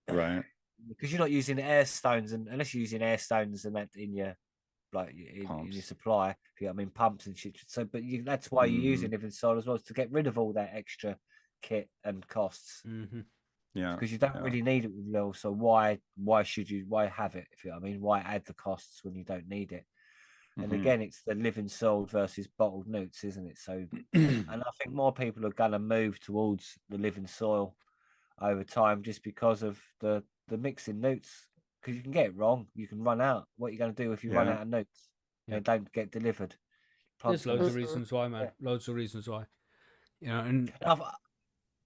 right, because you're not using air stones, and unless you're using air stones and that in your in your supply, if you know what I mean, pumps and shit. So, but that's why you're using living soil as well, is to get rid of all that extra kit and costs. Yeah, because you don't really need it with Lil. So why should you? Why have it? If you know what I mean, why add the costs when you don't need it? And again, it's the living soil versus bottled newts, isn't it? So, and I think more people are going to move towards the living soil over time, just because of the mixing newts. Because you can get it wrong, you can run out. What are you going to do if you run out of newts and they don't get delivered? There's loads of reasons why, man. Loads of reasons why. You know, and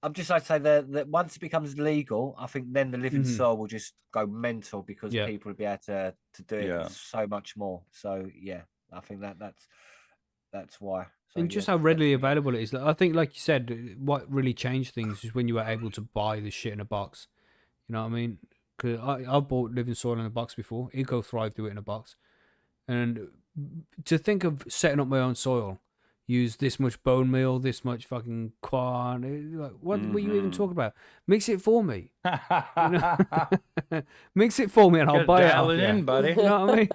I'm just like to say that once it becomes legal, I think then the living soil will just go mental, because people will be able to do it so much more. So yeah, I think that's why. So, and just how readily available it is. I think, like you said, what really changed things is when you were able to buy this shit in a box. You know what I mean? Because I've bought living soil in a box before. Eco Thrive do it in a box. And to think of setting up my own soil, use this much bone meal, this much fucking corn. Like, what were you even talking about? Mix it for me. You know? Mix it for me and I'll buy it off you. buddy. You know what I mean?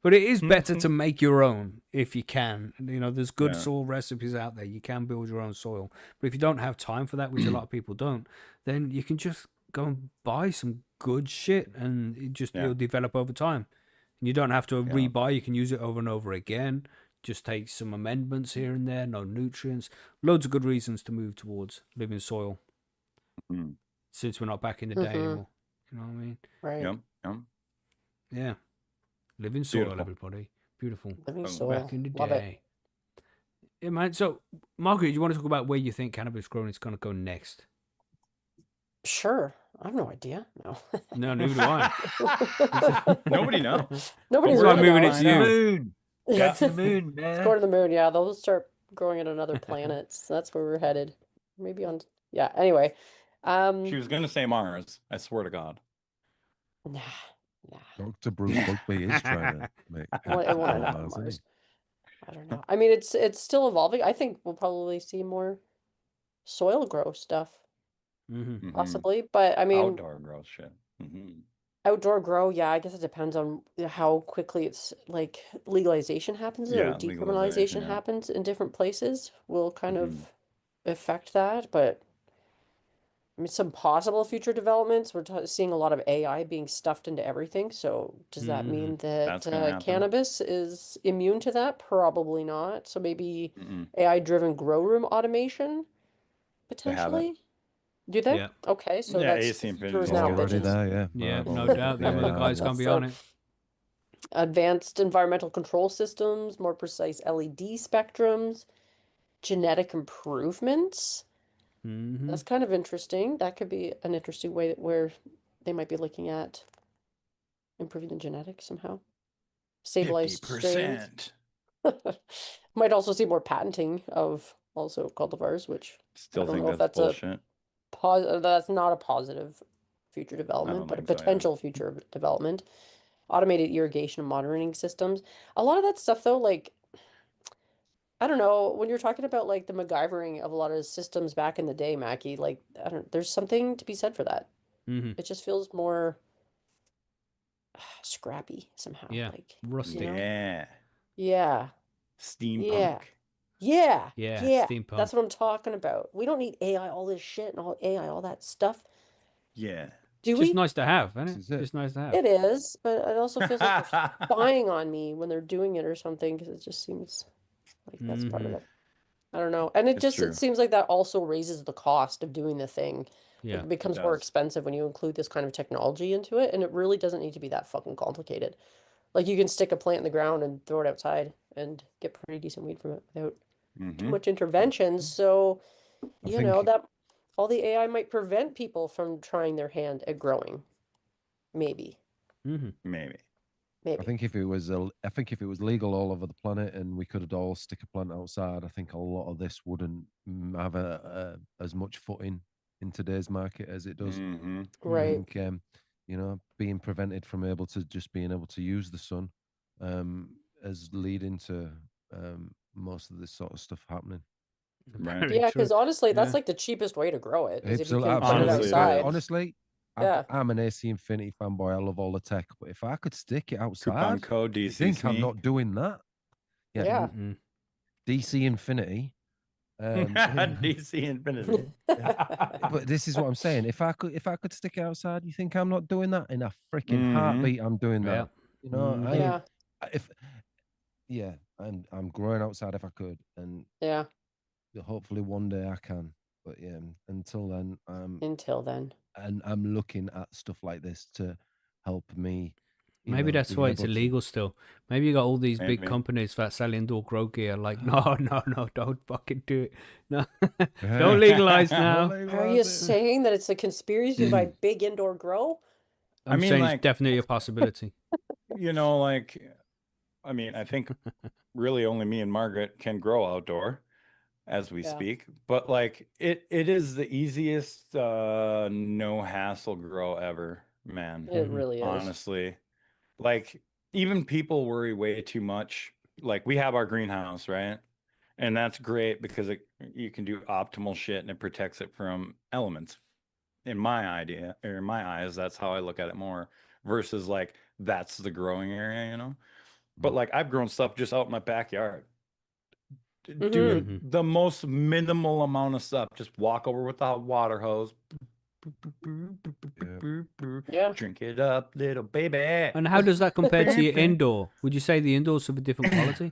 But it is better to make your own if you can. You know, there's good soil recipes out there. You can build your own soil. But if you don't have time for that, which a lot of people don't, then you can just go and buy some good shit, and it'll develop over time. And you don't have to rebuy. You can use it over and over again. Just take some amendments here and there. No nutrients. Loads of good reasons to move towards living soil. Since we're not back in the day anymore. You know what I mean? Right. Yeah. Living soil, everybody. Beautiful. Living soil. Back in the Love day. Yeah, man. So, Margaret, you want to talk about where you think cannabis growing is going to go next? Sure. I have no idea. No. No, neither do I. Nobody knows. Nobody That's really why I'm moving it knows. to you. moon. Yeah. To the moon, man. Let's go to the moon. Yeah, they'll start growing on other planets. That's where we're headed. Maybe on. Yeah. Anyway. She was going to say Mars. I swear to God. Nah. Dr. Bruce Bugby is trying to make It won't end Mars, up on isn't Mars. he? I don't know. I mean, it's still evolving. I think we'll probably see more soil grow stuff, possibly. But I mean, Outdoor growth shit. outdoor grow. Yeah, I guess it depends on how quickly it's like legalization happens or legalization, decriminalization happens in different places. Will kind of affect that, but. I mean, some possible future developments. We're seeing a lot of AI being stuffed into everything. So does that mean that cannabis is immune to that? Probably not. So maybe AI-driven grow room automation, potentially. Do you think? Yeah. Okay, so that's future's now, already bitches. there, Yeah, no doubt. Them are the guys gonna be on it. Advanced environmental control systems, more precise LED spectrums, genetic improvements. That's kind of interesting. That could be an interesting way where they might be looking at improving the genetics somehow. Stabilized strains. Might also see more patenting of also cultivars, which Still I don't think know if that's that's bullshit. that's not a positive future development, but a think so, yeah. potential future development. Automated irrigation and monitoring systems. A lot of that stuff, though, like, I don't know, when you're talking about like the MacGyvering of a lot of systems back in the day, Mackie, like, I don't, there's something to be said for that. Mm-hmm. It just feels more scrappy somehow. Yeah. Like, Rustic. you know? Yeah. Yeah. Steampunk. Yeah. Yeah, Yeah. steampunk. That's what I'm talking about. We don't need AI, all this shit and all AI, all that stuff. Yeah. Do Just we? nice to have, isn't This it? is it. Just nice to have. It is, but it also feels like they're spying on me when they're doing it or something, because it just seems like that's part of Mhm. it. I don't know. And It's it true. seems like that also raises the cost of doing the thing. Yeah. Like, it becomes more does. expensive when you include this kind of technology into it, and it really doesn't need to be that fucking complicated. Like, you can stick a plant in the ground and throw it outside and get pretty decent weed from it without too Mhm. much intervention. So, I you know, think that all the AI might prevent people from trying their hand at growing. Maybe. Mm-hmm. Maybe. I Maybe. think if it was legal all over the planet and we could all stick a plant outside, I think a lot of this wouldn't have as much footing in today's market as it does. Mm-hmm. I Right. think being prevented from being able to use the sun as leading to most of this sort of stuff happening. Right. Very Yeah, true. because honestly, that's Yeah. like the cheapest way to grow it, is if you Absolutely, can put it Honestly, it outside. honestly, Yeah. I'm an AC Infinity fanboy. I love all the tech, but if I could stick it Coupon outside, code you think I'm DCC. not doing that? Yeah. Yeah. Mm-mm. DC Infinity. DC Infinity. But this is what I'm saying. If I could stick it outside, you think I'm not doing that? In a freaking Mhm. heartbeat, I'm doing Yeah. that. You know, Mhm. Yeah. if I'm growing outside if I could, and Yeah. hopefully one day I can. But yeah, until then, Until then. I'm looking at stuff like this to help me. Maybe that's be why it's able to- illegal still. Maybe you got all these big Maybe. companies that sell indoor grow gear. Like, no, don't fucking do it. No, don't legalize now. Are you saying that it's a conspiracy to buy big indoor grow? I I'm mean, saying like- it's definitely a possibility. You know, like, I mean, I think really only me and Margaret can grow outdoor as we Yeah. speak. But like, it is the easiest no hassle grow ever, man. It really is. Honestly, like, even people worry way too much. Like, we have our greenhouse, right? And that's great because you can do optimal shit and it protects it from elements. In my eyes, that's how I look at it more, versus like that's the growing area, you know. But like, I've grown stuff just out in my backyard, doing Mhm. the most minimal amount of stuff. Just walk over with a water hose, Yeah. drink it up, little baby. And how does that compare to your indoor? Would you say the indoors of a different quality?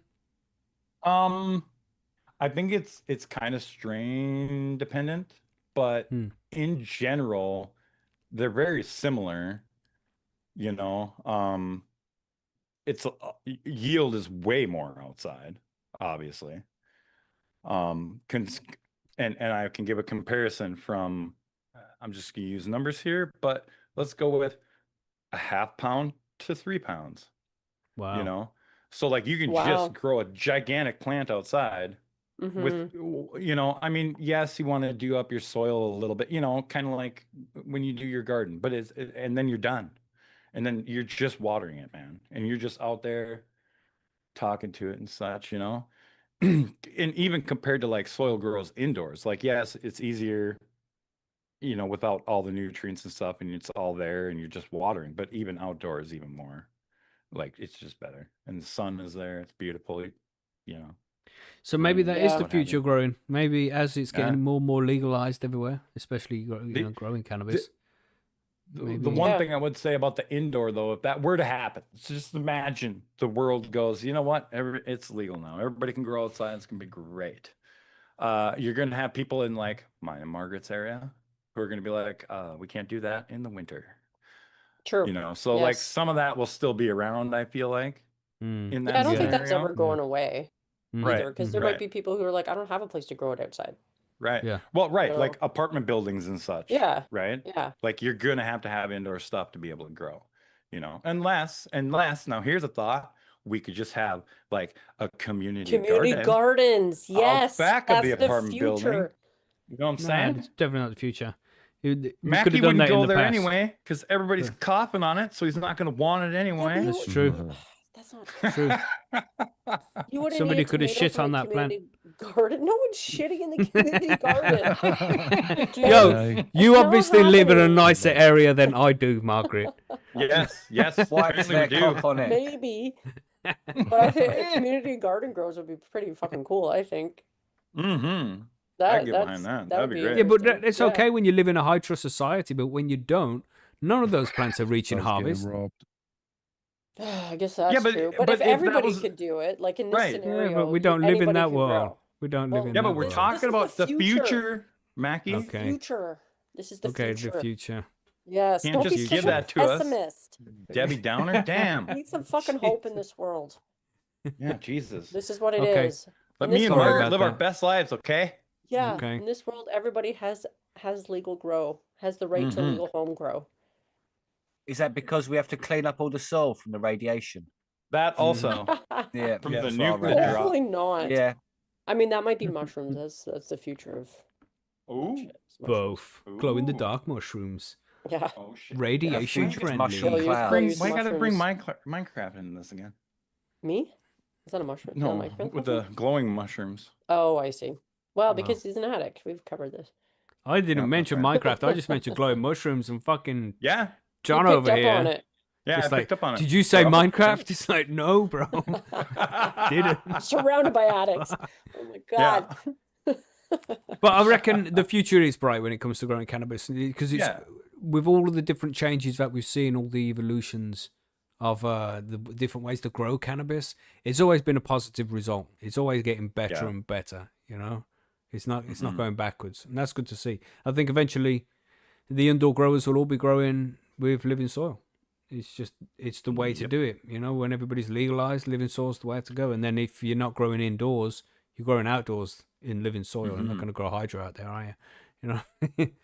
I think it's kind of strain dependent, but Hmm. in general, they're very similar. You know, it's yield is way more outside, obviously. And I can give a comparison from, I'm just gonna use numbers here, but let's go with a ½ pound to 3 pounds. Wow. You know, so like you can Wow. just grow a gigantic plant outside Mm-hmm. with, you know, I mean, yes, you want to do up your soil a little bit, you know, kind of like when you do your garden, but and then you're done. And then you're just watering it, man. And you're just out there talking to it and such, you know. And even compared to like soil grows indoors, like, yes, it's easier, you know, without all the nutrients and stuff, and it's all there and you're just watering. But even outdoors, even more, like, it's just better. And the sun is there, it's beautiful, you know. So maybe that is Yeah. the What have future you. growing. Maybe as it's getting Yeah. more and more legalized everywhere, especially growing cannabis. The Maybe. one Yeah. thing I would say about the indoor, though, if that were to happen, just imagine the world goes, you know what? It's legal now. Everybody can grow outside. It's going to be great. You're going to have people in like mine and Margaret's area who are going to be like, we can't do that in the winter. True. You know, so like Yes. some of that will still be around, I feel like, Mm. in that Yeah, I don't think scenario. that's ever going away Right. either, because there might be people who are like, I don't have a place to grow it outside. Right. Yeah. Well, right. So- Like apartment buildings and such. Yeah. Right. Yeah. Like you're going to have indoor stuff to be able to grow, you know, unless now here's a thought. we could just have like a community Community garden gardens, out yes, back of that's the apartment building. future. You know what I'm No, saying? it's definitely not the future. We could Mackie have done wouldn't that in go the there past. anyway because everybody's coughing on it, so he's not going to want it Yeah, anyway. but That's true. That's not True. You wouldn't Somebody eat could have tomatoes shit in on a that plant. community garden. No one's shitting in the community garden. Yo, No. you It's not obviously live in a happening. nicer area than I do, Margaret. Yes, yes. Wipes apparently their we do. cock on it. Maybe, but I think a community garden grows would be pretty fucking cool. I think Mm-hmm. that I'd get that's behind that. that That'd would be be great. Yeah, but interesting. it's Yeah. okay when you live in a high trust society, but when you don't, none of those plants are reaching I was getting harvest. robbed. I guess that's but- true. but But if if that everybody was- could do it, like in this Right. scenario, Yeah, but we don't live in anybody that could world. grow. We don't Well, live in Yeah, that but we're world. talking This is about the the future. future, Mackie. The Okay. future. This is the Okay, future. the future. Yes. Can't Don't just be give such a that to us. pessimist. Debbie Downer. Damn. Need some fucking hope in this world. Yeah, Jesus. This is what it Okay. is. Let in me this and Sorry world- Margaret about live our that. best lives, okay? Yeah. Okay. In this world, everybody has legal grow, has the right to Mhm. legal home grow. Is that because we have to clean up all the soil from the radiation? That also. Yeah, From yeah, the that's what I nuke read. that Hopefully not. Yeah, I mean, that might be mushrooms. That's the future of Ooh. shit, it's mushrooms. Both. Glow in the Ooh. dark mushrooms. Yeah. Oh, shit. Radiation future's friendly. mushroom Well, you cloud. still use Why gotta bring mushrooms. Minecraft in this again? Me? Is that a mushroom? Is that a No, microphone? with the glowing mushrooms. Oh, I see. Well, Wow. because he's an addict. We've covered this. I didn't Yeah, mention okay. Minecraft. I just mentioned glowing mushrooms and fucking Yeah. John You over picked up on here. it. Yeah, Just I like, picked up on it. did you say Bro. Minecraft? It's like, no, bro. Didn't. Surrounded by addicts. Oh my god. But I reckon the future is bright when it comes to growing cannabis because it's Yeah. with all of the different changes that we've seen, all the evolutions of the different ways to grow cannabis. It's always been a positive result. It's always getting better Yeah. and better. You know, it's not Mhm. going backwards, and that's good to see. I think eventually the indoor growers will all be growing with living soil. It's the way to Yep. do it. You know, when everybody's legalized, living soil's the way to go. And then if you're not growing indoors, you're growing outdoors in living soil. You're not Mhm. going to grow hydro out there, are you? You know,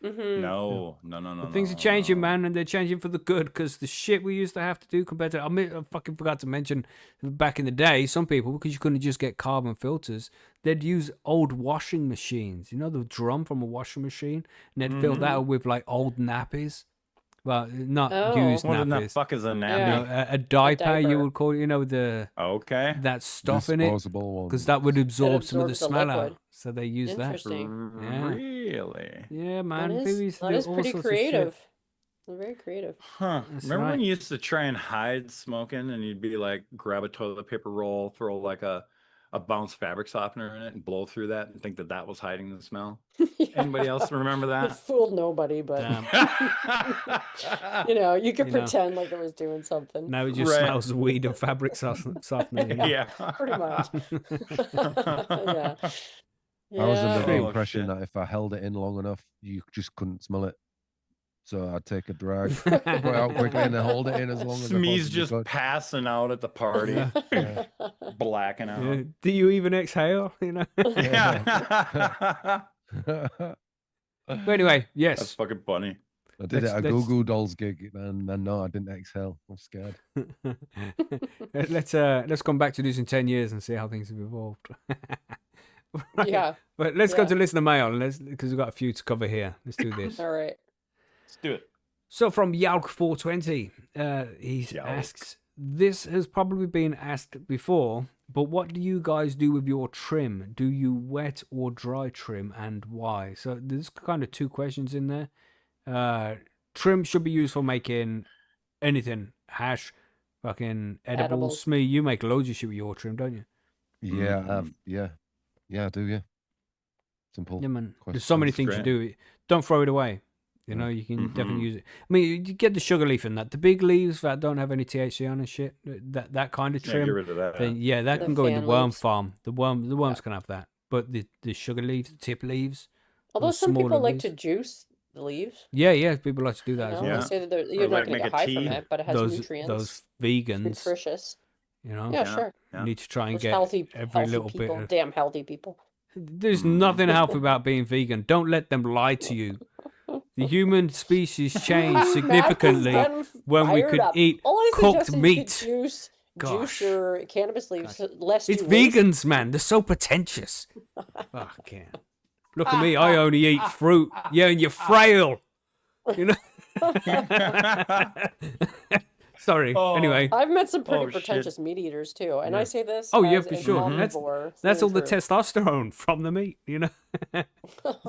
Mm-hmm. No. But things are changing, man, and they're changing for the good. Because the shit we used to have to do compared to, I fucking forgot to mention back in the day, some people, because you couldn't just get carbon filters, they'd use old washing machines. You know, the drum from a washing machine, and they'd fill that up with like old nappies. Well, not Oh. used What in the nappies. fuck is a You nappy? know, a diaper, you diaper. would call it, you know, Okay. that stuff in it, Disposable one. because that would absorb some of the absorbs the smell out. liquid. So they use that. Interesting. Yeah. Really? Yeah, man. People used to That do is all pretty sorts of shit. creative. They're very creative. Huh. That's Remember right. when you used to try and hide smoking and you'd be like, grab a toilet paper roll, throw like a bounce fabric softener in it and blow through that and think that that was hiding the smell? Yeah. Anybody else remember It that? fooled nobody, but Damn. you know, you could You know. pretend like it was doing something. Now it just Right. smells of weed and fabric softener. You know? Yeah. Pretty much. Yeah. I was under the Oh, impression shit. that if I held it in long enough, you just couldn't smell it. So I'd take a drag, put it out quickly, and then hold it in as long as I Smee's possibly just could. passing out at the party, Yeah. blacking out. Yeah. Do you even exhale? You know. Yeah. But anyway, That's yes. fucking funny. I did it at a Let's- Goo Goo Dolls gig, and no, I didn't exhale. I'm scared. Let's come back to this in 10 years and see how things have evolved. Right. Yeah. But let's go Yeah. to listener mail, because we've got a few to cover here. Let's do this. All right. Let's do it. So from Yalk420, he Yalk. asks, this has probably been asked before, but what do you guys do with your trim? Do you wet or dry trim, and why? So there's kind of two questions in there. Trim should be used for making anything, hash, fucking edibles. Edibles. Smee, you make loads of shit with your trim, don't you? Yeah, Mhm. yeah, I do. Yeah, simple. Yeah, man. Question. There's so many That's things you great. do. Don't throw it away. You Mm. know, you can definitely Mhm. use it. I mean, you get the sugar leaf in that. The big leaves that don't have any THC on and shit, that kind of Yeah, trim, get rid of that. then yeah, that The can go in the fan worm leaves. farm. The worms can have that. But the sugar leaves, the tip leaves. Although those some people smaller like leaves. to juice the leaves. Yeah, people like to do You that as know, well. they say that you're Or not like going to make get a high tea. from it, but it has Those nutrients. vegans, Nutritious. you know, Yeah, Yeah. sure. Yeah. you need to try and Those get healthy every little people. bit. Damn healthy people. There's nothing healthy about being vegan. Don't let them lie to you. The human species changed significantly Matt is getting when we fired could up. eat All I cooked suggest is you meat. juice Gosh. your cannabis leaves, lest It's you waste. vegans, man. They're so pretentious. Fuck yeah. Look at me. I only eat fruit. Yeah, and you're frail. You know. Sorry. Oh. Anyway. I've met some pretty Oh, shit. pretentious meat eaters too, and Yeah. I say this. Oh, yeah, as for a sure. omnivore That's through all the and through. testosterone from the meat, you know. It's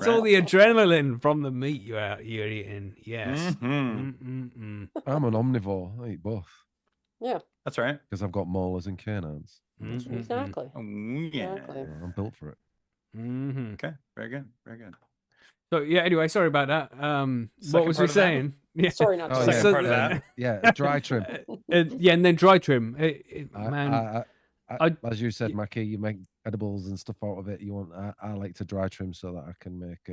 all Right. the adrenaline from the meat you're eating. Yes. Mhm. I'm an omnivore. I eat both Yeah, That's right. because I've got molars and canines. exactly. Oh, yeah. Exactly. I'm built for it. Okay. Very good. Very good. So yeah. Anyway, sorry about that. What Second was part we of that? saying? Yeah. Sorry, not to. Second So- part of that. Yeah, dry trim. Yeah, and then dry trim. Man, I- As you said, Mackie, you make edibles and stuff out of it. I like to dry trim so that I can make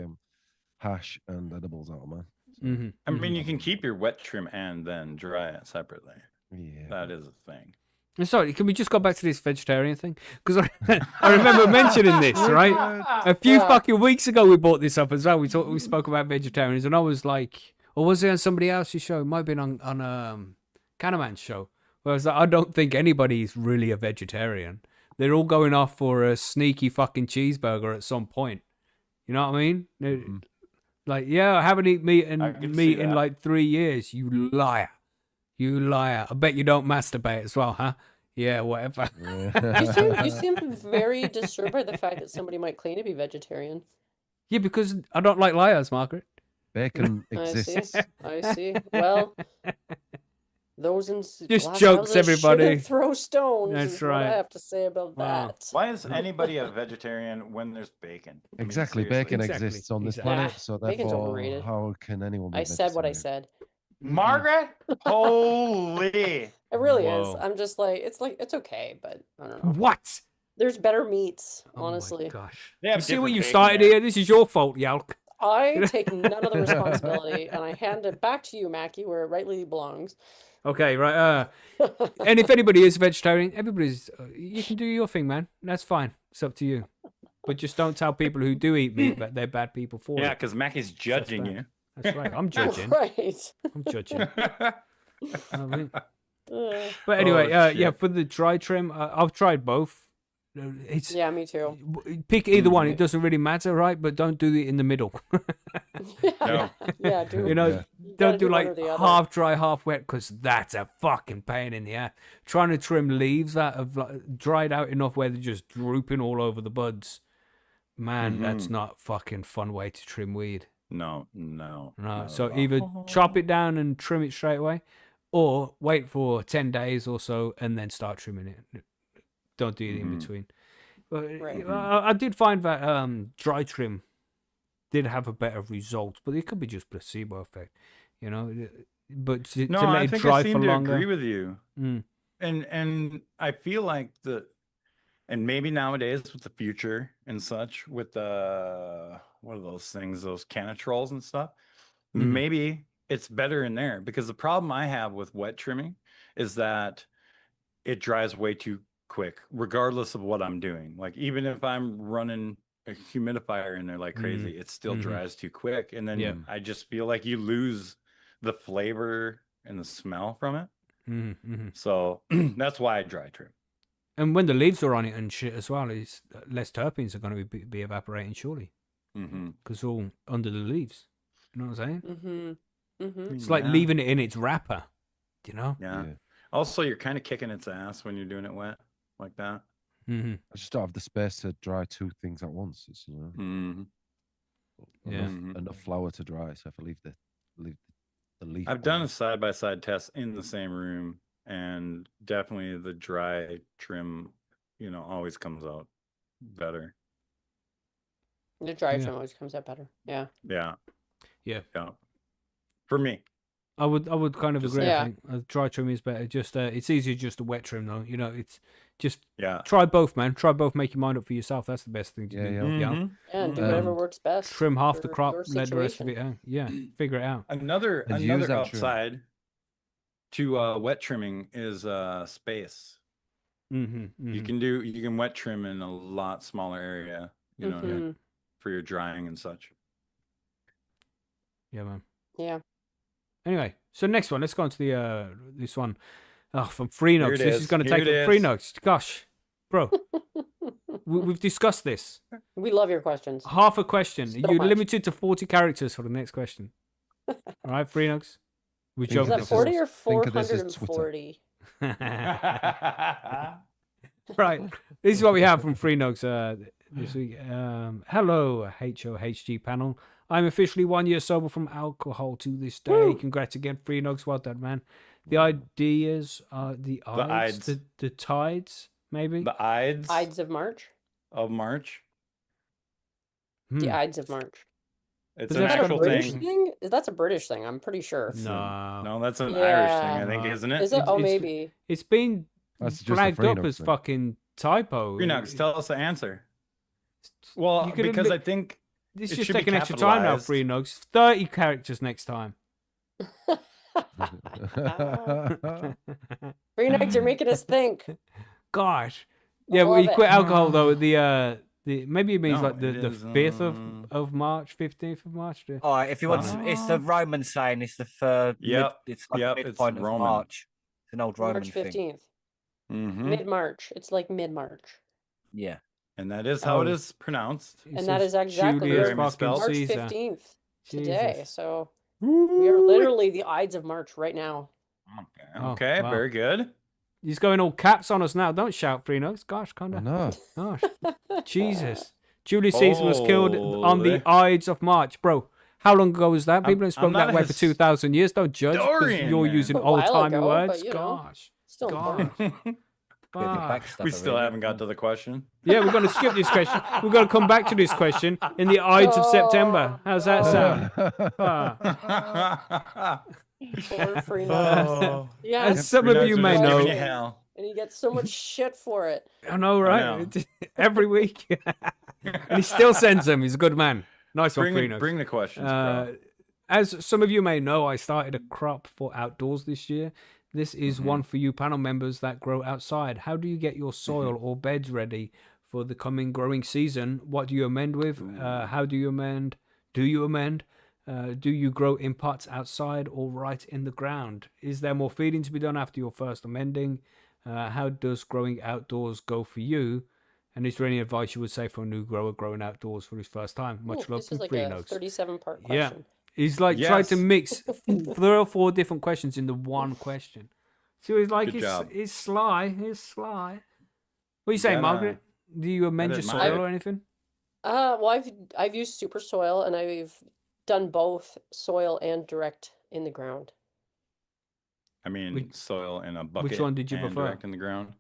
hash and edibles out of mine. So, I mean, you can keep your wet trim and then dry it separately. yeah. That is a thing. Sorry, can we just go back to this vegetarian thing? Because I remember mentioning this, right? A few Yeah. fucking weeks ago, we brought this up as well. We spoke about vegetarians, and I was like, or was it on somebody else's show? It might have been on Cannabis show. Where I was like, I don't think anybody's really a vegetarian. They're all going off for a sneaky fucking cheeseburger at some point. You know what I mean? Like, yeah, I haven't eaten meat I can see meat in that. like 3 years. You liar. You liar. I bet you don't masturbate as well, huh? Yeah, whatever. You seem very disturbed by the fact that somebody might claim to be vegetarian. Yeah, because I don't like liars, Margaret. Bacon I exists. see. I see. Well, those in Just glass jokes, houses everybody. shouldn't throw stones. That's is what right. I have to say about Wow. that. Why is anybody a vegetarian when there's bacon? I mean, Exactly, seriously. bacon Exactly, exists on this exactly. planet, so Bacon's therefore, overrated. how can anyone be I said what I vegetarian? said. Margaret? Holy. It really is. Whoa. I'm just like it's okay, but I don't know. What? There's better meats, Oh honestly. my gosh. They have You see what different you bacon started there. here? This is your fault, Yalk. I take none of the responsibility, and I hand it back to you, Mackie, where it rightly belongs. Okay, right. And if anybody is vegetarian, everybody's. You can do your thing, man. That's fine. It's up to you. But just don't tell people who do eat meat that they're bad people for Yeah, it. because Mackie's judging you. That's right. I'm judging. Right. I'm judging. I mean, Uh, but anyway, Oh, yeah, shit. for the dry trim, I've tried both. It's yeah, me too. pick either one. It doesn't really matter, right? But don't do it in the middle. No. Yeah, do You know, Yeah. gotta don't do do one like or the other. half dry, half wet, because that's a fucking pain in the ass. Trying to trim leaves that have like, dried out enough where they're just drooping all over the buds. Man, that's not a fucking fun way to trim weed. No. No. not So at all. either chop it down and trim it straight away, or wait for 10 days or so and then start trimming it. Don't do it in between. But Right. I did find that dry trim did have a better result, but it could be just placebo effect, you know. But to No, let I it think dry I for seem to longer. agree with you. Mm. And I feel like and maybe nowadays with the future and such, with the what are those things, those canatrolls and stuff, maybe it's better in there, because the problem I have with wet trimming is that it dries way too quick, regardless of what I'm doing. Like even if I'm running a humidifier in there like crazy, it still dries too quick, and then Yeah. I just feel like you lose the flavor and the smell from it. So that's why I dry trim. And when the leaves are on it and shit as well, it's less terpenes are going to be evaporating surely, because all under the leaves. You know what I'm saying? It's like Yeah. leaving it in its wrapper. You know? Yeah. Yeah. Also, you're kind of kicking its ass when you're doing it wet like that. Mm-hmm. I just don't have the space to dry two things at once. It's Yeah. enough flour to dry. So if I leave the leaf, I've done a side-by-side test in the same room, and definitely the dry trim, always comes out better. The dry Yeah. trim always comes out better. Yeah. Yeah. Yeah. For me. I would kind of Just agree. saying. I think dry trim is better. Just it's easier just to wet trim though. You know, it's just Yeah. try both, man. Try both. Make your mind up for yourself. That's the best thing to Yeah, do. yeah. Mhm. And do whatever works best. Trim half the for crop, your let the rest of situation. it out. Yeah, figure it out. Another And use that trim. upside to wet trimming is space. Mm-hmm. You can wet trim in a lot smaller area, Mhm. for your drying and such. Yeah, man. Yeah. Anyway, so next one. Let's go on to the this one. Oh, from Free Here Nugs. it This is is. going to Here take it up Free is. Nugs. Gosh, bro, we've discussed this. We love your questions. Half a question. So You're much. limited to 40 characters for the next question. All right, Free Nugs. We're Think Is joking, of that of this as- 40 or think of this as Twitter. 440? Right. This is what we have from Free Nugs this week. Hello, HOHG panel. I'm officially 1 year sober from alcohol to this day. Woo. Congrats again, Free Nugs. Well done, man. The ideas are the Ides. the tides, maybe? The Ides Ides of March? of March. The Hmm. Ides of March. It's But an that's Is that a actual British thing. thing? That's a British thing, I'm pretty sure. No. No, that's an Irish thing, I think, Yeah. isn't it? Is it? It's- Oh, it's- maybe. It's been That's just a flagged Free up Nugs as thing. fucking typo. Freenux, tell us the answer. Well, You could because admit- I think This it just should be taking extra time now, capitalized. Free Nugs. 30 characters next time. Free Nugs, you're making us think. Gosh. I Yeah, well, love you it. quit alcohol though. The maybe it means No, like the it is, 5th of March, 15th of March. All right, if you want, it's the Roman saying it's the third. Yep, It's like yep, the it's midpoint of Roman. March. It's an old Roman March thing. 15th. Mhm. Mid-March. It's like mid-March. Yeah. And that is how it Oh. is pronounced. It And that says is exactly Julius Very fucking misspelled. March Caesar. 15th today. Jesus. So we are literally the Ides of March right now. Oh, Okay, wow. very good. He's going all caps on us now. Don't shout, Free Nugs. Gosh, calm I down. know. Gosh. Jesus. Julius Caesar was killed on the Holy. Ides of March. Bro, how long ago was that? People have I'm spoken not that a way for 2,000 years. Don't judge because historian, you're man. using A while old-timey ago, words. but, you know, Gosh. Still important. Gosh. Bit of Gosh. backstabber, We still really. haven't got to the question. Yeah, we're going to skip this question. We're going to come back to this question in the Ides of September. How's that sound? Ah. Poor Free Nugs. Oh. Yeah. As some of you may Just giving know, you hell. And he gets so much shit for it. I know, right? know. Every week. And he still sends them. He's a good man. Nice one, Free Bring, Nugs. bring the questions, bro. As some of you may know, I started a crop for outdoors this year. This is one for you panel members that grow outside. How do you get your soil or beds ready for the coming growing season? What do you amend with? How do you amend? Do you amend? Do you grow in pots outside or right in the ground? Is there more feeding to be done after your first amending? How does growing outdoors go for you? And is there any advice you would say for a new grower growing outdoors for his first time? Much Ooh, love this from is like Free a Nugs. 37-part Yeah. question. He's like tried to Yes. mix 3 or 4 different questions into one question. So he's like, Good job. he's sly. He's sly. What are you saying, gotta- Margaret? Do you amend your admire soil it. or anything? Well, I've used super soil and I've done both soil and direct in the ground. I mean, which- soil in a bucket. one did you and prefer? direct in the ground.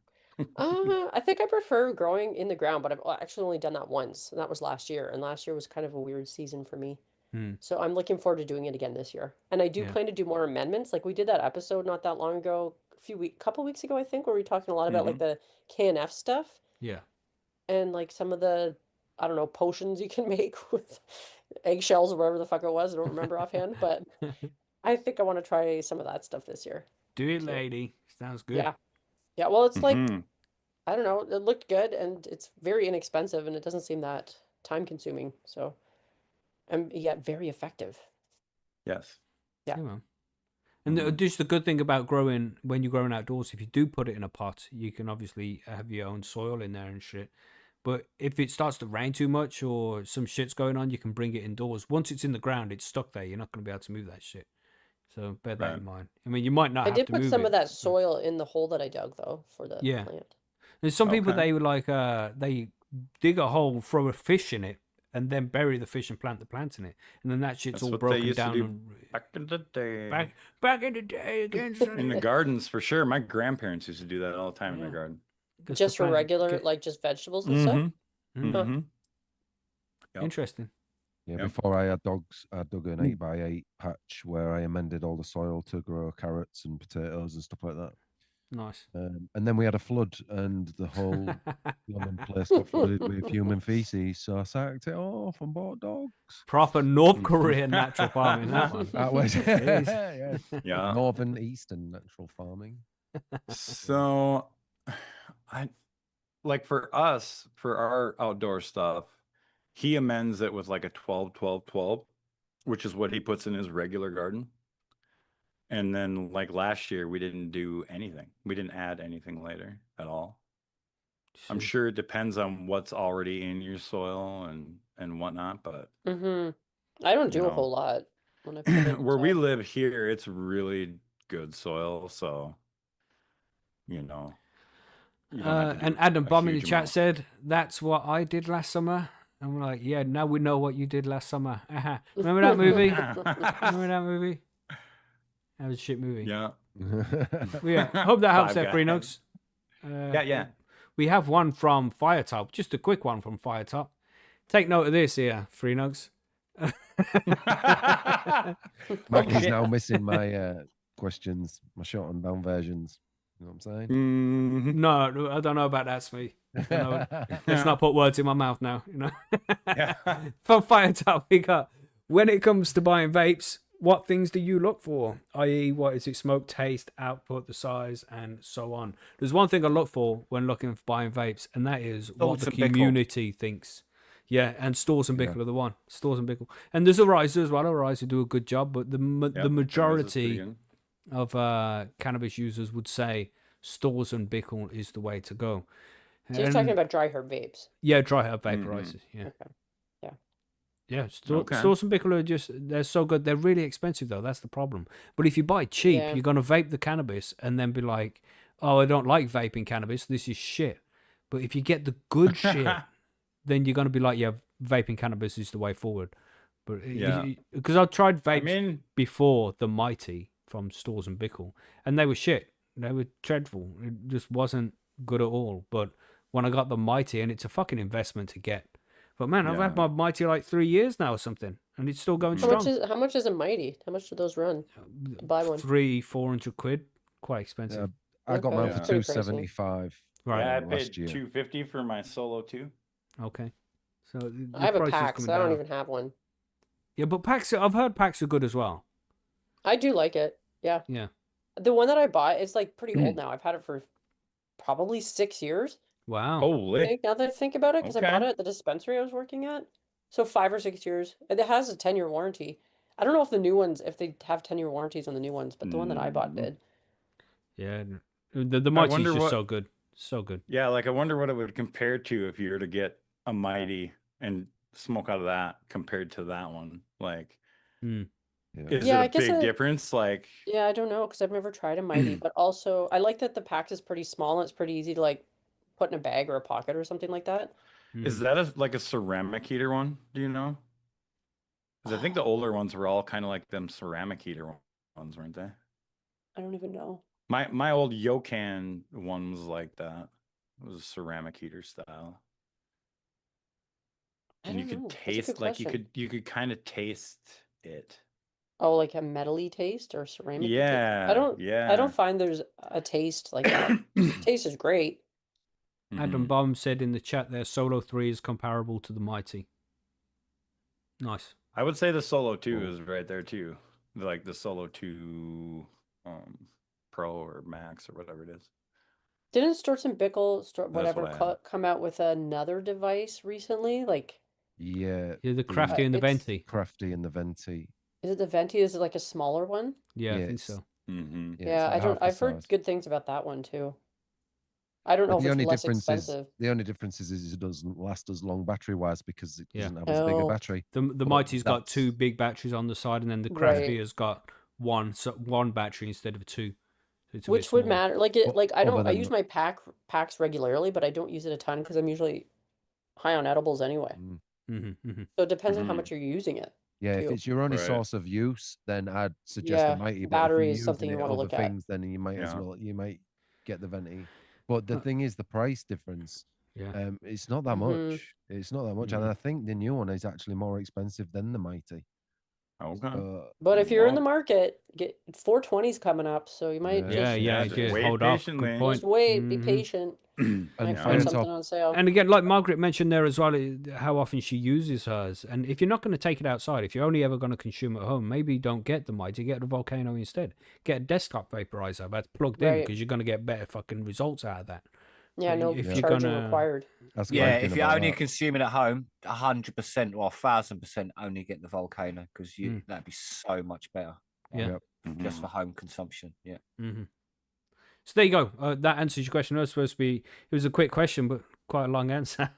I think I prefer growing in the ground, but I've actually only done that once, and that was last year. And last year was kind of a weird season for me. Hmm. So I'm looking forward to doing it again this year. And I do Yeah. plan to do more amendments. Like we did that episode not that long ago, couple weeks ago, I think, where we were talking a lot about like the KNF stuff Yeah. and like some of the, I don't know, potions you can make with eggshells or whatever the fuck it was. I don't remember offhand, but I think I want to try some of that stuff this year. Do it, lady. Sounds good. Yeah. Yeah. Well, it's like, Mhm. I don't know, it looked good and it's very inexpensive and it doesn't seem that time consuming. So, and yet very effective. Yes. Yeah. man. And just the good thing about growing, when you're growing outdoors, if you do put it in a pot, you can obviously have your own soil in there and shit. But if it starts to rain too much or some shit's going on, you can bring it indoors. Once it's in the ground, it's stuck there. You're not going to be able to move that shit. So bear that in mind. I mean, you might not I have did to put move some it, of that but- soil in the hole that I dug though for the Yeah. plant. There's some people, Okay. they would like, they dig a hole, throw a fish in it, and then bury the fish and plant the plants in it. And then that shit's That's all what they broken used to down. do And, back in the day. back in the day again. In the gardens, for sure. My grandparents used to do that all the time in Yeah. their garden. Just for regular, like just vegetables and stuff. Mm. Mm-hmm. Yep. Interesting. Yeah, Yep. before I had dogs, I dug an 8x8 patch where I amended all the soil to grow carrots and potatoes and stuff like that. Nice. And then we had a flood, and the whole London place got flooded with human feces. So I sacked it off and bought dogs. Proper North Korean natural farming, that one. That was Jeez. yes. Yeah. Northern Eastern natural farming. So, I like for us, for our outdoor stuff, he amends it with like a 12-12-12, which is what he puts in his regular garden. And then like last year, we didn't do anything. We didn't add anything later at all. I'm Shit. sure it depends on what's already in your soil and whatnot, but I don't you do a know, whole lot when I put it where we inside. live here, it's really good soil, so you know, you don't have to do And Adam a Bomb in the huge chat amount. said, "That's what I did last summer." And we're like, "Yeah, now we know what you did last summer." Remember that movie? Remember that movie? That was a shit movie. Yeah. Well, yeah. Hope that helps Five there, Free Guys. Nugs. Yeah. We have one from Firetop, just a quick one from Firetop. Take note of this here, Free Nugs. Mackie's now missing my questions, my short and down versions. You know what I'm saying? Mhm. No, I don't know about that, Smee. Let's not put words in my mouth now. You know. Yeah. From Firetop, we got, when it comes to buying vapes, what things do you look for? I.e., what is it, smoke, taste, output, the size, and so on. There's one thing I look for when looking for buying vapes, and that is what Thoughts the and Bickle. community thinks. Yeah, and Stores and Bickle Yeah. are the one. Stores and Bickle. And there's Ariza as well. Ariza do a good job, but the majority of cannabis users would say Stores and Bickle is the way to go. So you're talking about dry herb vapes. Yeah, dry herb vaporizers. Yeah. Okay. Yeah, Okay. Stores and Bickle are just, they're so good. They're really expensive, though. That's the problem. But if you buy cheap, Yeah. you're going to vape the cannabis and then be like, oh, I don't like vaping cannabis. This is shit. But if you get the good shit, then you're going to be like, yeah, vaping cannabis is the way forward. But Yeah. because I've tried vapes I mean, before the Mighty from Stores and Bickle, and they were shit. They were dreadful. It just wasn't good at all. But when I got the Mighty, and it's a fucking investment to get. But man, I've had Yeah. my Mighty like 3 years now or something, and it's still going How strong. much is a Mighty? How much do those run to buy one? 300-400 quid, quite expensive. I got mine Okay. for Yeah. Pretty pricey. $275. Right. yeah, I last paid year. $250 for my solo too. Okay. So the I have a price is pack, coming so I don't down. even have one. Yeah, but packs. I've heard packs are good as well. I do like it. Yeah. Yeah. The one that I bought is like pretty old now. I've had it for probably 6 years. Wow. I Holy. think, now that I think about it, because I bought Okay. it at the dispensary I was working at. So 5 or 6 years. And it has a 10-year warranty. I don't know if the new ones, if they have 10-year warranties on the new ones, but the one that I bought did. Yeah. The Mighty's wonder just what- so good. So good. Yeah, like I wonder what it would compare to if you were to get a Mighty and smoke out of that compared to that one. Like, Hmm. is Yeah, I it a guess big it- difference? Like, Yeah, I don't know, because I've never tried a Mighty, but also I like that the pack is pretty small and it's pretty easy to like put in a bag or a pocket or something like that. is that like a ceramic heater one? Do you know? Because I think the older ones were all kind of like them ceramic heater ones, weren't they? I don't even know. My old Yokan one was like that. It was a ceramic heater style. I And you don't could know. That's a taste good like question. you could kind of taste it. Oh, like a metally taste or ceramic? Yeah. I don't Yeah. find there's a taste like that. Taste is great. Adam Mhm. Bomb said in the chat there, Solo 3 is comparable to the Mighty. Nice. I would say the Solo 2 Cool. is right there too. Like the Solo 2 Pro or Max or whatever it is. Didn't Storts and Bickle, what whatever, I had. come out with another device recently? Like, Yeah, Yeah, the Crafty and the it's- Venti. Crafty and the Venti. is it the Venti? Is it like a smaller one? Yeah, I Yeah, think it's- so. Mm-hmm. Yeah, it's like half the I've heard size. good things about that one too. I don't know But if the it's only less difference expensive. is it doesn't last as long battery wise because it Yeah. doesn't have as big a Oh. battery. The But Mighty's got that's- 2 big batteries on the side, and then the Crafty Right. has got one battery instead of 2. So it's a bit Which would smaller. matter? Like O- I other don't, I than use the- my packs regularly, but I don't use it a ton because I'm usually high on edibles anyway. Mm. Mm-hmm. So it depends on how Mhm. much you're using it. Yeah, if too. it's your only Right. source of use, then I'd suggest Yeah, the Mighty. But battery if is you're something using you it wanna other look at. things, then you might as Yeah. well get the Venti. But the thing is, the price difference. Yeah. It's not that Mhm. much. It's not that much, and Mhm. I think the new one is actually more expensive than the Mighty. Okay. But if you're in the Well- market, get 420's coming up, so you might Yeah. Yeah, just just wait hold off. patiently. Good point. just wait, be Mhm. patient. And Might Yeah. find Firetop- something on sale. And again, like Margaret mentioned there as well, how often she uses hers. And if you're not going to take it outside, if you're only ever going to consume at home, maybe don't get the Mighty, get the Volcano instead. Get a desktop vaporizer that's plugged in Right. because you're going to get better fucking results out of that. Yeah, no if you're charging gonna- required. That's Yeah, great if thing you're about only that. consuming at home, 100% or 1,000% only get the Volcano because Mm. that'd be so much better. Yeah. Yep. just for home consumption. Yeah. Mm-hmm. So there you go. That answers your question. It was supposed to be. It was a quick question, but quite a long answer.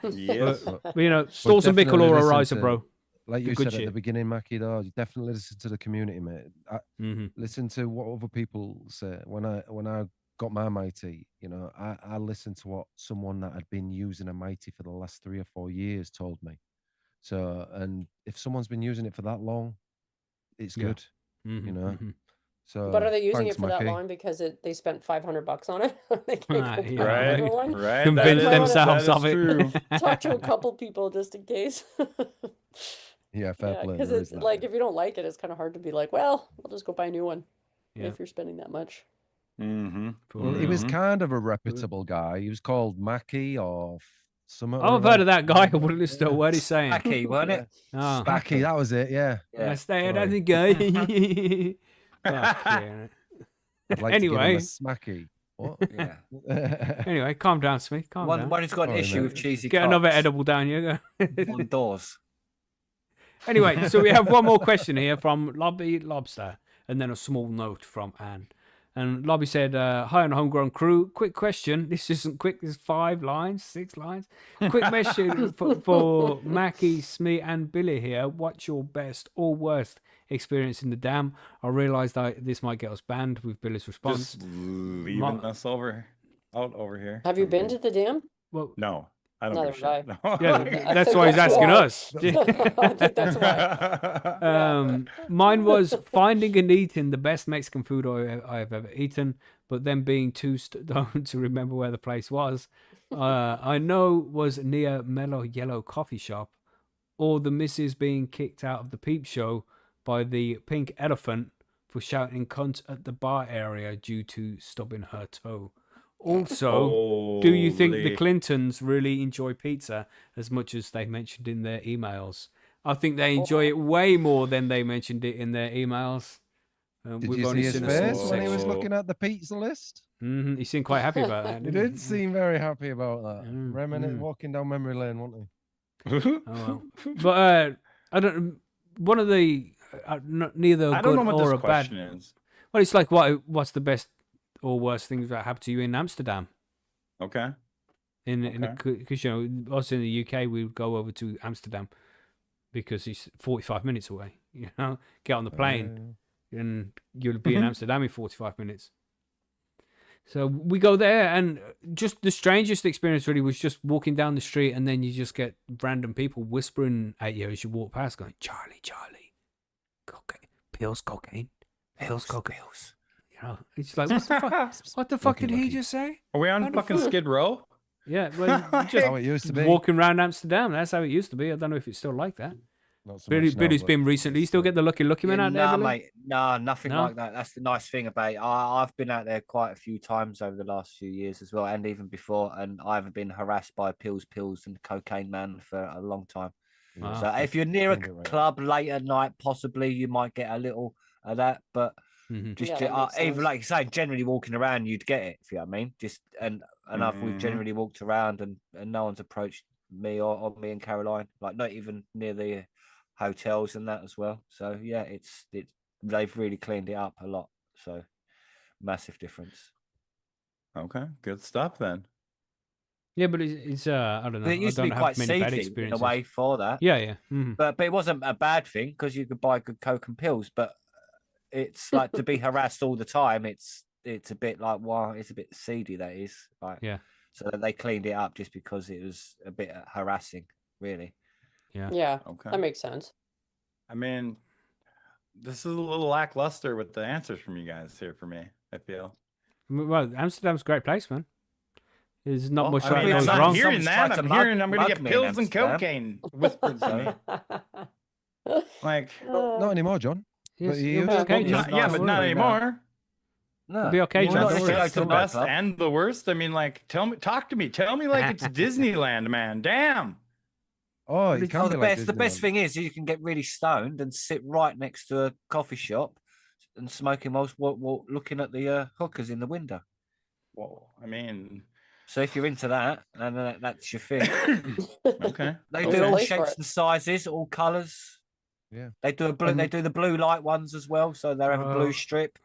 Yes. But, you know, stalls and Mickle definitely or a listen riser, to- bro. Like The you good said at shit. the beginning, Mackie, though, you definitely listen to the community, mate. Mm-hmm. Listen to what other people say. When I got my mighty, you know, I listened to what someone that had been using a mighty for the last 3 or 4 years told me. So, and if someone's been using it for that long, it's Yeah. good, Mm-hmm. you know. Mm-hmm. So, But are they using thanks, it for that Mackie. long because they spent $500 on it? They can't go buy Yeah. another Right. one? Right. Convince that is- themselves that of is it. true. Talk to a couple people just in case. Yeah, fair Yeah, play. because there it's is that, like yeah. if you don't like it, it's kind of hard to be like, well, I'll just go buy a new one. Yeah. If you're spending that much. Mm-hmm. For Well, he real. was kind of a reputable guy. He was called Mackie or something. Oh, I've heard of that guy. I wouldn't listen to a word he's saying. Aki, weren't it? Oh, Mackie, that was it. Yeah. Yeah. I stay sorry. at the guy. Fuck yeah. I'd like to give him Anyway. a smacky. What? Yeah. Anyway, calm down, Smith. Calm down. One who's got an Sorry, issue mate. with cheesy Get another cocks edible down here. on doors. Anyway, so we have one more question here from Lobby Lobster, and then a small note from Anne. And Lobby said, hi on Homegrown Crew. Quick question. This isn't quick. This is 5 lines, 6 lines. Quick message for Mackie, Smee, and Billy here. What's your best or worst experience in the dam? I realised that this might get us banned with Billy's response. Just leaving us out over here. Have you been to the dam? Well, No, I don't Neither give a shit. have No. yeah, that's why he's asking us. I think that's why. Mine was finding and eating the best Mexican food I've ever eaten, but then being too stoned to remember where the place was. I know was near Mellow Yellow Coffee Shop, or the missus being kicked out of the peep show by the pink elephant for shouting cunt at the bar area due to stubbing her toe. Also, do you think the Holy- Clintons really enjoy pizza as much as they mentioned in their emails? I think they enjoy it way more than they mentioned it in their emails. Did we've you only see his seen a small face when he was section. looking at the pizza list? He seemed quite happy about that. He Didn't did seem very happy about that. Mm. Walking down memory lane, wasn't he? Oh, well. But I don't. One of the neither a I don't good know what or this a bad. question is. Well, it's like what's the best or worst things that happened to you in Amsterdam? Okay. Because you know, us in the UK, we would go over to Amsterdam because it's 45 minutes away. You know, get on the plane and you'll be in Amsterdam in 45 minutes. So we go there, and just the strangest experience really was just walking down the street, and then you just get random people whispering at you as you walk past, going, "Charlie, Charlie, cocaine, pills, cocaine, pills, cocaine." You know, it's like, what the fuck? What the fuck did he just say? Are we on fucking Skid Row? Yeah, well, That's just how it used to be. walking around Amsterdam. That's how it used to be. I don't know if it's still like that. Not so much now, Billy's but been recently. You still get the lucky man out there, Nah, Billy? mate. Nah, nothing No? like that. That's the nice thing about it. I've been out there quite a few times over the last few years as well, and even before, and I haven't been harassed by pills, and cocaine man for a long time. Ah, So if you're near a Find it right. club late at night, possibly you might get a little of that, but mhm. just Yeah, that makes even sense. like you say, generally walking around, you'd get it. If you know what I mean. Just and we've Mhm. generally walked around, and no one's approached me or me and Caroline, like not even near the hotels and that as well. So yeah, it's they've really cleaned it up a lot. So massive difference. Okay, good stuff then. Yeah, but it's I don't know. But it used I to don't be quite have many bad seedy in a experiences. way for that. Yeah, yeah. Mhm. But it wasn't a bad thing because you could buy good coke and pills. But it's like to be harassed all the time. It's a bit like, wow, it's a bit seedy. That is like, Yeah. So they cleaned it up just because it was a bit harassing, really. Yeah, Okay. that makes sense. I mean, this is a little lackluster with the answers from you guys here for me, I feel. Well, Amsterdam's a great place, man. There's not Well, much I that mean, I'm goes it's not wrong. hearing Someone's that. tried to I'm mug- hearing I'm going to mug get me in pills and Amsterdam. cocaine whispered to me. Like, Not anymore, John. Yes, But you you'll be used to okay, be John. nice yeah, but word not right now. anymore. No, It'll be okay, you're John. not Don't just worry. go That's to the the best nightclub. and the worst. I mean, like, talk to me. Tell me like it's Disneyland, man. Damn. Oh, you can Oh, be the like best. The best Disneyland. thing is you can get really stoned and sit right next to a coffee shop and smoking whilst looking at the hookers in the window. Whoa. I mean, So if you're into that, and that's your thing. okay. They There's do a all place for shapes it. and sizes, all colours. Yeah. They do the blue light ones as well. So they have a blue strip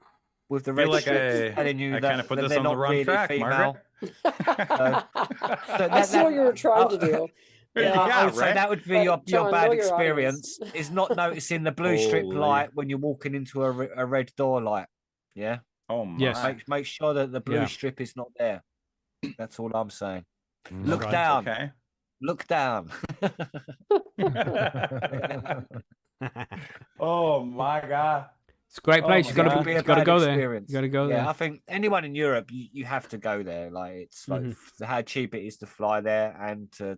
with the I feel red like strips telling you I that kind of put this they're on the not wrong really track, female. Margaret. I see what you were trying to do. Yeah, I would say right? that would be But, your John, bad know your audience. experience is not noticing the blue strip Holy. light when you're walking into a red door light. Yeah. Oh my. Yes. Make sure that the blue Yeah. strip is not there. That's all I'm saying. Mm. Look Right. down. Okay. Look down. Oh my God. It's a great Oh place. my You God. gotta It'd be a you gotta bad go there. experience. You gotta go Yeah, there. I think anyone in Europe, you have to go there. Like it's like Mhm. how cheap it is to fly there and to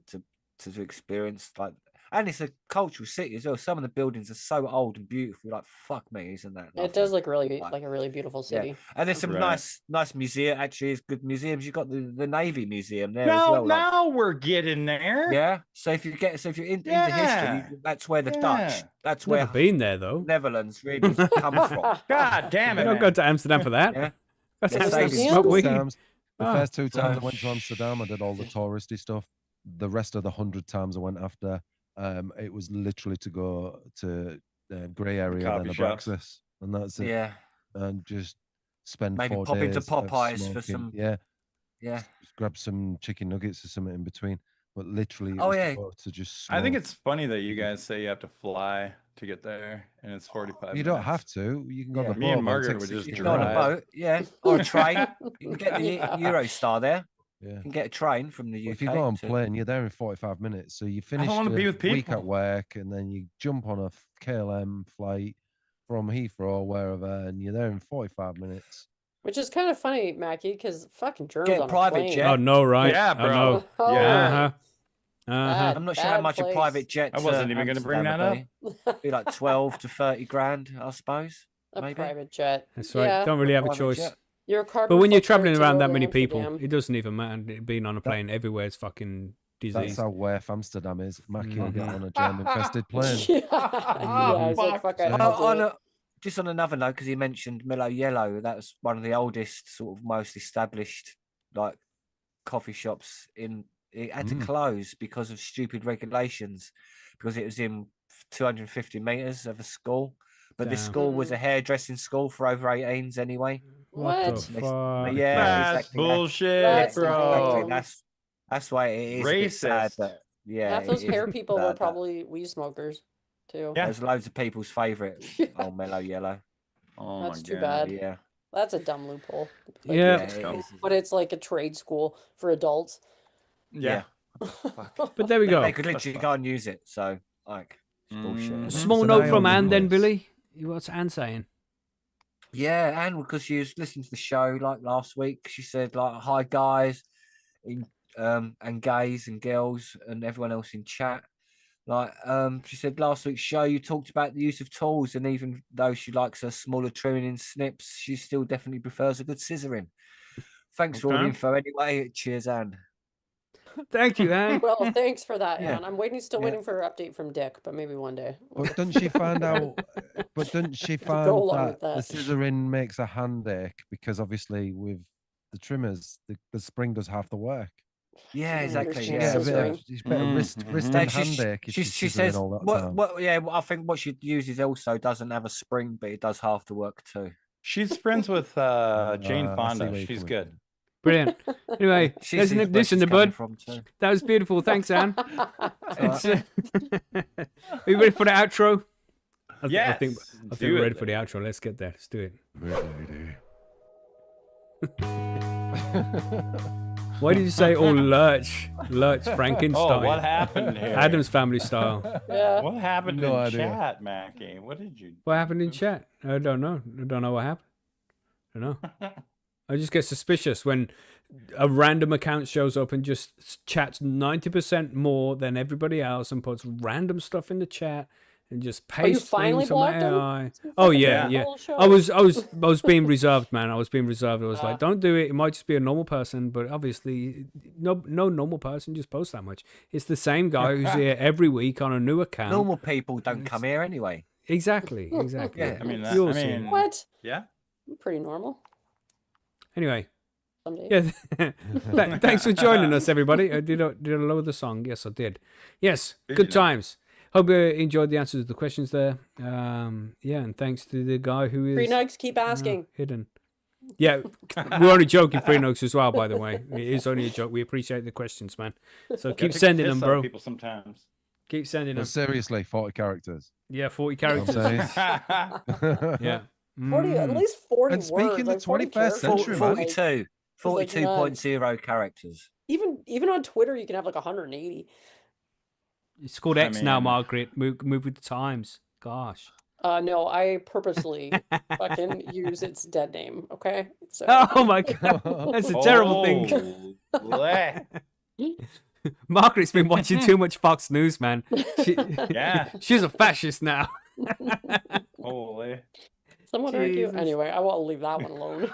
experience like, and it's a cultural city as well. Some of the buildings are so old and beautiful. Like fuck me, isn't that? It does lovely? look really Like, like a really beautiful Yeah, city. and there's some Right. nice museum. Actually, it's good museums. You've got the Navy Museum there as Now, well. Like, now we're getting there. yeah. So if you're into history, Yeah. that's where the Dutch. Yeah. That's Never where been there though. Netherlands really comes from. God damn You it, don't man. go to Amsterdam for that. Yeah. Go to Yeah, Amsterdam to same. smoke weed. The Ah. first 2 times I So- went to Amsterdam, I did all the touristy stuff. The rest of the 100 times I went after, it was literally to go to grey area, coffee then a shops. breakfast, and that's it. Yeah. And just spend Maybe 4 pop into days of Popeyes for smoking. some- Yeah, Yeah. just grab some chicken nuggets or something in between. But literally, it Oh, was yeah. to go to just. I think smoke. it's funny that you guys say you have to fly to get there, and it's 45 You minutes. don't have to. You can go Yeah. on the Me and boat, but it Margaret takes would just 60 You can go on a drive. boat, yeah, or a train. You can get the Yeah. Eurostar there. Yeah. You can get a train from the But UK. if you go on to- plane, you're there in 45 minutes. So you finish wanna the be with week people. at work, and then you jump on a KLM flight from Heathrow or wherever, and you're there in 45 minutes. Which is kind of funny, Mackie, because fucking germs Get a on private a plane. jet. Oh no, right? Yeah, I bro. know. Oh, Yeah. Uh-huh. Bad. I'm not sure how Bad much a place. private jet. I wasn't even gonna bring Amsterdam that would be. Be like 12 to 30 grand, I suppose. A Maybe. private jet. That's right. Yeah. Don't really have a Private choice. jet. Your carbon But when you're footprint traveling to around go that to many people, Amsterdam. it doesn't even matter. Being on a plane everywhere is fucking That's disease. how worth Amsterdam is. Mackie will get Mhm. on a germ-infested plane. yeah, yeah, he's like, fuck, Yeah. I'll do it. Just on another note, because he mentioned Mellow Yellow, that was one of the oldest, sort of most established, like coffee shops in. It had to close because of stupid regulations, because it was in 250 meters of a school. But this Damn. school was a hairdressing school for over 18s anyway. What What? the They- fuck? yeah, That's exactly. bullshit, That's bro. insane. That's why it is a bit sad Racist. that, yeah. Half it those is hair a bit people were sad that probably weed smokers, too. Yeah. There's loads of people's favourite. Yeah. Oh, Mellow Yellow. Oh That's my too God. bad. Yeah. That's a dumb loophole. Like, Yeah. it is. But it's like a trade school for adults. Yeah. But there we go. They could literally go and use it. So, like, it's bullshit. Mhm. Small It's an note from eye-opening Anne then, place. Billy. What's Anne saying? Yeah, and because she was listening to the show like last week, she said like, "Hi guys, and gays and girls and everyone else in chat." Like, she said last week's show you talked about the use of tools, and even though she likes her smaller trimming in snips, she still definitely prefers a good scissoring. Thanks for all the Okay. info anyway. Cheers, Anne. Thank you, Anne. Well, thanks for that, Yeah. Anne. I'm still Yeah. waiting for an update from Dick, but maybe one day. But doesn't she find out? But doesn't she find along that with that. the scissoring makes a hand ache because obviously with the trimmers, the spring does half the work. Yeah, She exactly. understands Yeah, a bit of, scissoring. she's a bit of wrist Mhm. and Like, hand ache if she's she scissoring says all that what, time. I think what she uses also doesn't have a spring, but it does half the work too. She's friends with Jane I see Fonda. where you're She's coming good. from. Brilliant. Anyway, She there's sees an where addition she's to coming Bud. from too. That was beautiful. Thanks, Anne. It's Are you ready for the outro? I Yes, think do we're it ready for the outro. Let's get there. Let's do it. Why did you say all lurch Frankenstein? Oh, what happened here? Adam's Family style. Yeah. What happened No in idea. chat, Mackie? What did you? What happened in chat? I don't know. I don't know what happened. I don't know. I just get suspicious when a random account shows up and just chats 90% more than everybody else and puts random stuff in the chat and just pastes finally things from blocked him? AI. Oh yeah, Yeah. yeah. Whole show. I was being reserved, man. I was being reserved. I was like, don't do it. It might just be a normal person, but obviously, no normal person just posts that much. It's the same guy who's here every week on a new account. Normal people don't come here anyway. Exactly. Yeah. I mean, You'll see. What? yeah. I'm pretty normal. Anyway, Some days. yeah. Thanks for joining us, everybody. Did I lower the song? Yes, I did. Yes, Did good you now? times. Hope you enjoyed the answers to the questions there. Yeah, and thanks to the guy who is Free nugs, keep asking. hidden. Yeah, we're only joking, Free Nugs, as well, by the way. It is only a joke. We appreciate the questions, man. So keep sending them, bro. People sometimes. Keep sending them. But seriously, 40 characters. Yeah, 40 You know what characters. I'm saying? Yeah. 40, at least 40 And speaking words. the Like 40 21st characters century, is man. like- 42. like 42.0 characters. even on Twitter, you can have like 180. It's called I X now, mean- Margaret. Move with the times. Gosh. No, I purposely fucking use its dead name. Okay, so Oh my god, that's a terrible thing. thing. Margaret's been watching too much Fox News, man. Yeah. She's a fascist now. Holy. someone argue. Jesus. Anyway, I will leave that one alone.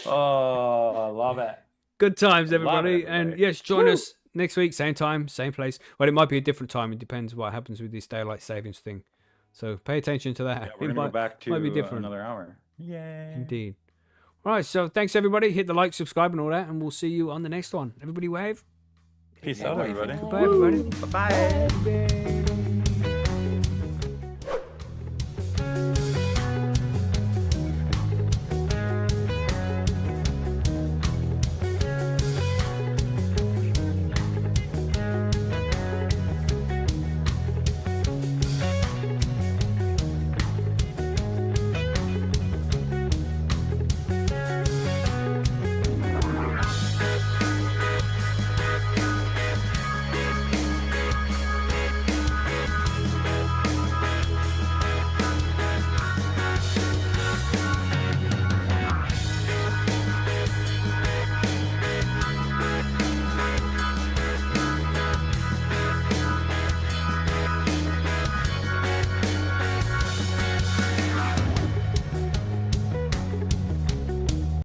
Oh, I love it. Good times, Love it, everybody. And everybody. yes, join us next week, same time, same place. Well, it might be a different time. It depends what happens with this daylight savings thing. So pay attention to that. Yeah, we're It gonna go might- back to might be different. another hour. Yay. Indeed. All right, so thanks, everybody. Hit the like, subscribe, and all that, and we'll see you on the next one. Everybody wave. Peace out, everybody. Goodbye, everybody. Bye-bye. Bye.